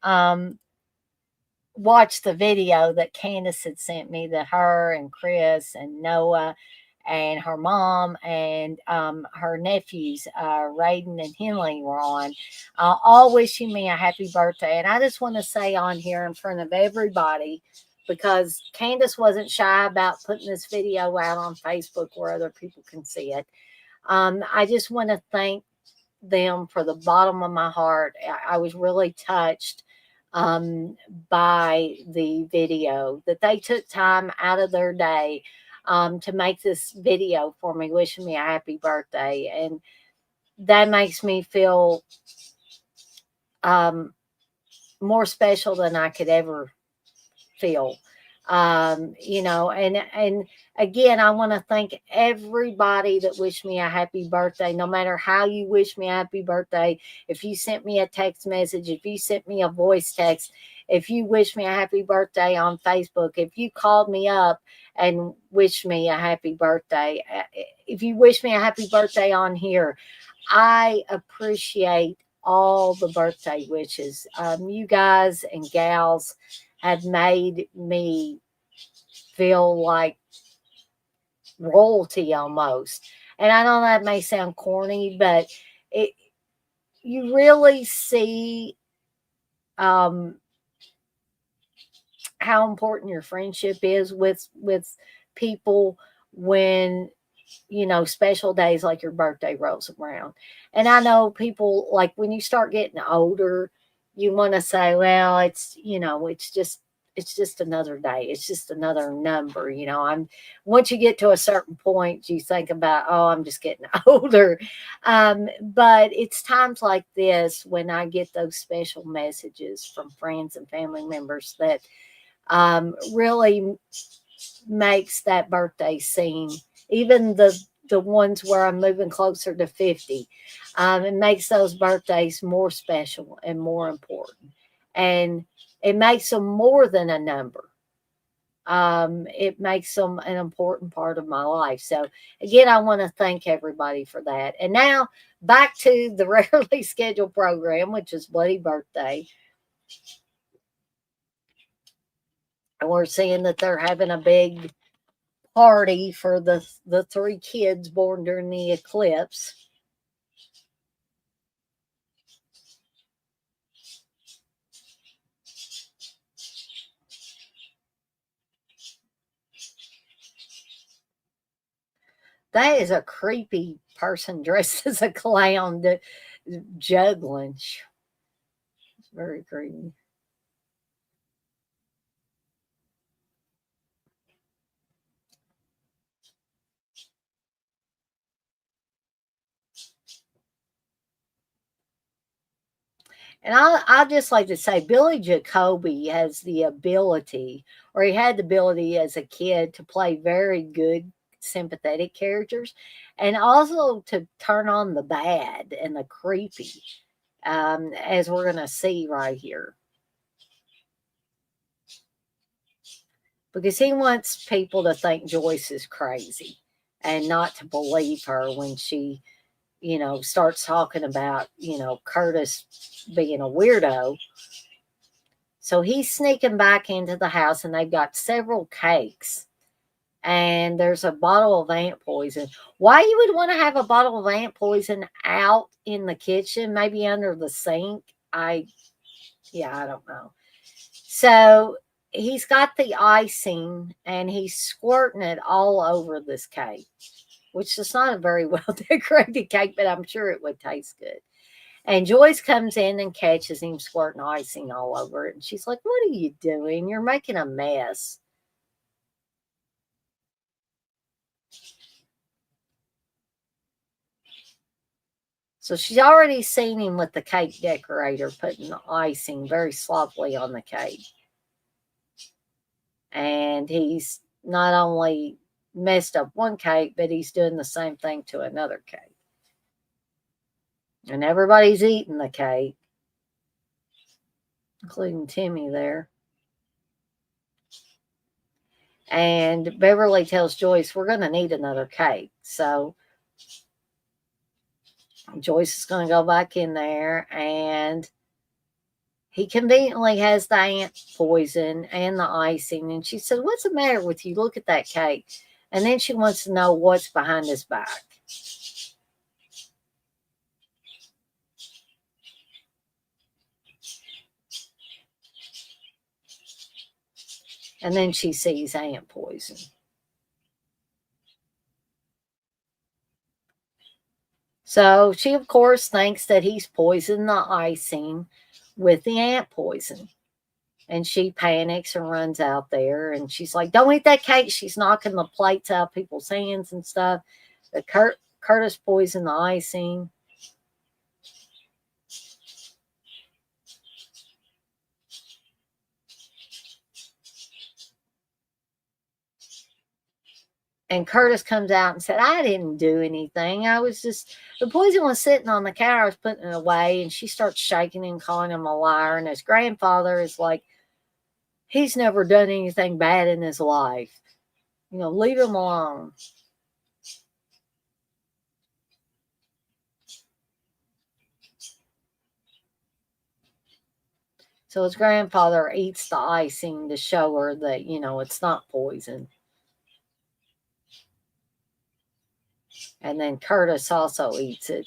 um, watch the video that Candace had sent me that her and Chris and Noah and her mom and her nephews, Raiden and Henley, were on, all wishing me a happy birthday. And I just want to say on here in front of everybody, because Candace wasn't shy about putting this video out on Facebook where other people can see it. I just want to thank them for the bottom of my heart. I was really touched um, by the video that they took time out of their day to make this video for me, wishing me a happy birthday. And that makes me feel um, more special than I could ever feel. And again, I want to thank everybody that wished me a happy birthday, no matter how you wish me a happy birthday. If you sent me a text message, if you sent me a voice text, if you wish me a happy birthday on Facebook, if you called me up and wished me a happy birthday, if you wish me a happy birthday on here, I appreciate all the birthday wishes. You guys and gals have made me feel like royalty almost. And I know that may sound corny, but it you really see um, how important your friendship is with people when special days like your birthday rolls around. And I know people, like, when you start getting older, you want to say, well, it's just another day. It's just another number. I'm Once you get to a certain point, you think about, oh, I'm just getting older. But it's times like this when I get those special messages from friends and family members that really makes that birthday seem, even the ones where I'm moving closer to 50, it makes those birthdays more special and more important. And it makes them more than a number. It makes them an important part of my life. So again, I want to thank everybody for that. And now back to the rarely scheduled program, which is Bloody Birthday. And we're seeing that they're having a big party for the three kids born during the eclipse. That is a creepy person dressed as a clown juggling. It's very creepy. And I just like to say, Billy Jacoby has the ability, or he had the ability as a kid, to play very good, sympathetic characters, and also to turn on the bad and the creepy, as we're going to see right here. Because he wants people to think Joyce is crazy and not to believe her when she starts talking about, Curtis being a weirdo. So he's sneaking back into the house, and they've got several cakes. And there's a bottle of ant poison. Why you would want to have a bottle of ant poison out in the kitchen, maybe under the sink? I don't know. So he's got the icing and he's squirting it all over this cake, which is not a very well decorated cake, but I'm sure it would taste good. And Joyce comes in and catches him squirting icing all over it. And she's like, "What are you doing? You're making a mess." So she's already seen him with the cake decorator putting the icing very sloppily on the cake. And he's not only messed up one cake, but he's doing the same thing to another cake. And everybody's eating the cake, including Timmy there. And Beverly tells Joyce, "We're going to need another cake." So Joyce is going to go back in there, and he conveniently has the ant poison and the icing. And she said, "What's the matter with you? Look at that cake." And then she wants to know what's behind his back. And then she sees ant poison. So she, of course, thinks that he's poisoned the icing with the ant poison. And she panics and runs out there. And she's like, "Don't eat that cake." She's knocking the plates out of people's hands and stuff. But Curtis poisoned the icing. And Curtis comes out and said, "I didn't do anything. I was just, the poison was sitting on the counter. I was putting it away." And she starts shaking and calling him a liar. And his grandfather is like, "He's never done anything bad in his life. Leave him alone." So his grandfather eats the icing to show her that, it's not poison. And then Curtis also eats it,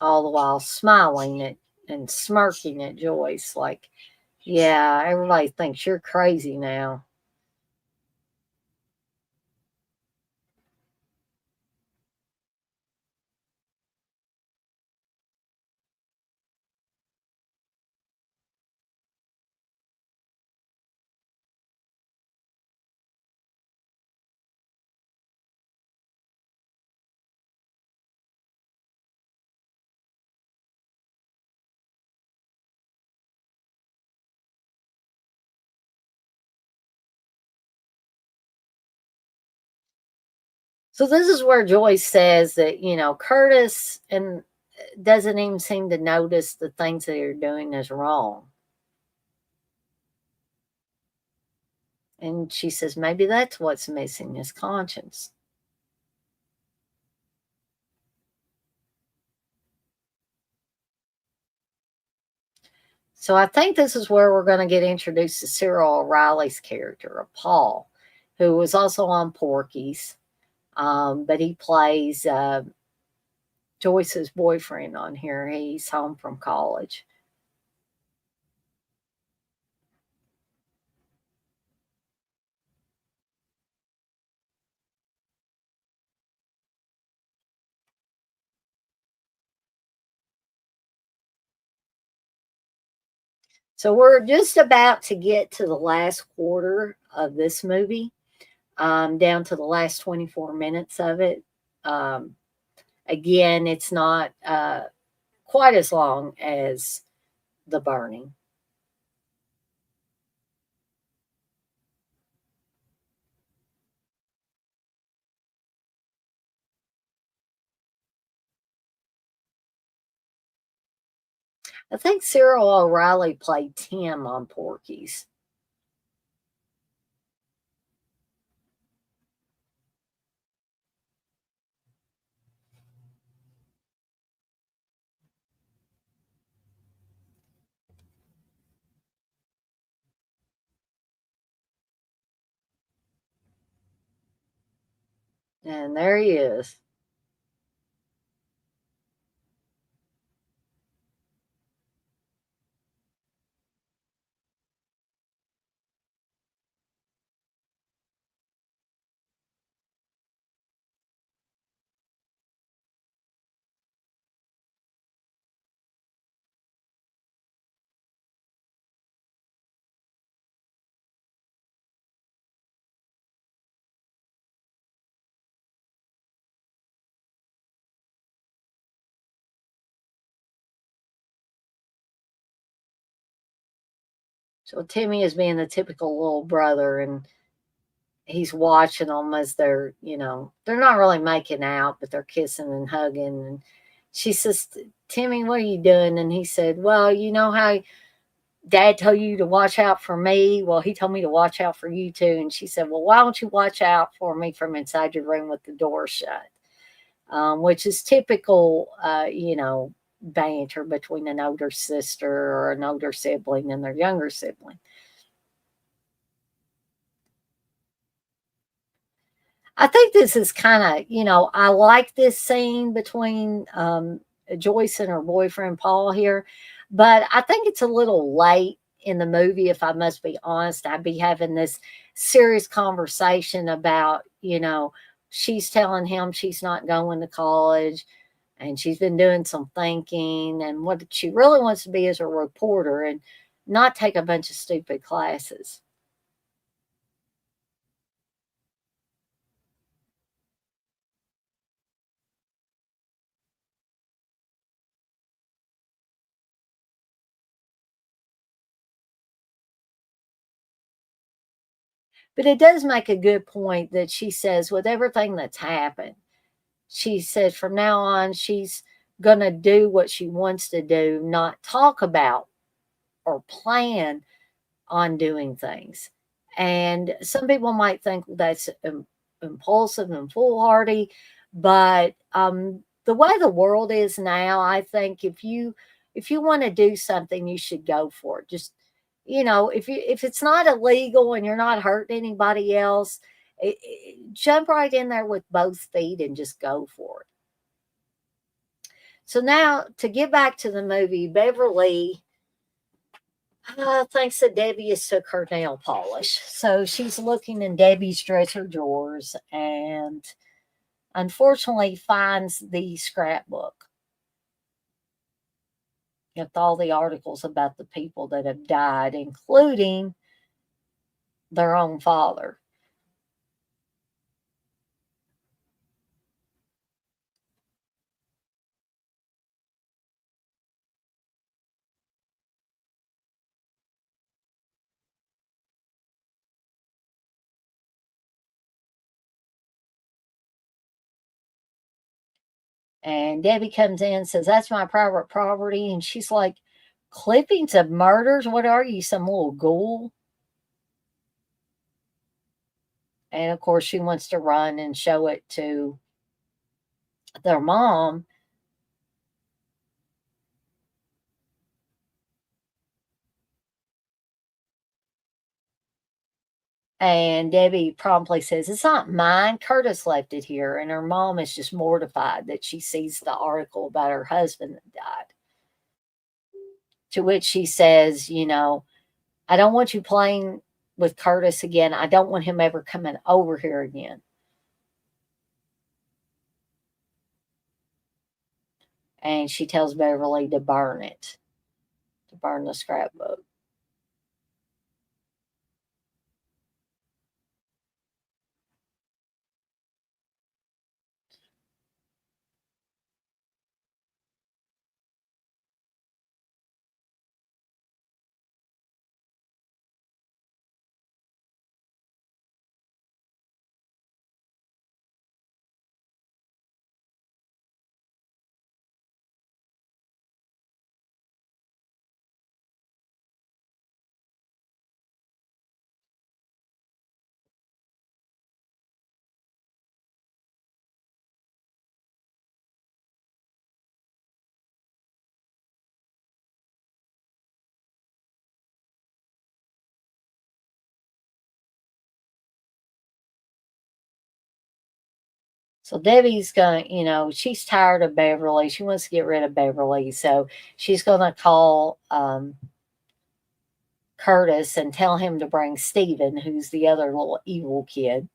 all the while smiling at and smirking at Joyce like, "Yeah, everybody thinks you're crazy now." So this is where Joyce says that, Curtis and doesn't even seem to notice the things that you're doing is wrong. And she says, maybe that's what's missing, his conscience. So I think this is where we're going to get introduced to Cyril O'Reilly's character of Paul, who was also on Porky's, but he plays Joyce's boyfriend on here. He's home from college. So we're just about to get to the last quarter of this movie, down to the last 24 minutes of it. Again, it's not quite as long as The Burning. I think Cyril O'Reilly played Tim on Porky's. And there he is. So Timmy is being the typical little brother, and he's watching them as they're not really making out, but they're kissing and hugging. And she says, "Timmy, what are you doing?" And he said, "Well, you know how Dad told you to watch out for me? Well, he told me to watch out for you too." And she said, "Well, why don't you watch out for me from inside your room with the door shut?" which is typical, banter between an older sister or an older sibling and their younger sibling. I think this is kind of, I like this scene between Joyce and her boyfriend Paul here, but I think it's a little late in the movie. If I must be honest, I'd be having this serious conversation about, she's telling him she's not going to college and she's been doing some thinking, and what she really wants to be is a reporter and not take a bunch of stupid classes. But it does make a good point that she says, with everything that's happened, she said from now on, she's going to do what she wants to do, not talk about or plan on doing things. And some people might think that's impulsive and foolhardy, but the way the world is now, I think if you want to do something, you should go for it. Just if it's not illegal and you're not hurting anybody else, jump right in there with both feet and just go for it. So now to get back to the movie, Beverly thinks that Debbie has took her nail polish. So she's looking in Debbie's dresser drawers and unfortunately finds the scrapbook with all the articles about the people that have died, including their own father. And Debbie comes in and says, "That's my private property." And she's like, "Clippings of murders? What are you, some little ghoul?" And of course, she wants to run and show it to their mom. And Debbie promptly says, "It's not mine. Curtis left it here." And her mom is just mortified that she sees the article about her husband that died. To which she says, "I don't want you playing with Curtis again. I don't want him ever coming over here again." And she tells Beverly to burn it, to burn the scrapbook. So Debbie's going to, she's tired of Beverly. She wants to get rid of Beverly. So she's going to call Curtis and tell him to bring Steven, who's the other little evil kid.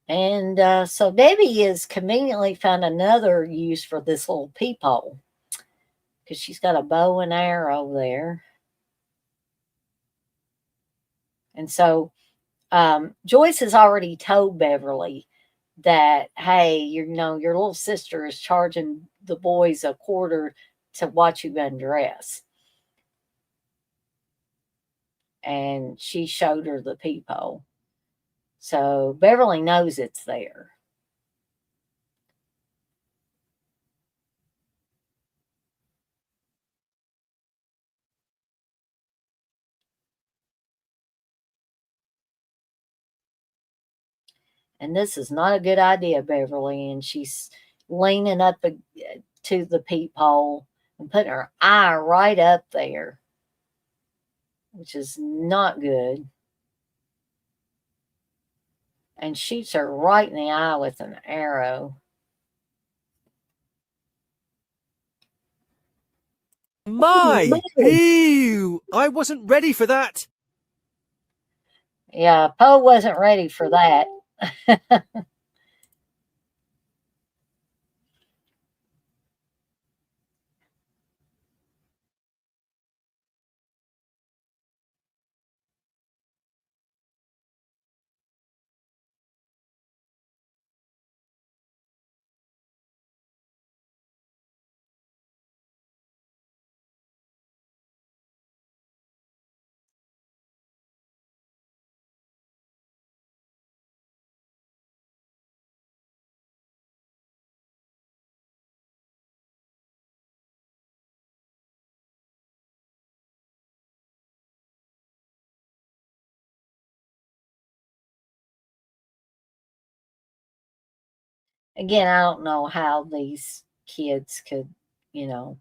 And so Debbie has conveniently found another use for this little peephole because she's got a bow and arrow there. And so Joyce has already told Beverly that, hey, your little sister is charging the boys a quarter to watch you undress. And she showed her the peephole. So Beverly knows it's there. and this is not a good idea, Beverly. And she's leaning up to the peephole and putting her eye right up there, which is not good. And shoots her right in the eye with an arrow. My! Ew! I wasn't ready for that. Yeah, Poe wasn't ready for that. Again, I don't know how these kids could, you know,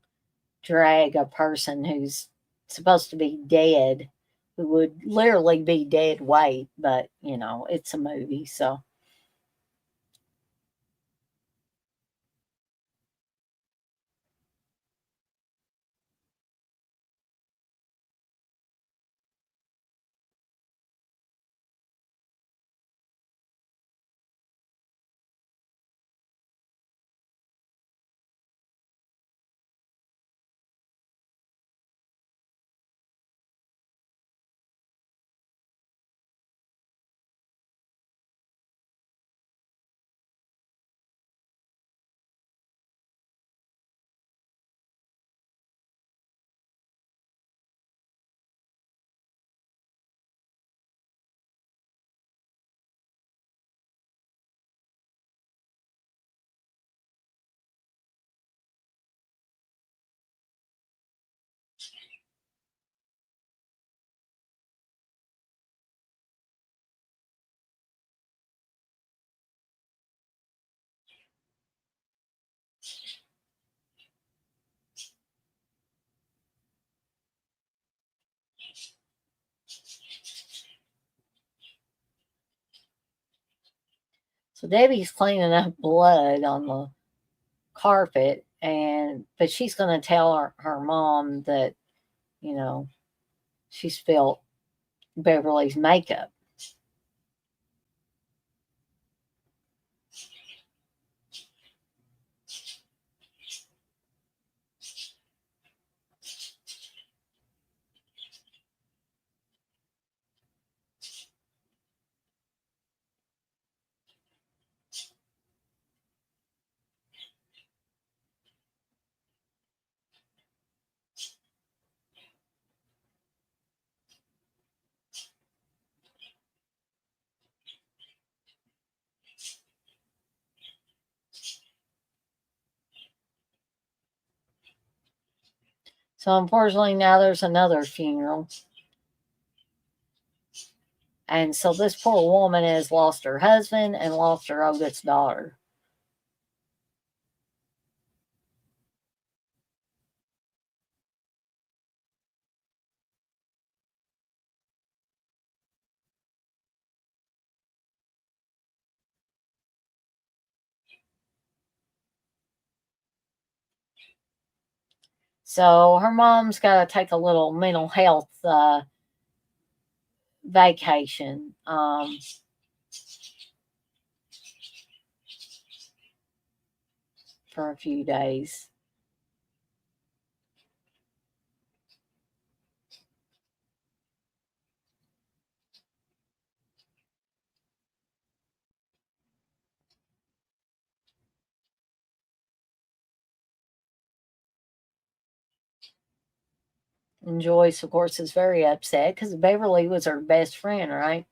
drag a person who's supposed to be dead, who would literally be dead weight, but, it's a movie, so. So Debbie's cleaning up blood on the carpet, but she's going to tell her mom that, you know, she spilled Beverly's makeup. So unfortunately, now there's another funeral. And so this poor woman has lost her husband and lost her oldest daughter. So her mom's got to take a little mental health vacation for a few days. And Joyce, of course, is very upset because Beverly was her best friend, right?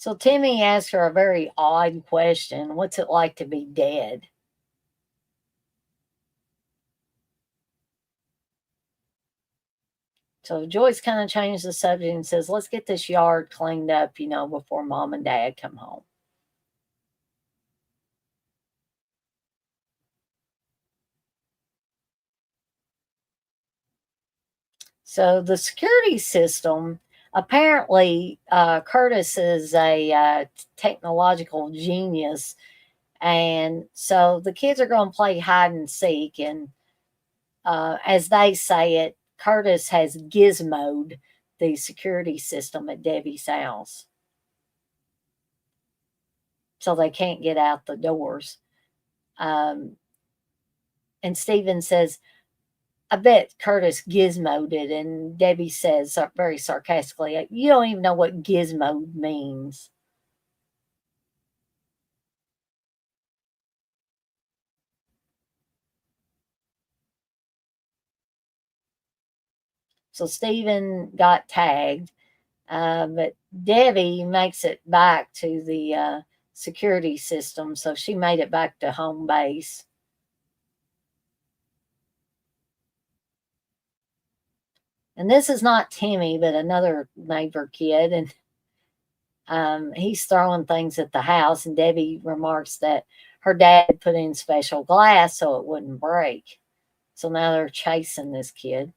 So Timmy asked her a very odd question. What's it like to be dead? So Joyce kind of changed the subject and says, let's get this yard cleaned up, before mom and dad come home. So the security system, apparently, Curtis is a technological genius. And so the kids are going to play hide and seek. And as they say it, Curtis has gizmoed the security system at Debbie's house. So they can't get out the doors. Um, and Steven says, I bet Curtis gizmoed it. And Debbie says very sarcastically, you don't even know what gizmo means. So Steven got tagged, but Debbie makes it back to the security system. So she made it back to home base. And this is not Timmy, but another neighbor kid. And he's throwing things at the house. And Debbie remarks that her dad put in special glass so it wouldn't break. So now they're chasing this kid.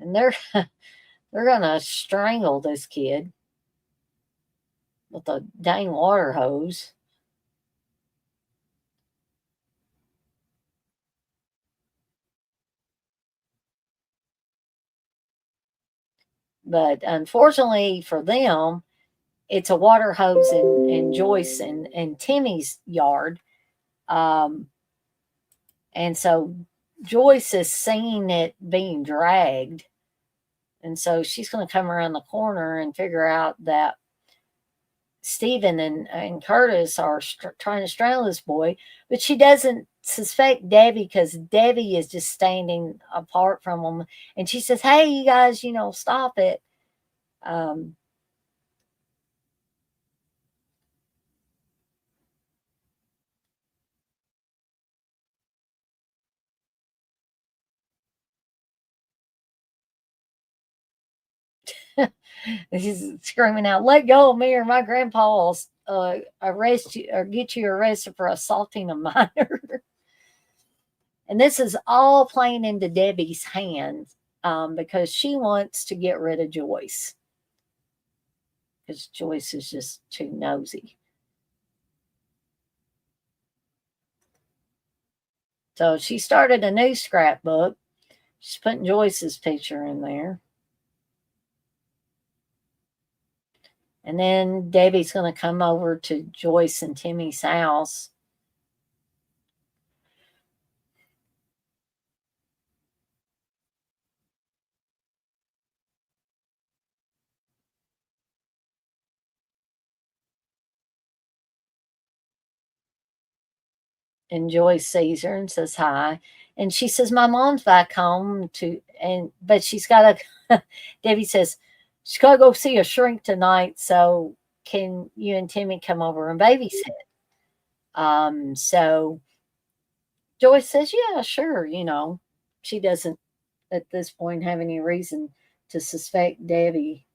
And they're gonna strangle this kid with a dang water hose. But unfortunately for them, it's a water hose in Joyce and Timmy's yard. Um, and so Joyce is seeing it being dragged. And so she's going to come around the corner and figure out that Stephen and Curtis are trying to strangle this boy, but she doesn't suspect Debbie because Debbie is just standing apart from them. And she says, hey, you guys, stop it. Um, He's screaming out, let go of me or my grandpa will arrest you or get you arrested for assaulting a minor. And this is all playing into Debbie's hands because she wants to get rid of Joyce because Joyce is just too nosy. So she started a new scrapbook. She's putting Joyce's picture in there. And then Debbie's going to come over to Joyce and Timmy's house. And Joyce sees her and says hi. And she says, my mom's back home but she's got to, Debbie says, she's got to go see a shrink tonight. So can you and Timmy come over and babysit? So Joyce says, yeah, sure. She doesn't at this point have any reason to suspect Debbie.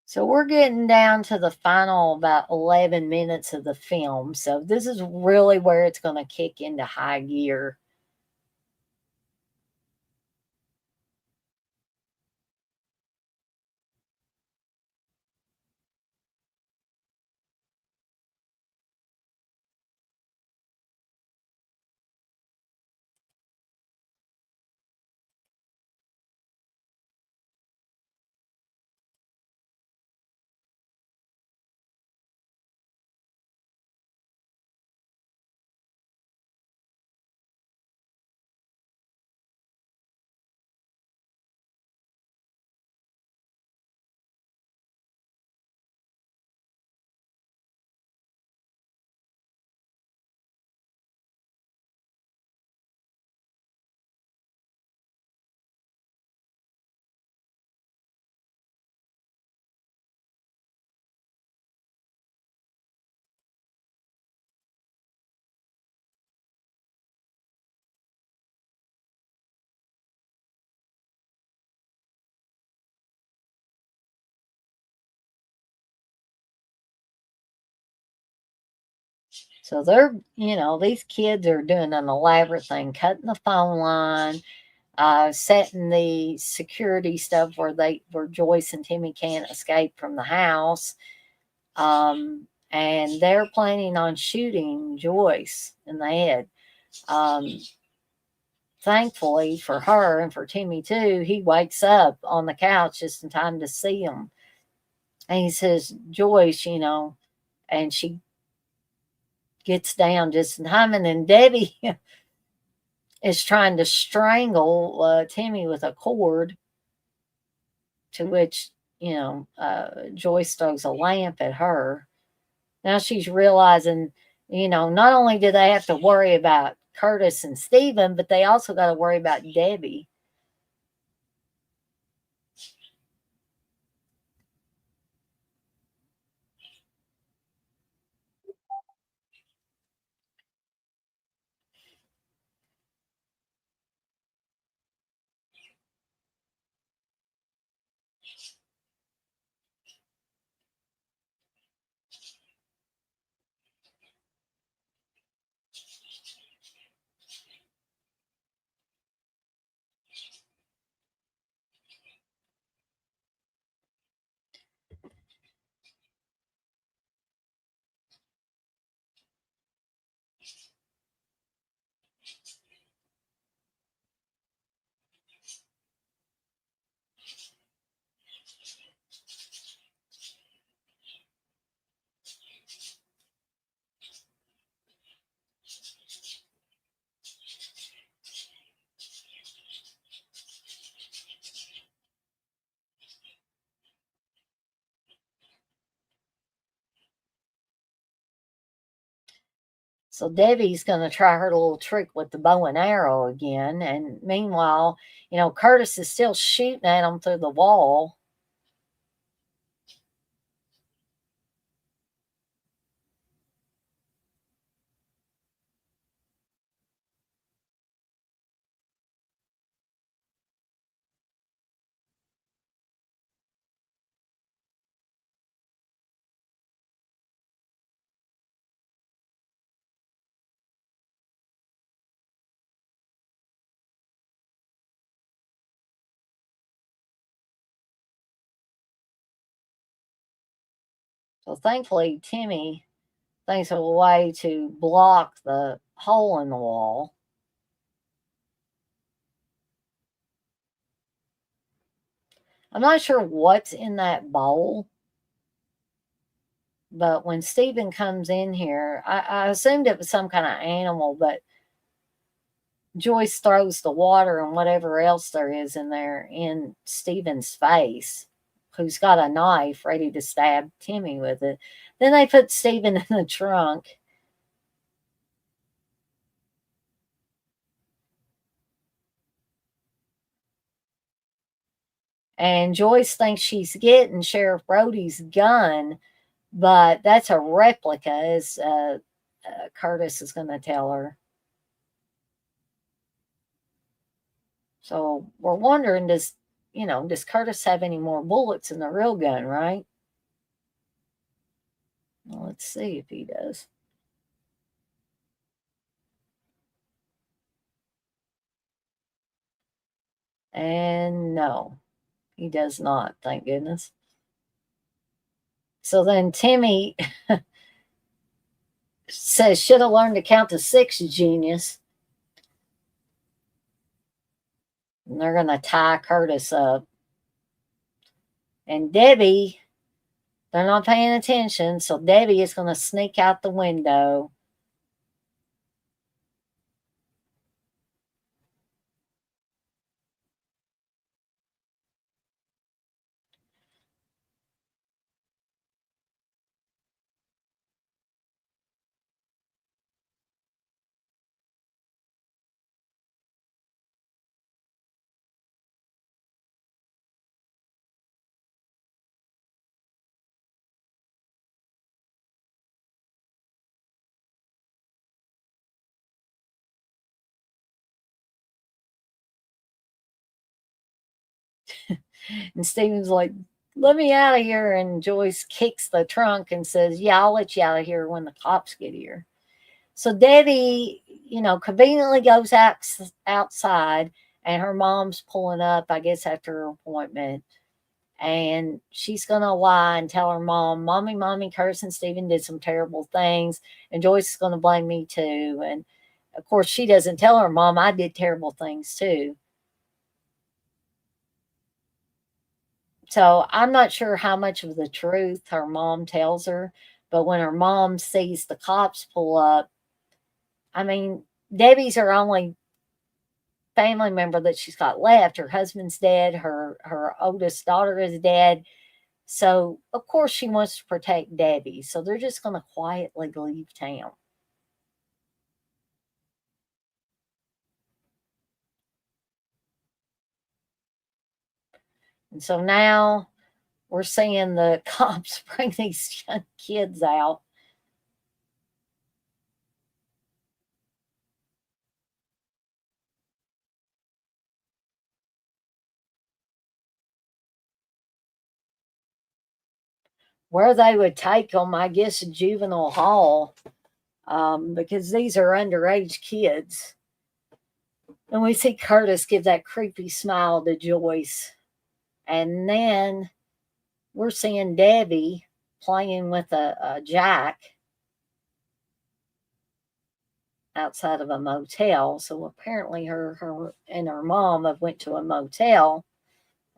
So we're getting down to the final about 11 minutes of the film. So this is really where it's going to kick into high gear. So they're, these kids are doing an elaborate thing, cutting the phone line, setting the security stuff where Joyce and Timmy can't escape from the house. And they're planning on shooting Joyce in the head. Thankfully for her and for Timmy too, he wakes up on the couch just in time to see him. And he says, Joyce, and she gets down just in time. And then Debbie is trying to strangle Timmy with a cord, to which, Joyce throws a lamp at her. Now she's realizing, not only do they have to worry about Curtis and Stephen, but they also got to worry about Debbie. So Debbie's going to try her little trick with the bow and arrow again. And meanwhile, Curtis is still shooting at him through the wall. So thankfully, Timmy thinks of a way to block the hole in the wall. I'm not sure what's in that bowl, but when Stephen comes in here, I assumed it was some kind of animal, but Joyce throws the water and whatever else there is in there in Stephen's face, who's got a knife ready to stab Timmy with it. Then they put Stephen in the trunk. And Joyce thinks she's getting Sheriff Brody's gun, but that's a replica, as Curtis is going to tell her. So we're wondering, does Curtis have any more bullets in the real gun, right? Well, let's see if he does. And no, he does not, thank goodness. So then Timmy says, should have learned to count to 6, genius. And they're going to tie Curtis up. And Debbie, they're not paying attention. So Debbie is going to sneak out the window. And Steven's like, let me out of here. And Joyce kicks the trunk and says, yeah, I'll let you out of here when the cops get here. So Debbie, conveniently goes outside, and her mom's pulling up, I guess, after her appointment. And she's going to lie and tell her mom, Mommy, Curtis and Steven did some terrible things. And Joyce is going to blame me too. And of course, she doesn't tell her mom, I did terrible things too. So I'm not sure how much of the truth her mom tells her, but when her mom sees the cops pull up, I mean, Debbie's her only family member that she's got left. Her husband's dead, her oldest daughter is dead. So of course she wants to protect Debbie. So they're just going to quietly leave town. And so now we're seeing the cops bring these young kids out. Where they would take them, I guess, a juvenile hall, because these are underage kids. And we see Curtis give that creepy smile to Joyce. And then we're seeing Debbie playing with a jack outside of a motel. So apparently her and her mom have went to a motel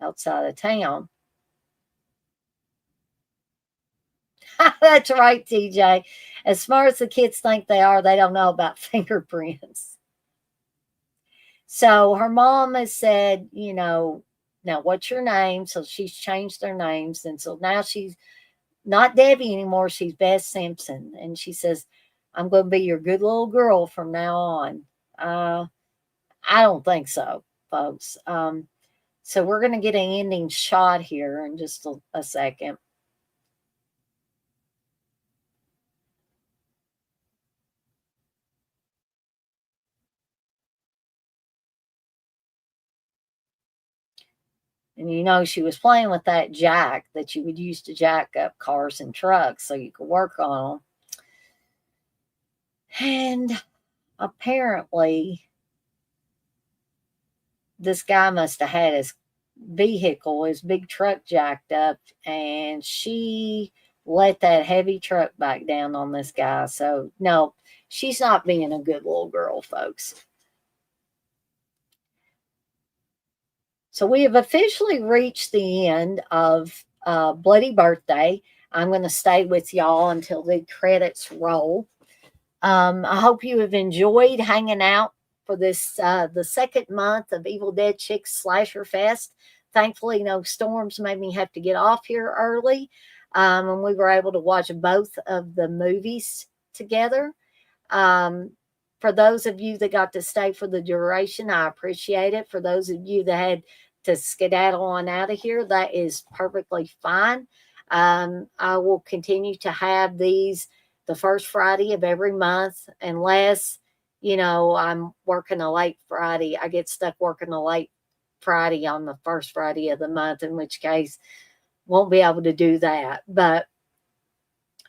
outside of town. That's right, TJ. As smart as the kids think they are, they don't know about fingerprints. So her mom has said, now what's your name? So she's changed their names. And so now she's not Debbie anymore. She's Beth Simpson. And she says, I'm going to be your good little girl from now on. I don't think so, folks. So we're going to get an ending shot here in just a second. And she was playing with that jack that you would use to jack up cars and trucks so you could work on them. And apparently, this guy must have had his vehicle, his big truck jacked up, and she let that heavy truck back down on this guy. So, no, she's not being a good little girl, folks. So we have officially reached the end of Bloody Birthday. I'm going to stay with y'all until the credits roll. I hope you have enjoyed hanging out for this the second month of Evil Dead Chicks Slasher Fest. Thankfully, no storms made me have to get off here early, and we were able to watch both of the movies together. For those of you that got to stay for the duration, I appreciate it. For those of you that had to skedaddle on out of here, that is perfectly fine. I will continue to have these the first Friday of every month, unless, I'm working a late Friday. I get stuck working a late Friday on the first Friday of the month, in which case won't be able to do that. But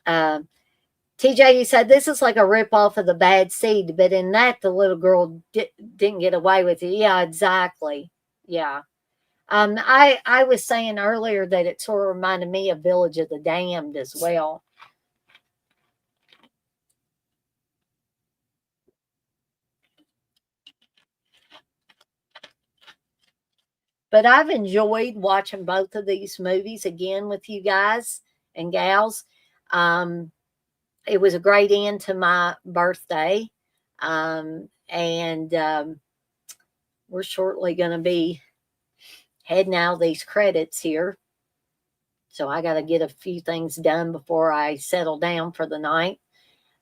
TJ, you said this is like a rip off of The Bad Seed, but in that the little girl didn't get away with it. Yeah, exactly. Yeah. I was saying earlier that it sort of reminded me of Village of the Damned as well. But I've enjoyed watching both of these movies again with you guys and gals. It was a great end to my birthday. And we're shortly going to be heading out these credits here. So I got to get a few things done before I settle down for the night.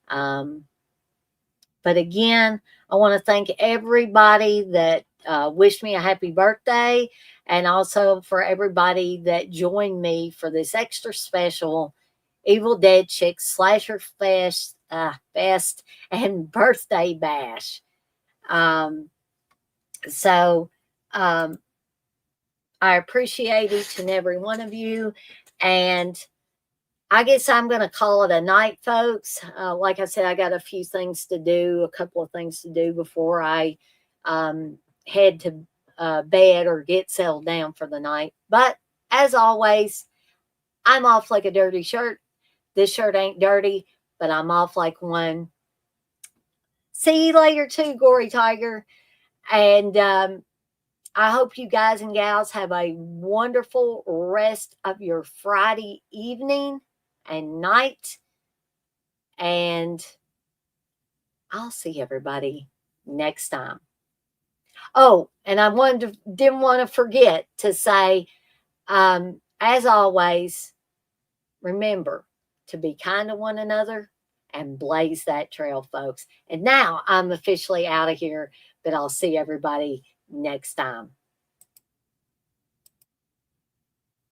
But again, I want to thank everybody that wished me a happy birthday, and also for everybody that joined me for this extra special Evil Dead Chicks Slasher Fest and Birthday Bash. So I appreciate each and every one of you, and I guess I'm going to call it a night, folks. Like I said, I got a few things to do, a couple of things to do before I head to bed or get settled down for the night. But as always, I'm off like a dirty shirt. This shirt ain't dirty, but I'm off like one. See you later too, Gory Tiger. And I hope you guys and gals have a wonderful rest of your Friday evening and night. And I'll see everybody next time. Oh, and I didn't want to forget to say, as always, remember to be kind to one another and blaze that trail, folks. And now I'm officially out of here, but I'll see everybody next time.